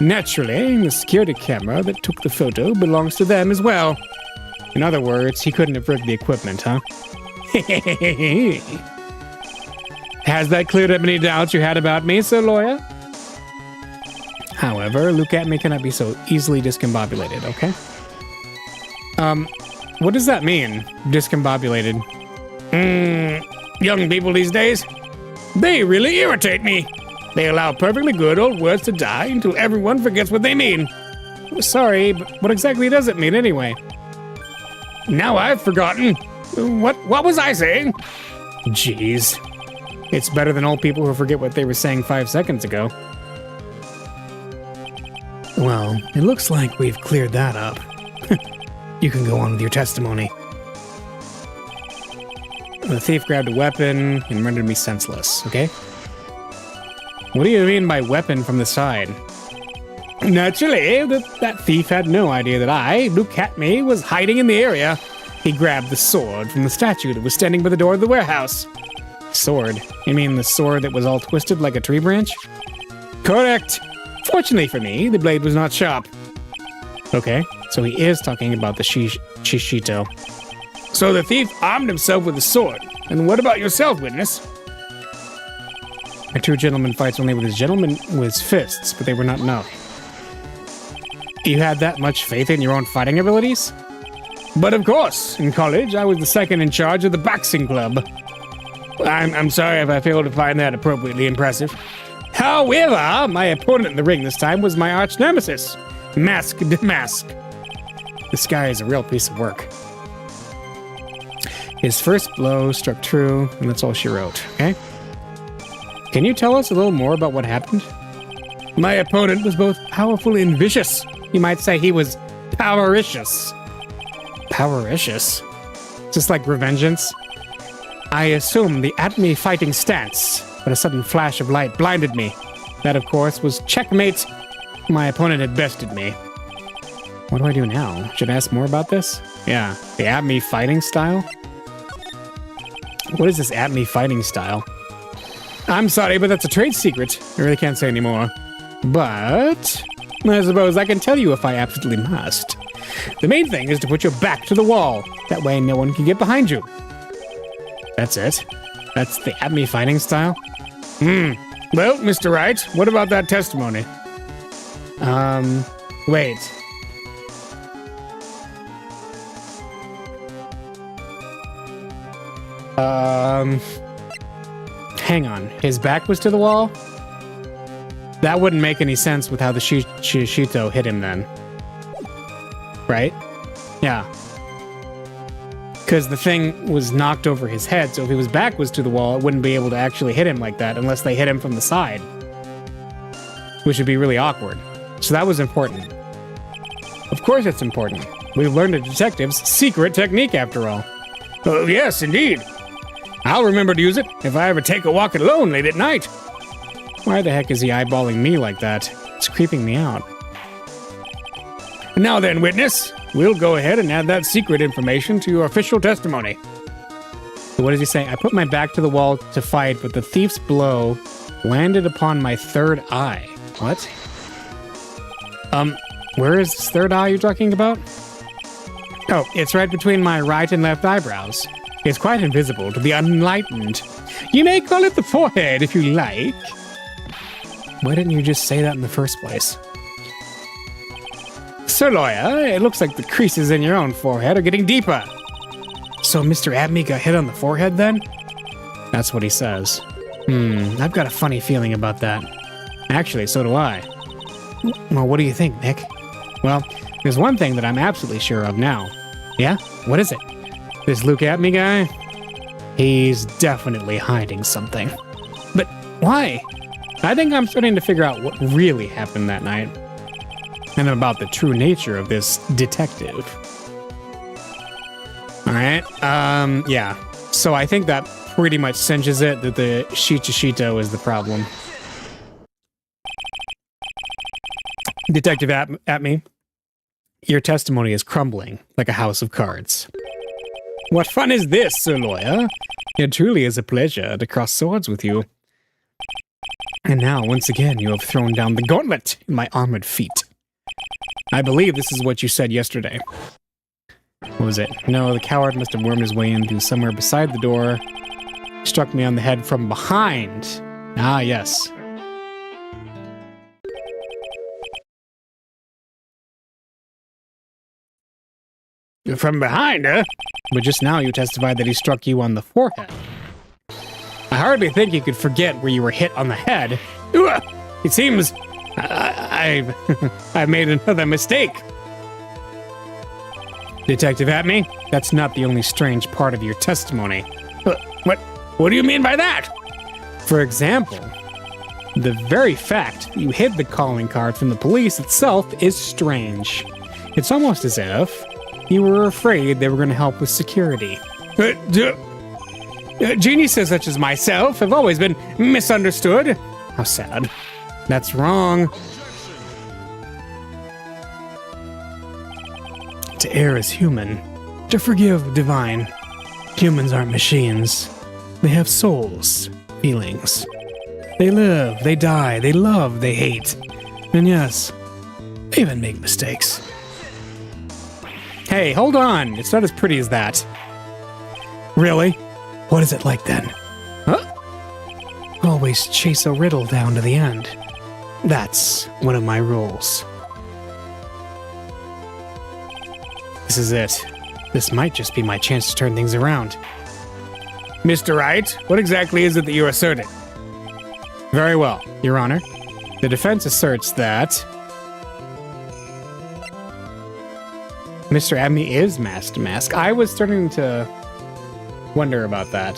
Naturally, the security camera that took the photo belongs to them as well.
In other words, he couldn't have rigged the equipment, huh?
Has that cleared up any doubts you had about me, sir lawyer?
However, look at me cannot be so easily discombobulated, okay? What does that mean, discombobulated?
Young people these days, they really irritate me. They allow perfectly good old words to die until everyone forgets what they mean.
Sorry, but what exactly does it mean anyway?
Now I've forgotten. What was I saying?
Jeez. It's better than old people who forget what they were saying 5 seconds ago. Well, it looks like we've cleared that up. You can go on with your testimony. The thief grabbed a weapon and rendered me senseless, okay? What do you mean by weapon from the side?
Naturally, that thief had no idea that I, Luke Hatme, was hiding in the area. He grabbed the sword from the statue that was standing by the door of the warehouse.
Sword? You mean the sword that was all twisted like a tree branch?
Correct. Fortunately for me, the blade was not sharp.
Okay, so he is talking about the Shishito.
So the thief armed himself with a sword. And what about yourself, witness?
A true gentleman fights only with his fists, but they were not enough. You had that much faith in your own fighting abilities?
But of course, in college, I was the second in charge of the boxing club. I'm sorry if I failed to find that appropriately impressive. However, my opponent in the ring this time was my arch nemesis, Mask to Mask.
This guy is a real piece of work. His first blow struck true, and that's all she wrote, okay? Can you tell us a little more about what happened?
My opponent was both powerful and vicious. You might say he was
Powericious. Powericious? Just like Revengeance? I assume the at-me fighting stance, but a sudden flash of light blinded me. That, of course, was checkmate. My opponent had bested me. What do I do now? Should I ask more about this? Yeah, the at-me fighting style? What is this at-me fighting style? I'm sorry, but that's a trade secret. I really can't say anymore. But I suppose I can tell you if I absolutely must. The main thing is to put your back to the wall. That way no one can get behind you. That's it? That's the at-me fighting style?
Well, Mr. Wright, what about that testimony?
Wait. Hang on. His back was to the wall? That wouldn't make any sense with how the Shito hit him then. Right? Yeah. Because the thing was knocked over his head, so if his back was to the wall, it wouldn't be able to actually hit him like that unless they hit him from the side. Which would be really awkward. So that was important. Of course it's important. We've learned a detective's secret technique after all.
Oh, yes, indeed. I'll remember to use it if I ever take a walk alone late at night.
Why the heck is he eyeballing me like that? It's creeping me out.
Now then, witness, we'll go ahead and add that secret information to your official testimony.
What does he say? I put my back to the wall to fight, but the thief's blow landed upon my third eye. What? Where is this third eye you're talking about? Oh, it's right between my right and left eyebrows. It's quite invisible to the unenlightened. You may call it the forehead if you like. Why didn't you just say that in the first place? Sir Lawyer, it looks like the creases in your own forehead are getting deeper. So Mr. Abney got hit on the forehead then? That's what he says. I've got a funny feeling about that. Actually, so do I. Well, what do you think, Nick? Well, there's one thing that I'm absolutely sure of now. Yeah? What is it? This Luke Abney guy? He's definitely hiding something. But why? I think I'm starting to figure out what really happened that night. And about the true nature of this detective. Alright, yeah. So I think that pretty much cinches it that the Shichishito is the problem. Detective at me. Your testimony is crumbling like a house of cards. What fun is this, Sir Lawyer? It truly is a pleasure to cross swords with you. And now, once again, you have thrown down the gauntlet in my armored feet. I believe this is what you said yesterday. What was it? No, the coward must have wormed his way in through somewhere beside the door. Struck me on the head from behind. Ah, yes.
From behind, huh?
But just now you testified that he struck you on the forehead. I hardly think you could forget where you were hit on the head.
It seems I've made another mistake.
Detective Atney, that's not the only strange part of your testimony.
What do you mean by that?
For example, the very fact that you hid the calling card from the police itself is strange. It's almost as if you were afraid they were going to help with security.
Geniuses such as myself have always been misunderstood.
How sad. That's wrong. To err is human. To forgive, divine. Humans aren't machines. They have souls, feelings. They live, they die, they love, they hate. And yes, they even make mistakes. Hey, hold on. It's not as pretty as that. Really? What is it like then? Huh? Always chase a riddle down to the end. That's one of my rules. This is it. This might just be my chance to turn things around.
Mr. Wright, what exactly is it that you're asserting?
Very well, Your Honor. The defense asserts that Mr. Abney is masked to mask. I was starting to wonder about that.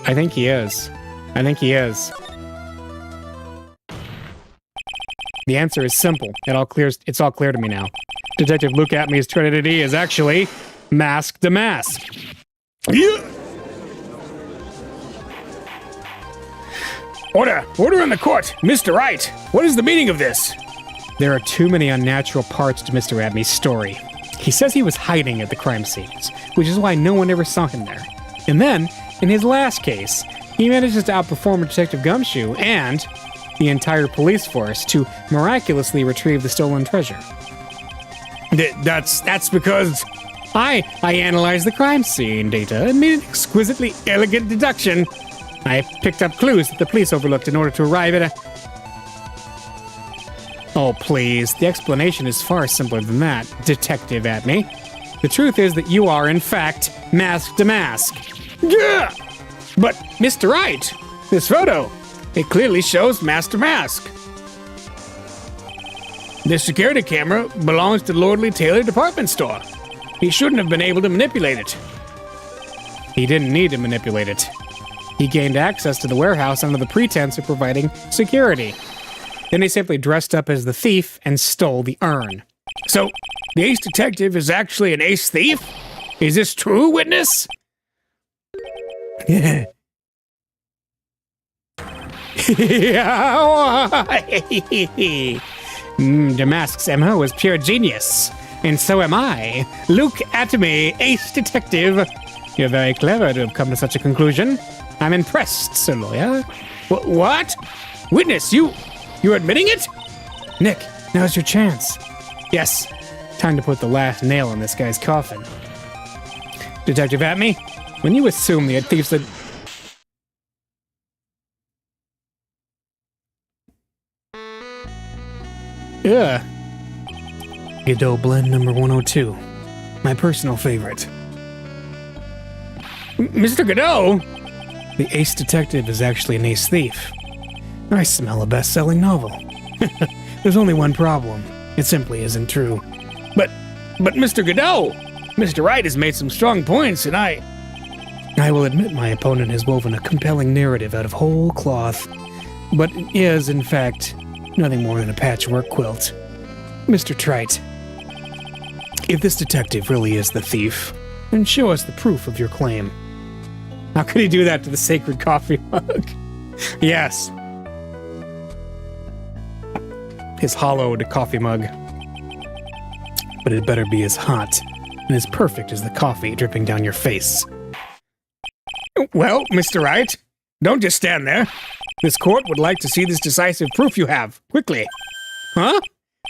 I think he is. I think he is. The answer is simple. It's all clear to me now. Detective Luke Atmey's Trinity is actually Mask to Mask.
Yeah. Order in the court. Mr. Wright, what is the meaning of this?
There are too many unnatural parts to Mr. Atmey's story. He says he was hiding at the crime scenes, which is why no one ever saw him there. And then, in his last case, he manages to outperform Detective Gumshoe and the entire police force to miraculously retrieve the stolen treasure.
That's because
I analyzed the crime scene data and made an exquisitely elegant deduction. I picked up clues that the police overlooked in order to arrive at a... Oh, please. The explanation is far simpler than that, Detective Atmey. The truth is that you are, in fact, Mask to Mask.
yeah.
But, Mr. Wright,
This photo, it clearly shows Mask to Mask. This security camera belongs to Lordly Taylor department store. He shouldn't have been able to manipulate it.
he didn't need to manipulate it. He gained access to the warehouse under the pretense of providing security. Then he simply dressed up as the thief and stole the urn.
So, the ace detective is actually an ace thief? Is this true, witness?
Damask's MO is pure genius. And so am I, Luke Atmey, ace detective. You're very clever to have come to such a conclusion. I'm impressed, Sir Lawyer.
What? Witness, you're admitting it?
Nick, now's your chance. Yes, time to put the last nail in this guy's coffin. Detective Atmey, when you assume the thief's a... Ugh. Godot Blend number 102. My personal favorite.
Mr. Godot?
The ace detective is actually an ace thief. I smell a best-selling novel. There's only one problem. It simply isn't true.
But Mr. Godot, Mr. Wright has made some strong points, and I
will admit my opponent has woven a compelling narrative out of whole cloth, but it is, in fact, nothing more than a patchwork quilt. Mr. Trite, if this detective really is the thief, then show us the proof of your claim. How could he do that to the sacred coffee mug? Yes. His hollowed coffee mug. But it better be as hot and as perfect as the coffee dripping down your face.
Well, Mr. Wright, don't just stand there. This court would like to see this decisive proof you have, quickly.
Huh?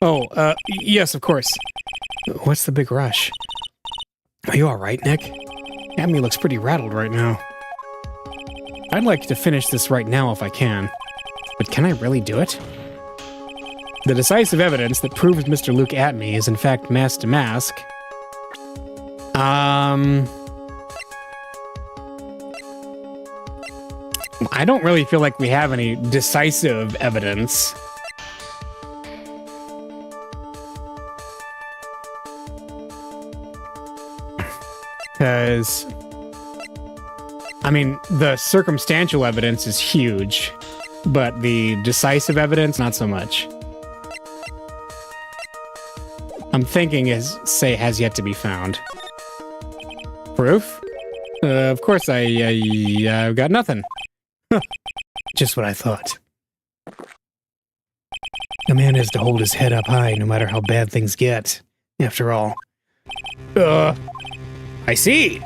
Oh, yes, of course. What's the big rush? Are you alright, Nick? Atmey looks pretty rattled right now. I'd like to finish this right now if I can. But can I really do it? The decisive evidence that proves Mr. Luke Atmey is in fact Mask to Mask. I don't really feel like we have any decisive evidence. Because, I mean, the circumstantial evidence is huge, but the decisive evidence, not so much. I'm thinking has yet to be found. Proof? Of course, I've got nothing. Just what I thought. A man has to hold his head up high no matter how bad things get, after all.
I see.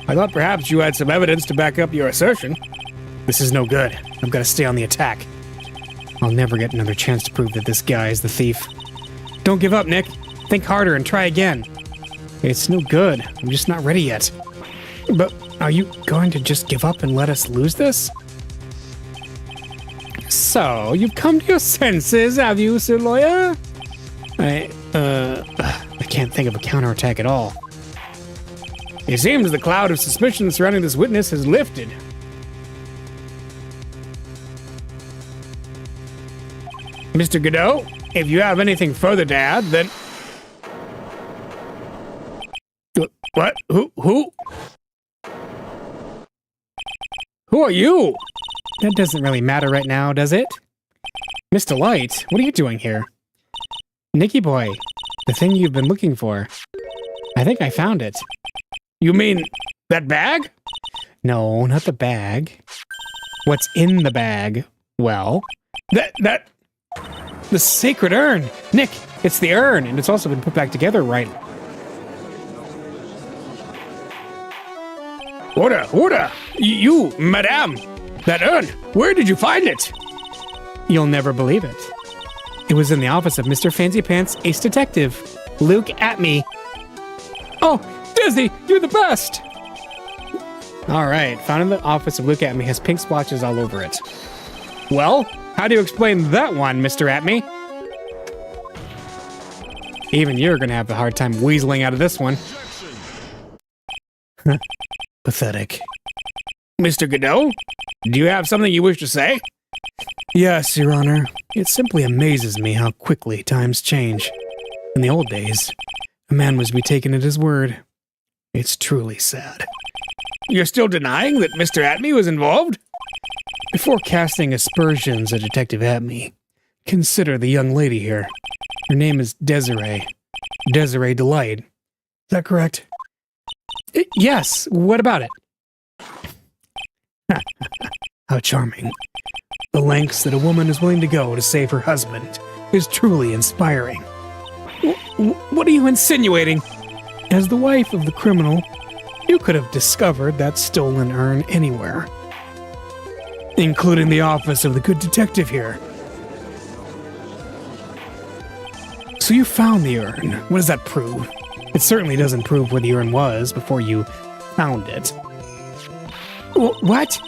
I thought perhaps you had some evidence to back up your assertion.
This is no good. I've got to stay on the attack. I'll never get another chance to prove that this guy is the thief. Don't give up, Nick. Think harder and try again. It's no good. I'm just not ready yet. But are you going to just give up and let us lose this? So, you've come to your senses, have you, Sir Lawyer? I can't think of a counterattack at all.
It seems the cloud of suspicion surrounding this witness has lifted. Mr. Godot, if you have anything further to add, then... What? Who? Who are you?
That doesn't really matter right now, does it? Mr. Light, what are you doing here? Nicky boy, the thing you've been looking for. I think I found it.
You mean that bag?
No, not the bag. What's in the bag? Well,
The
sacred urn. Nick, it's the urn, and it's also been put back together right.
Order! You, madame! That urn, where did you find it?
You'll never believe it. It was in the office of Mr. Fancy Pants, Ace Detective. Luke at me.
Oh, Disney, you're the best!
All right, found in the office of Luke at me has pink splotches all over it.
Well, how do you explain that one, Mr. Atme?
Even you're gonna have a hard time weaseling out of this one. Pathetic.
Mr. Godot, do you have something you wish to say?
Yes, Your Honor. It simply amazes me how quickly times change. In the old days, a man was to be taken at his word. It's truly sad.
You're still denying that Mr. Atme was involved?
Before casting aspersions at Detective Atme, consider the young lady here. Her name is Desiree. Desiree Delight. Is that correct? Yes. What about it? How charming. The lengths that a woman is willing to go to save her husband is truly inspiring.
What are you insinuating?
As the wife of the criminal, you could have discovered that stolen urn anywhere, including the office of the good detective here. So you found the urn. What does that prove? It certainly doesn't prove where the urn was before you found it. What?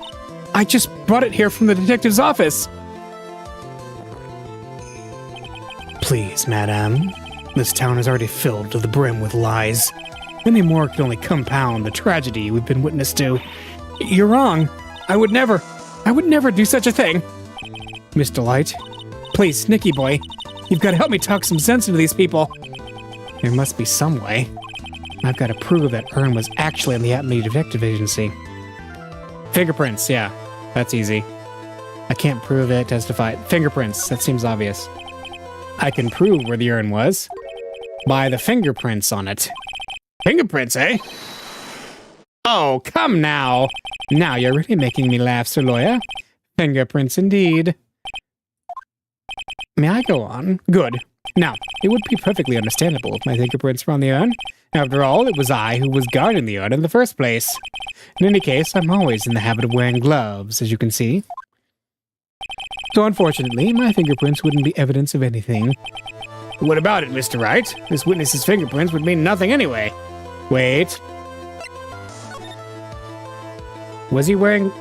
I just brought it here from the detective's office. Please, madame. This town is already filled to the brim with lies. Any more could only compound the tragedy we've been witness to. You're wrong. I would never do such a thing. Mr. Light, please, Nicky boy, you've got to help me talk some sense into these people. There must be some way. I've got to prove that urn was actually in the Atme Detective Agency. Fingerprints, yeah, that's easy. I can't prove it, testify. Fingerprints, that seems obvious. I can prove where the urn was by the fingerprints on it.
Fingerprints, eh?
Oh, come now. Now you're really making me laugh, Sir Lawyer. Fingerprints indeed. May I go on? Good. Now, it would be perfectly understandable if my fingerprints were on the urn. After all, it was I who was guarding the urn in the first place. In any case, I'm always in the habit of wearing gloves, as you can see. So unfortunately, my fingerprints wouldn't be evidence of anything.
What about it, Mr. Wright? This witness's fingerprints would mean nothing anyway.
Wait. Was he wearing...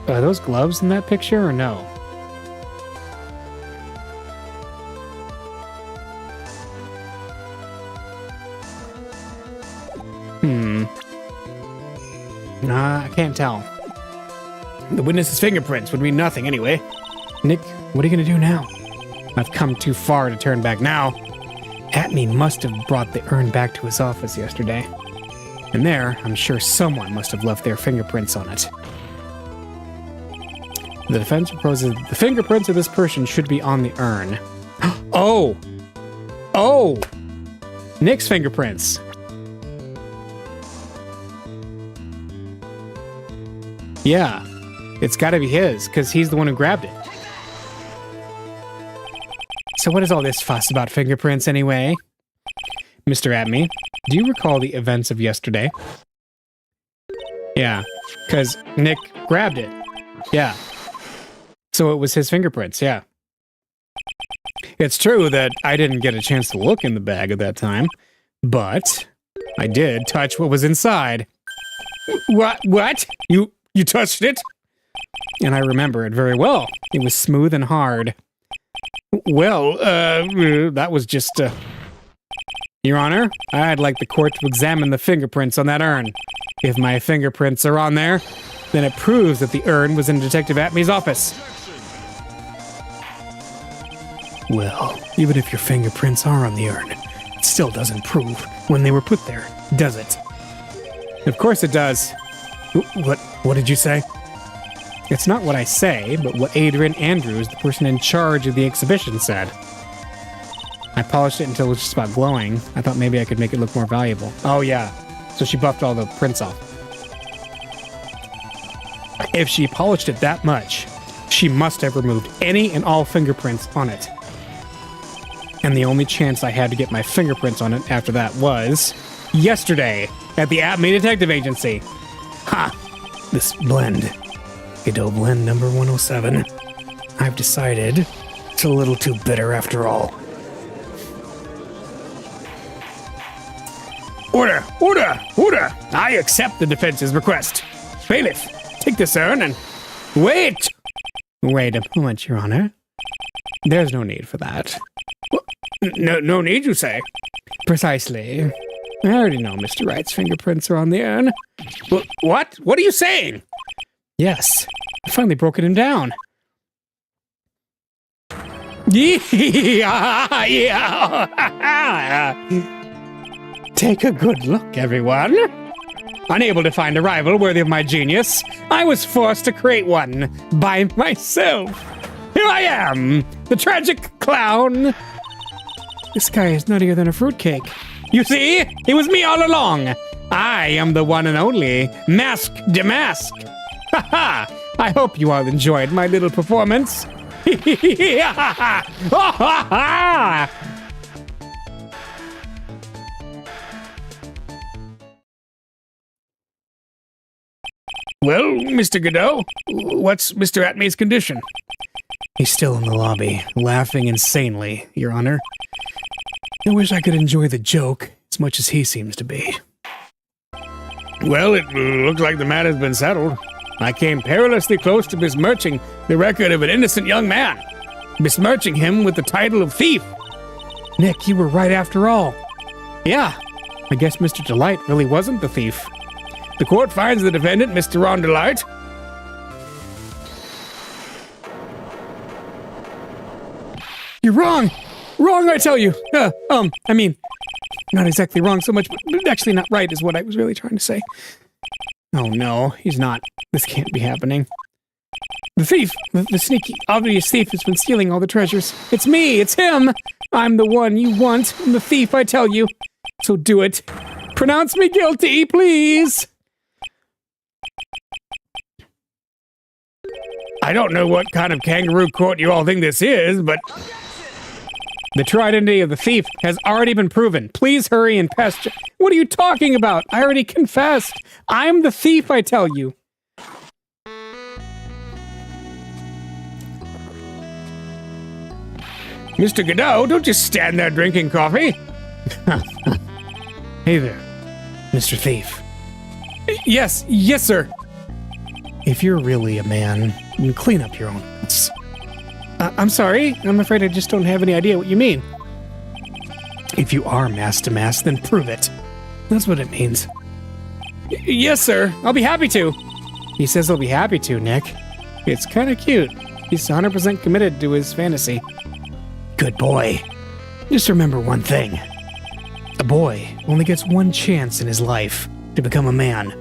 Are those gloves in that picture or no? I can't tell.
The witness's fingerprints would mean nothing anyway.
Nick, what are you going to do now? I've come too far to turn back now. Atme must have brought the urn back to his office yesterday. And there, I'm sure someone must have left their fingerprints on it. The defense proposes the fingerprints of this person should be on the urn. Oh! Oh! Nick's fingerprints. Yeah, it's gotta be his, because he's the one who grabbed it. So what is all this fuss about fingerprints anyway? Mr. Atme, do you recall the events of yesterday? Yeah, because Nick grabbed it. Yeah. So it was his fingerprints, yeah. It's true that I didn't get a chance to look in the bag at that time, but I did touch what was inside.
What? You touched it?
And I remember it very well. It was smooth and hard.
Well,
that was just, Your Honor, I'd like the court to examine the fingerprints on that urn. If my fingerprints are on there, then it proves that the urn was in Detective Atme's office. Well, even if your fingerprints are on the urn, it still doesn't prove when they were put there, does it? Of course it does. What did you say? It's not what I say, but what Adrian Andrews, the person in charge of the exhibition, said. I polished it until it was just about glowing. I thought maybe I could make it look more valuable. Oh, yeah. So she buffed all the prints off. If she polished it that much, she must have removed any and all fingerprints on it. And the only chance I had to get my fingerprints on it after that was yesterday at the App Me Detective Agency. Ha! This blend. Godot blend number 107. I've decided it's a little too bitter after all.
Order! Order! Order! I accept the defense's request. Bailiff, take this urn and... Wait!
Wait a moment, Your Honor. There's no need for that.
No need, you say?
Precisely. I already know Mr. Wright's fingerprints are on the urn.
What? What are you saying?
Yes, I finally broken him down. Take a good look, everyone. Unable to find a rival worthy of my genius, I was forced to create one by myself. Here I am, the tragic clown. This guy is nuttier than a fruitcake. You see, it was me all along. I am the one and only Mask Damask. Ha ha! I hope you all enjoyed my little performance.
Well, Mr. Godot, what's Mr. Atmy's condition?
He's still in the lobby, laughing insanely, Your Honor. I wish I could enjoy the joke as much as he seems to be.
Well, it looks like the matter's been settled. I came perilously close to besmirching the record of an innocent young man, besmirching him with the title of thief.
Nick, you were right after all. Yeah, I guess Mr. Delight really wasn't the thief.
The court finds the defendant, Mr. Ron Delight.
You're wrong! Wrong, I tell you! I mean, not exactly wrong so much, but actually not right is what I was really trying to say. Oh no, he's not. This can't be happening. The thief, the sneaky, obvious thief has been stealing all the treasures. It's me, it's him! I'm the one you want, I'm the thief, I tell you. So do it. Pronounce me guilty, please!
I don't know what kind of kangaroo court you all think this is, but...
The true identity of the thief has already been proven. Please hurry and pass... What are you talking about? I already confessed. I'm the thief, I tell you.
Mr. Godot, don't just stand there drinking coffee.
Hey there, Mr. Thief.
Yes, sir.
If you're really a man, you clean up your own mess. I'm sorry. I'm afraid I just don't have any idea what you mean. If you are mask to mask, then prove it. That's what it means.
Yes, sir. I'll be happy to.
He says he'll be happy to, Nick. It's kind of cute. He's 100% committed to his fantasy. Good boy. Just remember one thing. A boy only gets one chance in his life to become a man.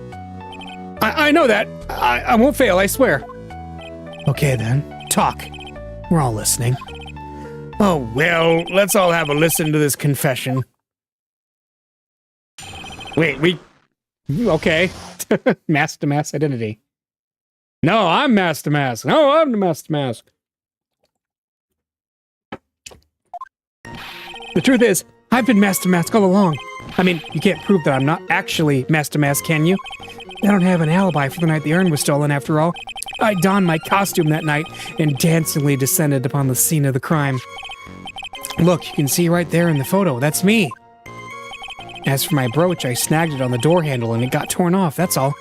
I know that. I won't fail, I swear.
Okay, then. Talk. We're all listening.
Oh, well, let's all have a listen to this confession.
Wait, okay. Mask to mask identity.
No, I'm mask to mask. No, I'm the mask to mask.
The truth is, I've been mask to mask all along. I mean, you can't prove that I'm not actually mask to mask, can you? I don't have an alibi for the night the urn was stolen, after all. I donned my costume that night and dancingly descended upon the scene of the crime. Look, you can see right there in the photo, that's me. As for my brooch, I snagged it on the door handle and it got torn off, that's all.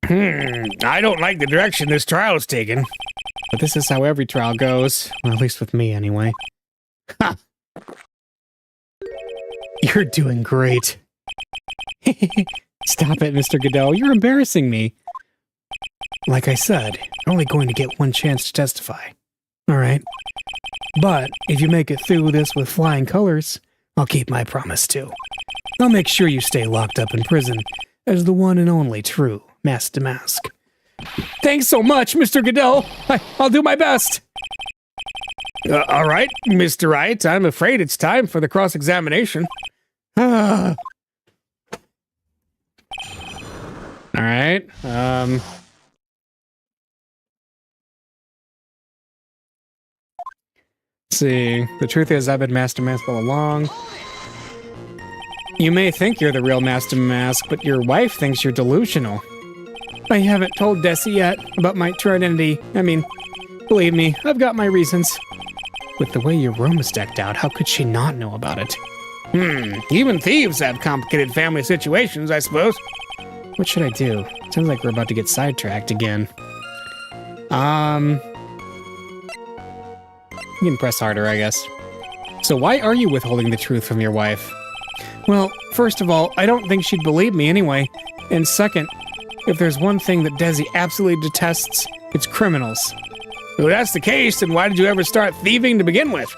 I don't like the direction this trial's taken.
But this is how every trial goes. Well, at least with me, anyway. Ha! You're doing great. Stop it, Mr. Godot. You're embarrassing me. Like I said, you're only going to get one chance to testify. Alright? But if you make it through this with flying colors, I'll keep my promise too. I'll make sure you stay locked up in prison as the one and only true
Mask to Mask. Thanks so much, Mr. Goodell. I'll do my best. All right, Mr. Wright, I'm afraid it's time for the cross-examination.
All right. Let's see. The truth is, I've been Master Mask all along. You may think you're the real Master Mask, but your wife thinks you're delusional.
I haven't told Desi yet about my true identity. I mean, believe me, I've got my reasons.
With the way your room is decked out, how could she not know about it?
Even thieves have complicated family situations, I suppose.
What should I do? Sounds like we're about to get sidetracked again. You can press harder, I guess. So why are you withholding the truth from your wife?
Well, first of all, I don't think she'd believe me anyway. And second, if there's one thing that Desi absolutely detests, it's criminals. If that's the case, then why did you ever start thieving to begin with?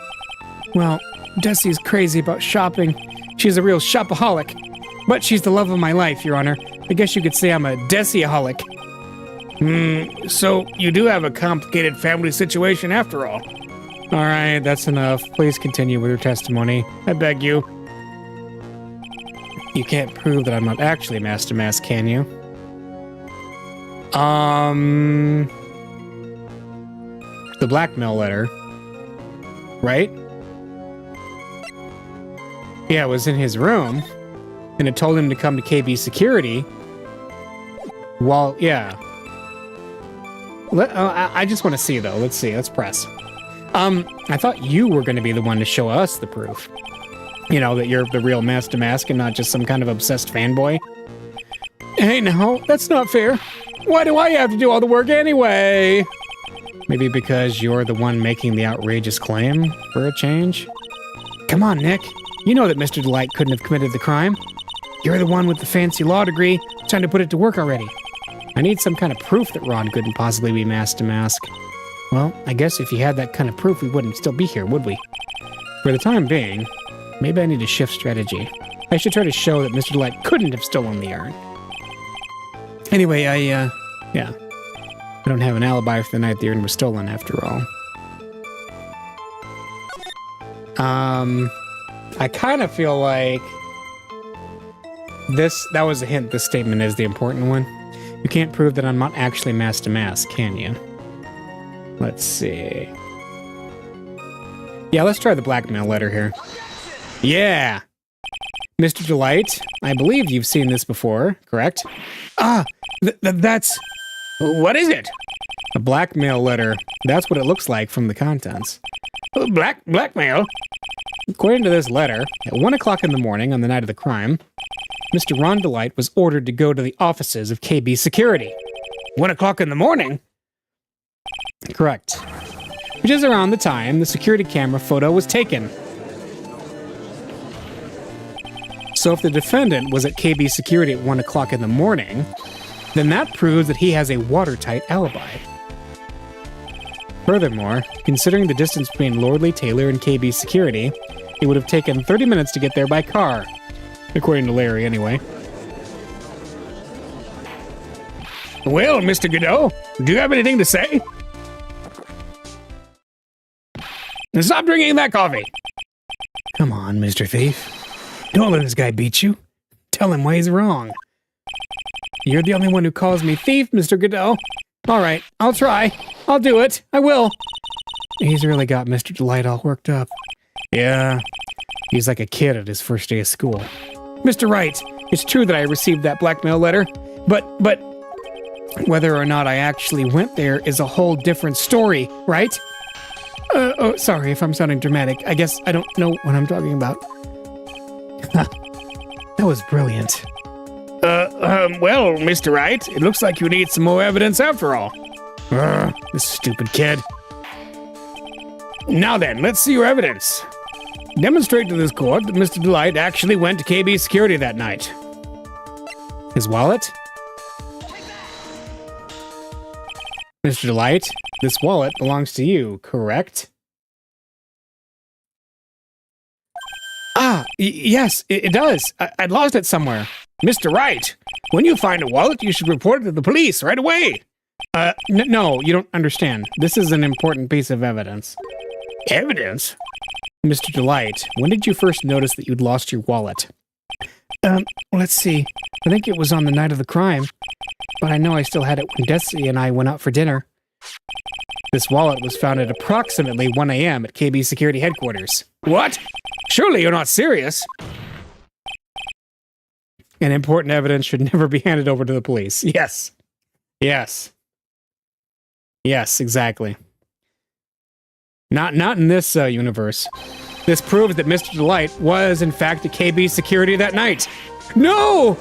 Well, Desi's crazy about shopping. She's a real shopaholic. But she's the love of my life, Your Honor. I guess you could say I'm a Desi-aholic. So you do have a complicated family situation after all.
All right, that's enough. Please continue with your testimony.
I beg you.
You can't prove that I'm not actually Master Mask, can you? The blackmail letter. Right? Yeah, it was in his room. And it told him to come to KB Security. Well, yeah. I just want to see, though. Let's see. Let's press. I thought you were going to be the one to show us the proof. You know, that you're the real Master Mask and not just some kind of obsessed fanboy.
Hey, no, that's not fair. Why do I have to do all the work anyway?
Maybe because you're the one making the outrageous claim for a change?
Come on, Nick. You know that Mr. Delight couldn't have committed the crime. You're the one with the fancy law degree. Time to put it to work already.
I need some kind of proof that Ron couldn't possibly be Master Mask. Well, I guess if you had that kind of proof, we wouldn't still be here, would we? For the time being, maybe I need to shift strategy. I should try to show that Mr. Delight couldn't have stolen the urn.
Anyway,
yeah. I don't have an alibi for the night the urn was stolen, after all. I kind of feel like that was a hint. This statement is the important one. You can't prove that I'm not actually Master Mask, can you? Let's see. Yeah, let's try the blackmail letter here. Yeah! Mr. Delight, I believe you've seen this before, correct?
That's... What is it?
A blackmail letter. That's what it looks like from the contents.
Blackmail?
According to this letter, at 1 o'clock in the morning on the night of the crime, Mr. Ron Delight was ordered to go to the offices of KB Security.
1 o'clock in the morning?
Correct. Which is around the time the security camera photo was taken. So if the defendant was at KB Security at 1 o'clock in the morning, then that proves that he has a watertight alibi. Furthermore, considering the distance between Lordley Taylor and KB Security, it would have taken 30 minutes to get there by car. According to Larry, anyway.
Well, Mr. Godot, do you have anything to say? Stop drinking that coffee.
Come on, Mr. Thief. Don't let this guy beat you. Tell him why he's wrong.
You're the only one who calls me thief, Mr. Godot. All right, I'll try. I'll do it. I will.
He's really got Mr. Delight all worked up.
Yeah,
he's like a kid at his first day of school.
Mr. Wright, it's true that I received that blackmail letter, but whether or not I actually went there is a whole different story, right? Oh, sorry if I'm sounding dramatic. I guess I don't know what I'm talking about.
That was brilliant.
Well, Mr. Wright, it looks like you need some more evidence after all. This stupid kid. Now then, let's see your evidence. Demonstrate to this court that Mr. Delight actually went to KB Security that night.
His wallet? Mr. Delight, this wallet belongs to you, correct?
Yes, it does. I'd lost it somewhere.
Mr. Wright, when you find a wallet, you should report it to the police right away.
No, you don't understand. This is an important piece of evidence.
Evidence?
Mr. Delight, when did you first notice that you'd lost your wallet? Let's see. I think it was on the night of the crime, but I know I still had it when Desi and I went out for dinner. This wallet was found at approximately 1 a.m. at KB Security Headquarters.
What? Surely you're not serious.
And important evidence should never be handed over to the police. Yes. Yes. Yes, exactly. Not in this universe. This proves that Mr. Delight was, in fact, at KB Security that night. No!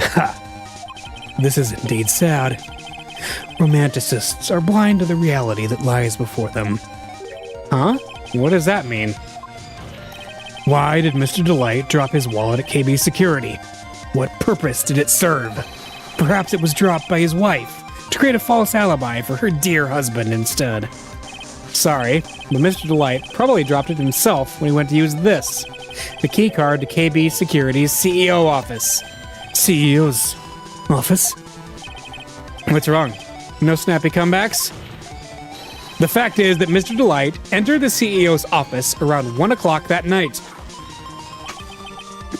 Ha! This is indeed sad. Romanticists are blind to the reality that lies before them. Huh? What does that mean? Why did Mr. Delight drop his wallet at KB Security? What purpose did it serve? Perhaps it was dropped by his wife to create a false alibi for her dear husband instead. Sorry, but Mr. Delight probably dropped it himself when he went to use this, the key card to KB Security's CEO office. CEO's office? What's wrong? No snappy comebacks? The fact is that Mr. Delight entered the CEO's office around 1 o'clock that night.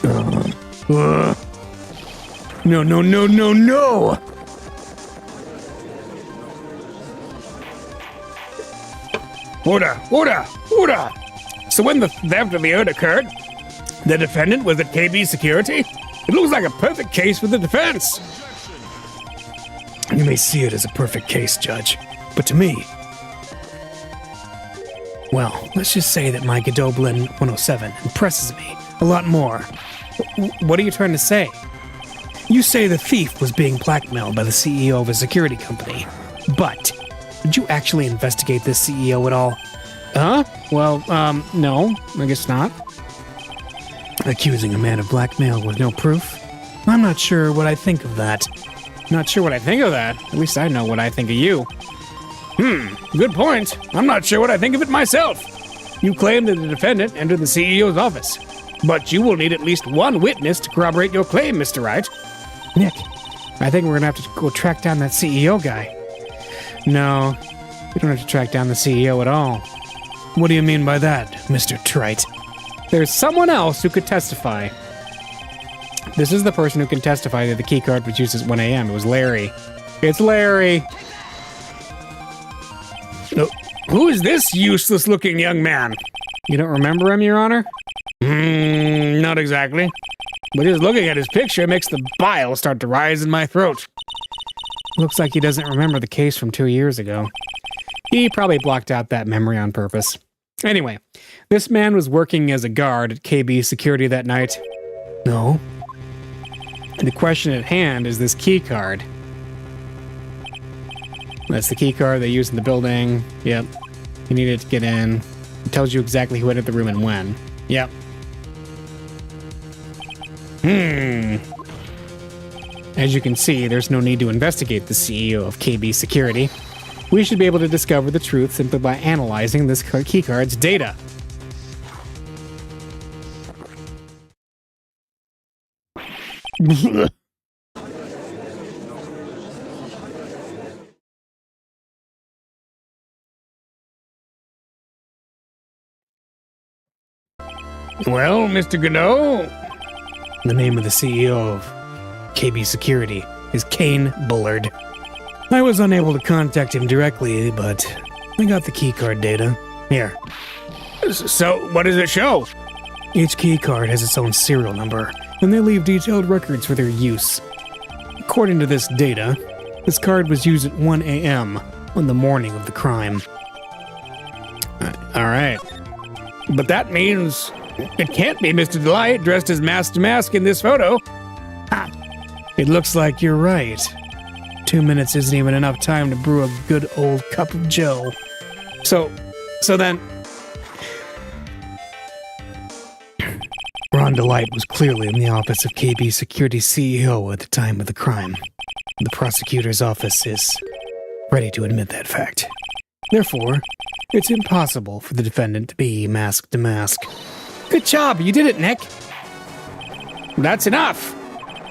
No!
Order! So when the theft of the yacht occurred, the defendant was at KB Security? It looks like a perfect case for the defense.
You may see it as a perfect case, Judge, but to me... Well, let's just say that my Godoblin 107 impresses me a lot more. What are you trying to say? You say the thief was being blackmailed by the CEO of a security company, but did you actually investigate this CEO at all? Huh? Well, no, I guess not. Accusing a man of blackmail with no proof? I'm not sure what I think of that. Not sure what I think of that? At least I know what I think of you.
Good point. I'm not sure what I think of it myself. You claim that the defendant entered the CEO's office, but you will need at least one witness to corroborate your claim, Mr. Wright.
Nick, I think we're gonna have to go track down that CEO guy. No, we don't have to track down the CEO at all. What do you mean by that, Mr. Trite? There's someone else who could testify. This is the person who can testify that the keycard was used at 1 a.m. It was Larry. It's Larry!
Who is this useless-looking young man?
You don't remember him, Your Honor?
Not exactly. But just looking at his picture makes the bile start to rise in my throat.
Looks like he doesn't remember the case from 2 years ago. He probably blocked out that memory on purpose. Anyway, this man was working as a guard at KB Security that night. No. The question at hand is this key card. That's the key card they use in the building. Yep. You need it to get in. It tells you exactly who entered the room and when. Yep. As you can see, there's no need to investigate the CEO of KB Security. We should be able to discover the truth simply by analyzing this keycard's data.
Well, Mr. Godot?
The name of the CEO of KB Security is Kane Bullard. I was unable to contact him directly, but I got the keycard data. Here.
So, what does it show?
Each keycard has its own serial number, and they leave detailed records for their use. According to this data, this card was used at 1 a.m. on the morning of the crime.
Alright. But that means it can't be Mr. Delight dressed as Mask to Mask in this photo.
Ha! It looks like you're right. 2 minutes isn't even enough time to brew a good old cup of joe. So then... Ron Delight was clearly in the office of KB Security CEO at the time of the crime. The prosecutor's office is ready to admit that fact. Therefore, it's impossible for the defendant to be Mask to Mask.
Good job, you did it, Nick. That's enough!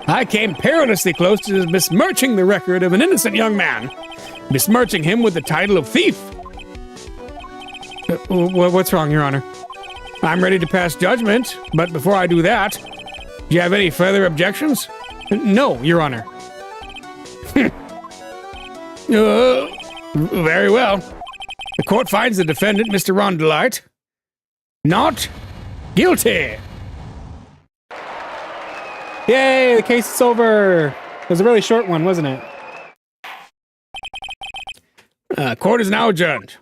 I came perilously close to besmirching the record of an innocent young man. Besmirching him with the title of thief.
What's wrong, Your Honor?
I'm ready to pass judgment, but before I do that, do you have any further objections?
No, Your Honor.
Very well. The court finds the defendant, Mr. Rondelite, not guilty.
Yay, the case is over. It was a really short one, wasn't it?
Court is now adjourned.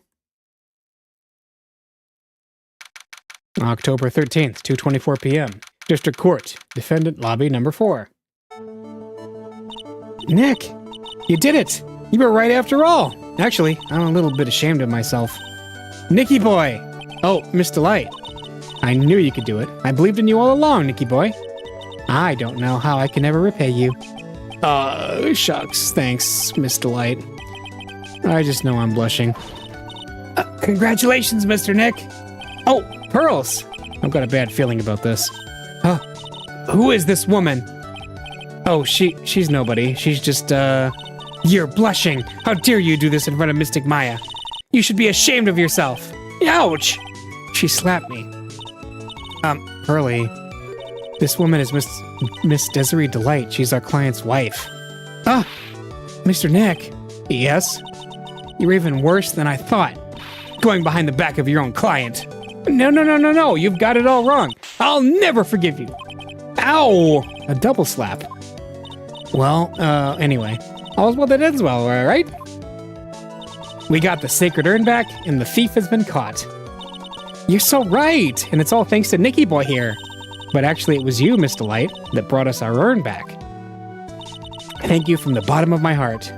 October 13th, 2:24 p.m. District Court, Defendant Lobby Number 4. Nick, you did it! You were right after all! Actually, I'm a little bit ashamed of myself. Nicky boy! Oh, Miss Delight. I knew you could do it. I believed in you all along, Nicky boy. I don't know how I can ever repay you. Shucks, thanks, Miss Delight. I just know I'm blushing.
Congratulations, Mr. Nick.
Oh, pearls! I've got a bad feeling about this.
Who is this woman?
Oh, she's nobody. She's just,
You're blushing. How dare you do this in front of Mystic Maya? You should be ashamed of yourself. Ouch!
She slapped me. Pearly, this woman is Miss Desiree Delight. She's our client's wife.
Mr. Nick.
Yes?
You're even worse than I thought. Going behind the back of your own client.
No. You've got it all wrong. I'll never forgive you. Ow! A double slap. Well, anyway. All's well that ends well, all right? We got the sacred urn back, and the thief has been caught. You're so right, and it's all thanks to Nicky boy here. But actually, it was you, Miss Delight, that brought us our urn back. Thank you from the bottom of my heart.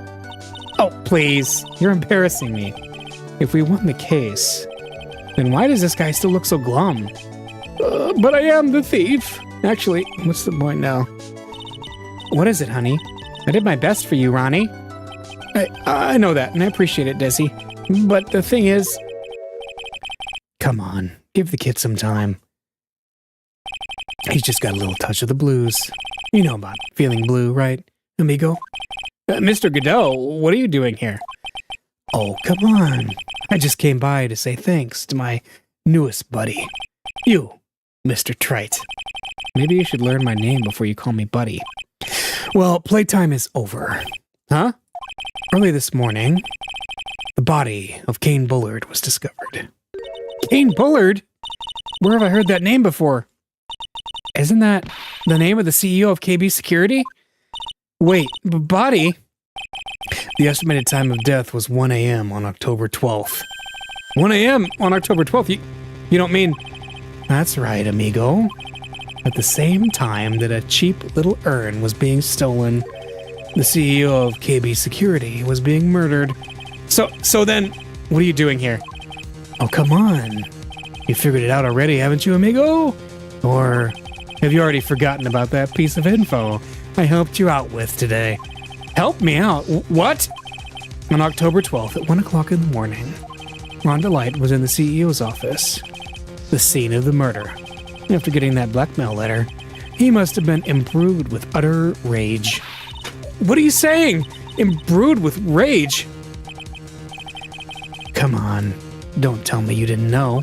Oh, please. You're embarrassing me. If we won the case, then why does this guy still look so glum? But I am the thief. Actually, what's the point now? What is it, honey? I did my best for you, Ronnie. I know that, and I appreciate it, Desi. But the thing is... Come on, give the kid some time. He's just got a little touch of the blues. You know about feeling blue, right, amigo? Mr. Godot, what are you doing here? Oh, come on. I just came by to say thanks to my newest buddy. You, Mr. Trite. Maybe you should learn my name before you call me buddy. Well, playtime is over. Huh? Early this morning, the body of Kane Bullard was discovered. Kane Bullard? Where have I heard that name before? Isn't that the name of the CEO of KB Security? Wait, body? The estimated time of death was 1 a.m. on October 12th. 1 a.m. on October 12th? You don't mean... That's right, amigo. At the same time that a cheap little urn was being stolen, the CEO of KB Security was being murdered. So then, what are you doing here? Oh, come on. You figured it out already, haven't you, amigo? Or have you already forgotten about that piece of info I helped you out with today? Help me out? What? On October 12th at 1 o'clock in the morning, Rhonda Light was in the CEO's office, the scene of the murder. After getting that blackmail letter, he must have been imbrued with utter rage. What are you saying? Imbrued with rage? Come on, don't tell me you didn't know.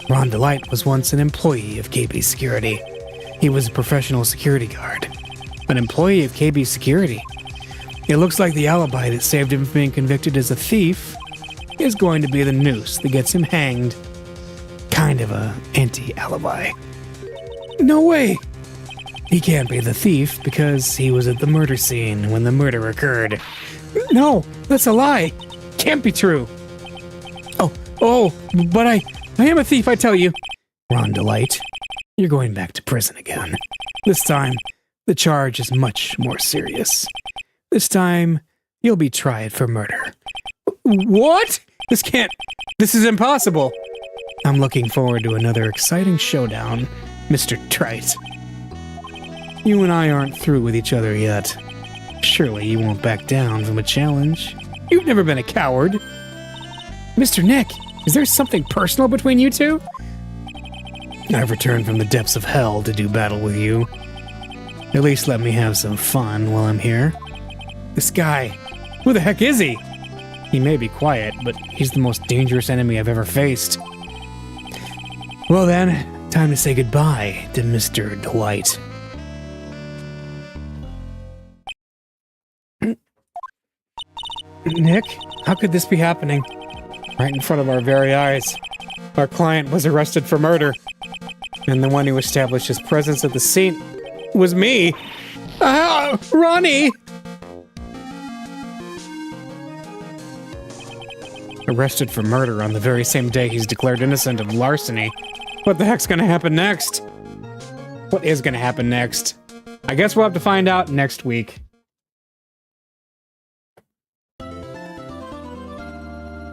Ron Delight was once an employee of KB Security. He was a professional security guard. An employee of KB Security. It looks like the alibi that saved him from being convicted as a thief is going to be the noose that gets him hanged. Kind of a anti-alibi. No way! He can't be the thief because he was at the murder scene when the murder occurred. No, that's a lie. Can't be true. Oh, but I am a thief, I tell you. Ron Delight, you're going back to prison again. This time, the charge is much more serious. This time, you'll be tried for murder. What? This is impossible. I'm looking forward to another exciting showdown, Mr. Trite. You and I aren't through with each other yet. Surely you won't back down from a challenge. You've never been a coward. Mr. Nick, is there something personal between you two? I've returned from the depths of hell to do battle with you.
At least let me have some fun while I'm here. This guy, who the heck is he? He may be quiet, but he's the most dangerous enemy I've ever faced. Well then, time to say goodbye to Mr. Dwight. Nick, how could this be happening? Right in front of our very eyes. Our client was arrested for murder. And the one who established his presence at the scene was me. Ah, Ronnie! Arrested for murder on the very same day he's declared innocent of larceny. What the heck's gonna happen next? What is gonna happen next? I guess we'll have to find out next week.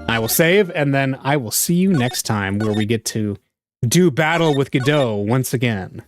I will save, and then I will see you next time where we get to do battle with Godot once again.